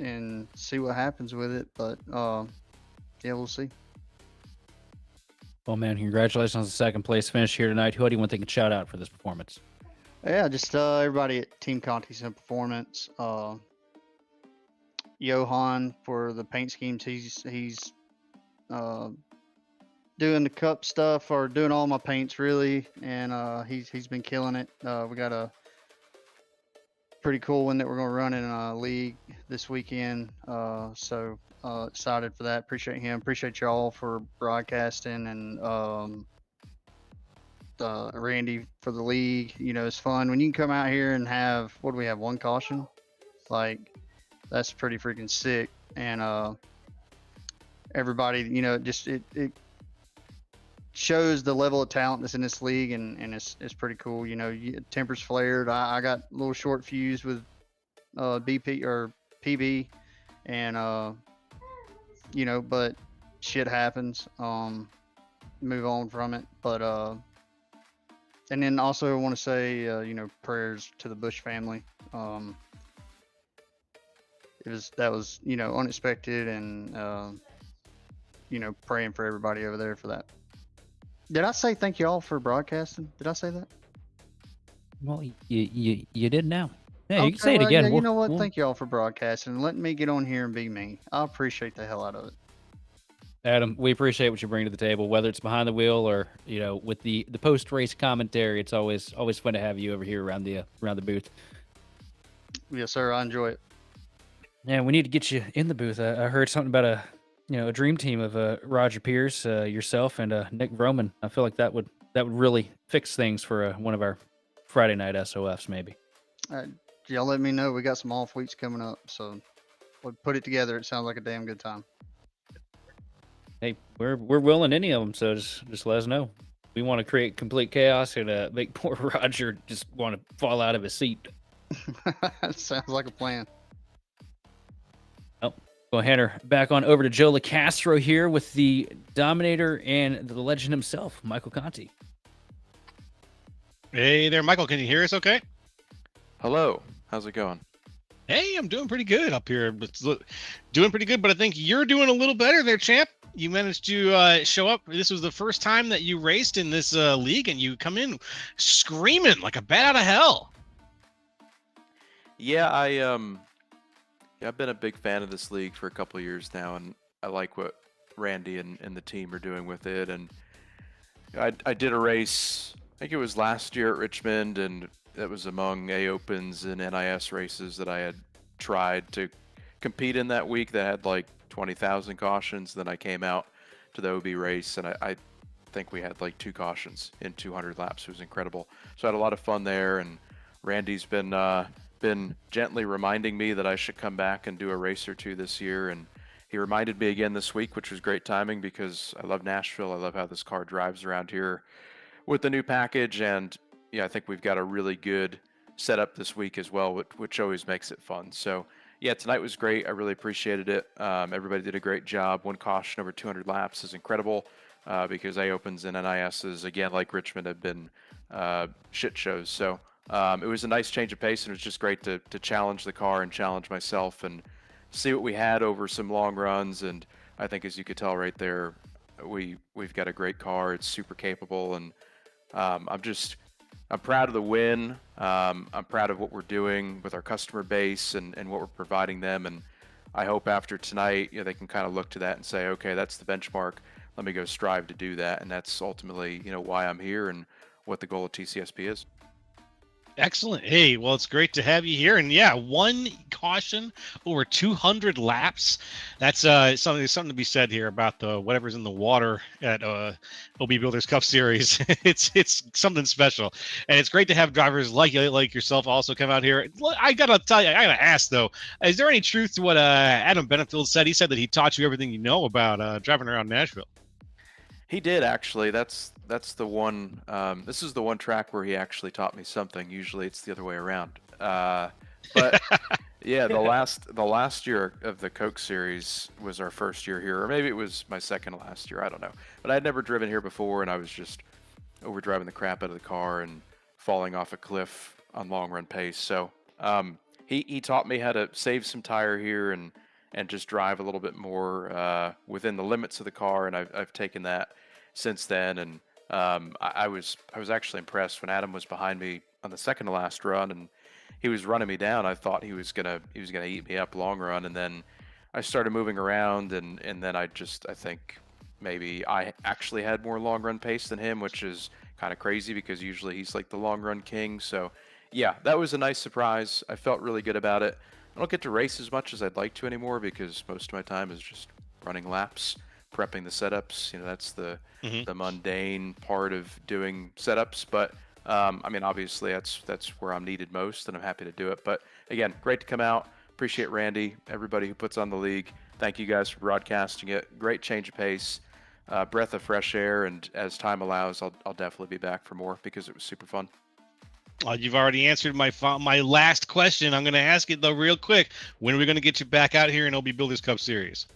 and see what happens with it. But yeah, we'll see. Well, man, congratulations on the second place finish here tonight. Who do you want to take a shout out for this performance? Yeah, just everybody at Team Conti Sim Performance. Johan for the paint schemes. He's doing the cup stuff, or doing all my paints really, and he's been killing it. We got a pretty cool one that we're going to run in a league this weekend. So excited for that. Appreciate him. Appreciate y'all for broadcasting, and Randy for the league. It's fun when you can come out here and have, what do we have, 1 caution? Like, that's pretty freaking sick. And everybody, it shows the level of talent that's in this league, and it's pretty cool. Tempers flared. I got a little short fuse with BP or PB, and but shit happens. Move on from it. But and then also I want to say prayers to the Bush family. That was unexpected, and praying for everybody over there for that. Did I say thank you all for broadcasting? Did I say that? Well, you did now. Yeah, you can say it well, again. Yeah, you know what? We'll- Thank you all for broadcasting and letting me get on here and be me. I appreciate the hell out of it. Adam, we appreciate what you bring to the table, whether it's behind the wheel or with the post race commentary. It's always fun to have you over here around the booth. Yes, sir. I enjoy it. Yeah, we need to get you in the booth. I heard something about a dream team of Roger Pierce, yourself, and Nick Vroman. I feel like that would really fix things for one of our Friday night SOFs, maybe. Y'all let me know. We got some off weeks coming up, so we'll put it together. It sounds like a damn good time. Hey, we're willing any of them, so just let us know. We want to create complete chaos and make poor Roger just want to fall out of his seat. Sounds like a plan. Oh, go hand her back on over to Joe LaCastro here with the Dominator and the legend himself, Michael Conti. Hey there, Michael. Can you hear us okay? Hello. How's it going? Hey, I'm doing pretty good up here. Doing pretty good, but I think you're doing a little better there, champ. You managed to show up. This was the first time that you raced in this league, and you come in screaming like a bat out of hell. Yeah, I've been a big fan of this league for a couple of years now, and I like what Randy and the team are doing with it. And I did a race, I think it was last year at Richmond, and that was among A Opens and NIS races that I had tried to compete in that week that had like 20,000 cautions. Then I came out to the OB race, and I think we had like 2 cautions in 200 laps. It was incredible. So I had a lot of fun there, and Randy's been gently reminding me that I should come back and do a race or 2 this year, and he reminded me again this week, which was great timing because I love Nashville. I love how this car drives around here with the new package, and yeah, I think we've got a really good setup this week as well, which always makes it fun. So yeah, tonight was great. I really appreciated it. Everybody did a great job. 1 caution over 200 laps is incredible because A Opens and NISs, again, like Richmond, have been shit shows. So it was a nice change of pace, and it was just great to challenge the car and challenge myself and see what we had over some long runs. And I think, as you could tell right there, we've got a great car. It's super capable, and I'm proud of the win. I'm proud of what we're doing with our customer base and what we're providing them. And I hope after tonight, they can kind of look to that and say, okay, that's the benchmark. Let me go strive to do that. And that's ultimately, why I'm here and what the goal of TCSP is. Excellent. Hey, well, it's great to have you here. And yeah, 1 caution over 200 laps. That's something to be said here about the whatever's in the water at OB Builders Cup Series. it's something special, and it's great to have drivers like yourself also come out here. I gotta tell you, I gotta ask though, is there any truth to what Adam Benefield said? He said that he taught you everything you know about driving around Nashville. He did, actually. That's the one. This is the one track where he actually taught me something. Usually it's the other way around. But yeah, the last year of the Coke Series was our first year here, or maybe it was my second to last year. I don't know. But I'd never driven here before, and I was just overdriving the crap out of the car and falling off a cliff on long run pace. So he taught me how to save some tire here and just drive a little bit more within the limits of the car, and I've taken that since then. And I was actually impressed when Adam was behind me on the second to last run, and he was running me down. I thought he was gonna eat me up long run, and then I started moving around, and then I think maybe I actually had more long run pace than him, which is kind of crazy because usually he's like the long run king. So yeah, that was a nice surprise. I felt really good about it. I don't get to race as much as I'd like to anymore because most of my time is just running laps, prepping the setups. That's the mundane part of doing setups. But I mean, obviously that's where I'm needed most, and I'm happy to do it. But again, great to come out. Appreciate Randy, everybody who puts on the league. Thank you guys for broadcasting it. Great change of pace, breath of fresh air, and as time allows, I'll definitely be back for more because it was super fun. You've already answered my last question. I'm going to ask it though real quick. When are we going to get you back out here in OB Builders Cup Series?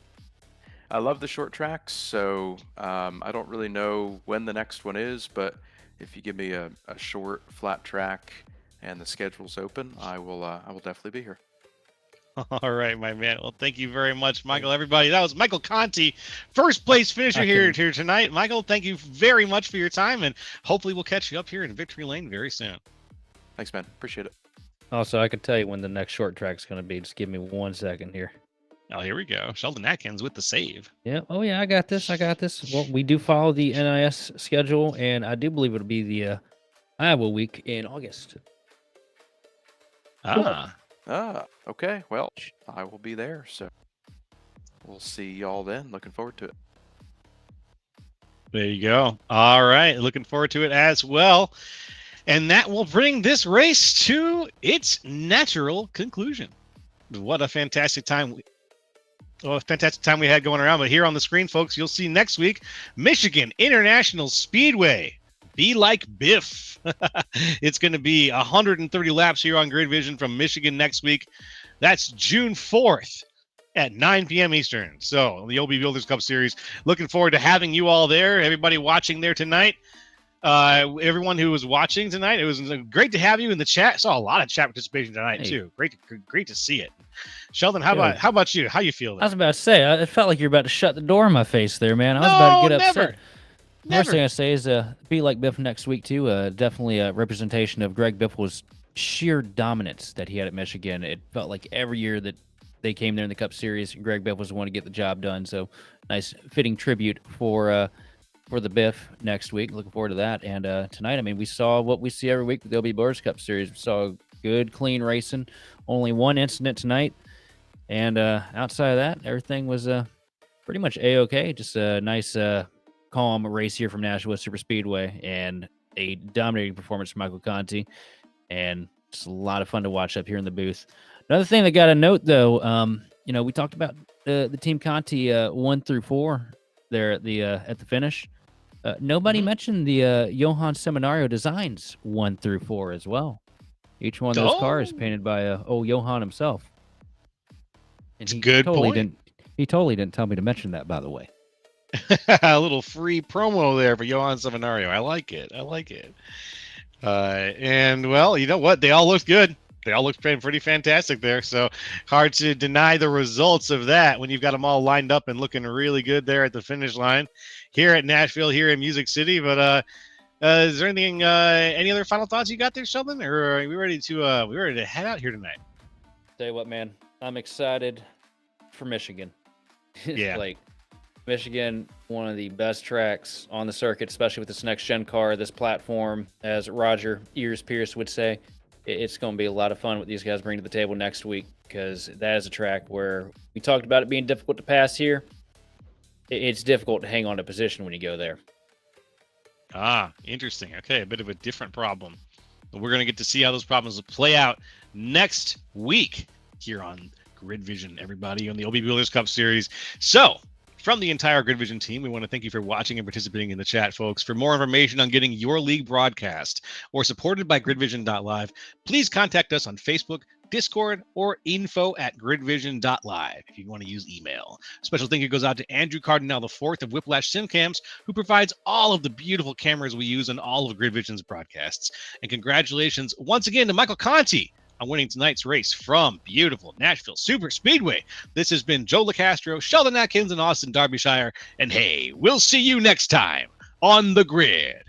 I love the short tracks, so I don't really know when the next one is, but if you give me a short, flat track and the schedule's open, I will definitely be here. All right, my man. Well, thank you very much, Michael. Everybody, that was Michael Conti, first place finisher here tonight. Michael, thank you very much for your time, and hopefully we'll catch you up here in Victory Lane very soon. Thanks, man. Appreciate it. Also, I can tell you when the next short track's going to be. Just give me 1 second here. Oh, here we go. Sheldon Atkins with the save. Yeah. Oh, yeah. I got this. Well, we do follow the NIS schedule, and I do believe it'll be the Iowa week in August. Okay. Well, I will be there, so we'll see y'all then. Looking forward to it. There you go. All right. Looking forward to it as well. And that will bring this race to its natural conclusion. What a fantastic time. Well, a fantastic time we had going around. But here on the screen, folks, you'll see next week, Michigan International Speedway. Be like Biff. It's going to be 130 laps here on Grid Vision from Michigan next week. That's June 4th at 9 p.m. Eastern. So the OB Builders Cup Series. Looking forward to having you all there. Everybody watching there tonight. Everyone who was watching tonight, it was great to have you in the chat. Saw a lot of chat participation tonight too. Great to see it. Sheldon, how about you? How you feel? I was about to say, it felt like you're about to shut the door in my face there, man. I was about to get upset. First thing I say is, be like Biff next week too. Definitely a representation of Greg Biffle's sheer dominance that he had at Michigan. It felt like every year that they came there in the Cup Series, Greg Biff was the one to get the job done. So nice, fitting tribute for the Biff next week. Looking forward to that. And tonight, I mean, we saw what we see every week with the OB Builders Cup Series. We saw good, clean racing. Only one incident tonight. And outside of that, everything was pretty much A-okay. Just a nice, calm race here from Nashville SuperSpeedway, and a dominating performance from Michael Conti. And just a lot of fun to watch up here in the booth. Another thing that got a note, though, we talked about the Team Conti 1 through 4 there at the finish. Nobody mentioned the Johan Seminario designs 1 through 4 as well. Each one of those cars painted by Johan himself. And it's a good point. He totally didn't tell me to mention that, by the way. A little free promo there for Johan Seminario. I like it. And well, you know what? They all looked good. They all looked pretty fantastic there. So hard to deny the results of that when you've got them all lined up and looking really good there at the finish line here at Nashville, here in Music City. But is there anything, any other final thoughts you got there, Sheldon? Or are we ready to head out here tonight? Tell you what, man, I'm excited for Michigan. Yeah. Like, Michigan, one of the best tracks on the circuit, especially with this next-gen car, this platform, as Roger Ears Pierce would say. It's going to be a lot of fun what these guys bring to the table next week, because that is a track where we talked about it being difficult to pass here. It's difficult to hang on to position when you go there. Interesting. Okay, a bit of a different problem. We're going to get to see how those problems play out next week here on Grid Vision, everybody, on the OB Builders Cup Series. So, from the entire Grid Vision team, we want to thank you for watching and participating in the chat, folks. For more information on getting your league broadcast or supported by gridvision.live, please contact us on Facebook, Discord, or info@gridvision.live if you want to use email. Special thank you goes out to Andrew Cardinal IV of Whiplash Simcams, who provides all of the beautiful cameras we use on all of Grid Vision's broadcasts. And congratulations once again to Michael Conti on winning tonight's race from beautiful Nashville SuperSpeedway. This has been Joe LaCastro, Sheldon Atkins, and Austin Derbyshire. And hey, we'll see you next time on the grid.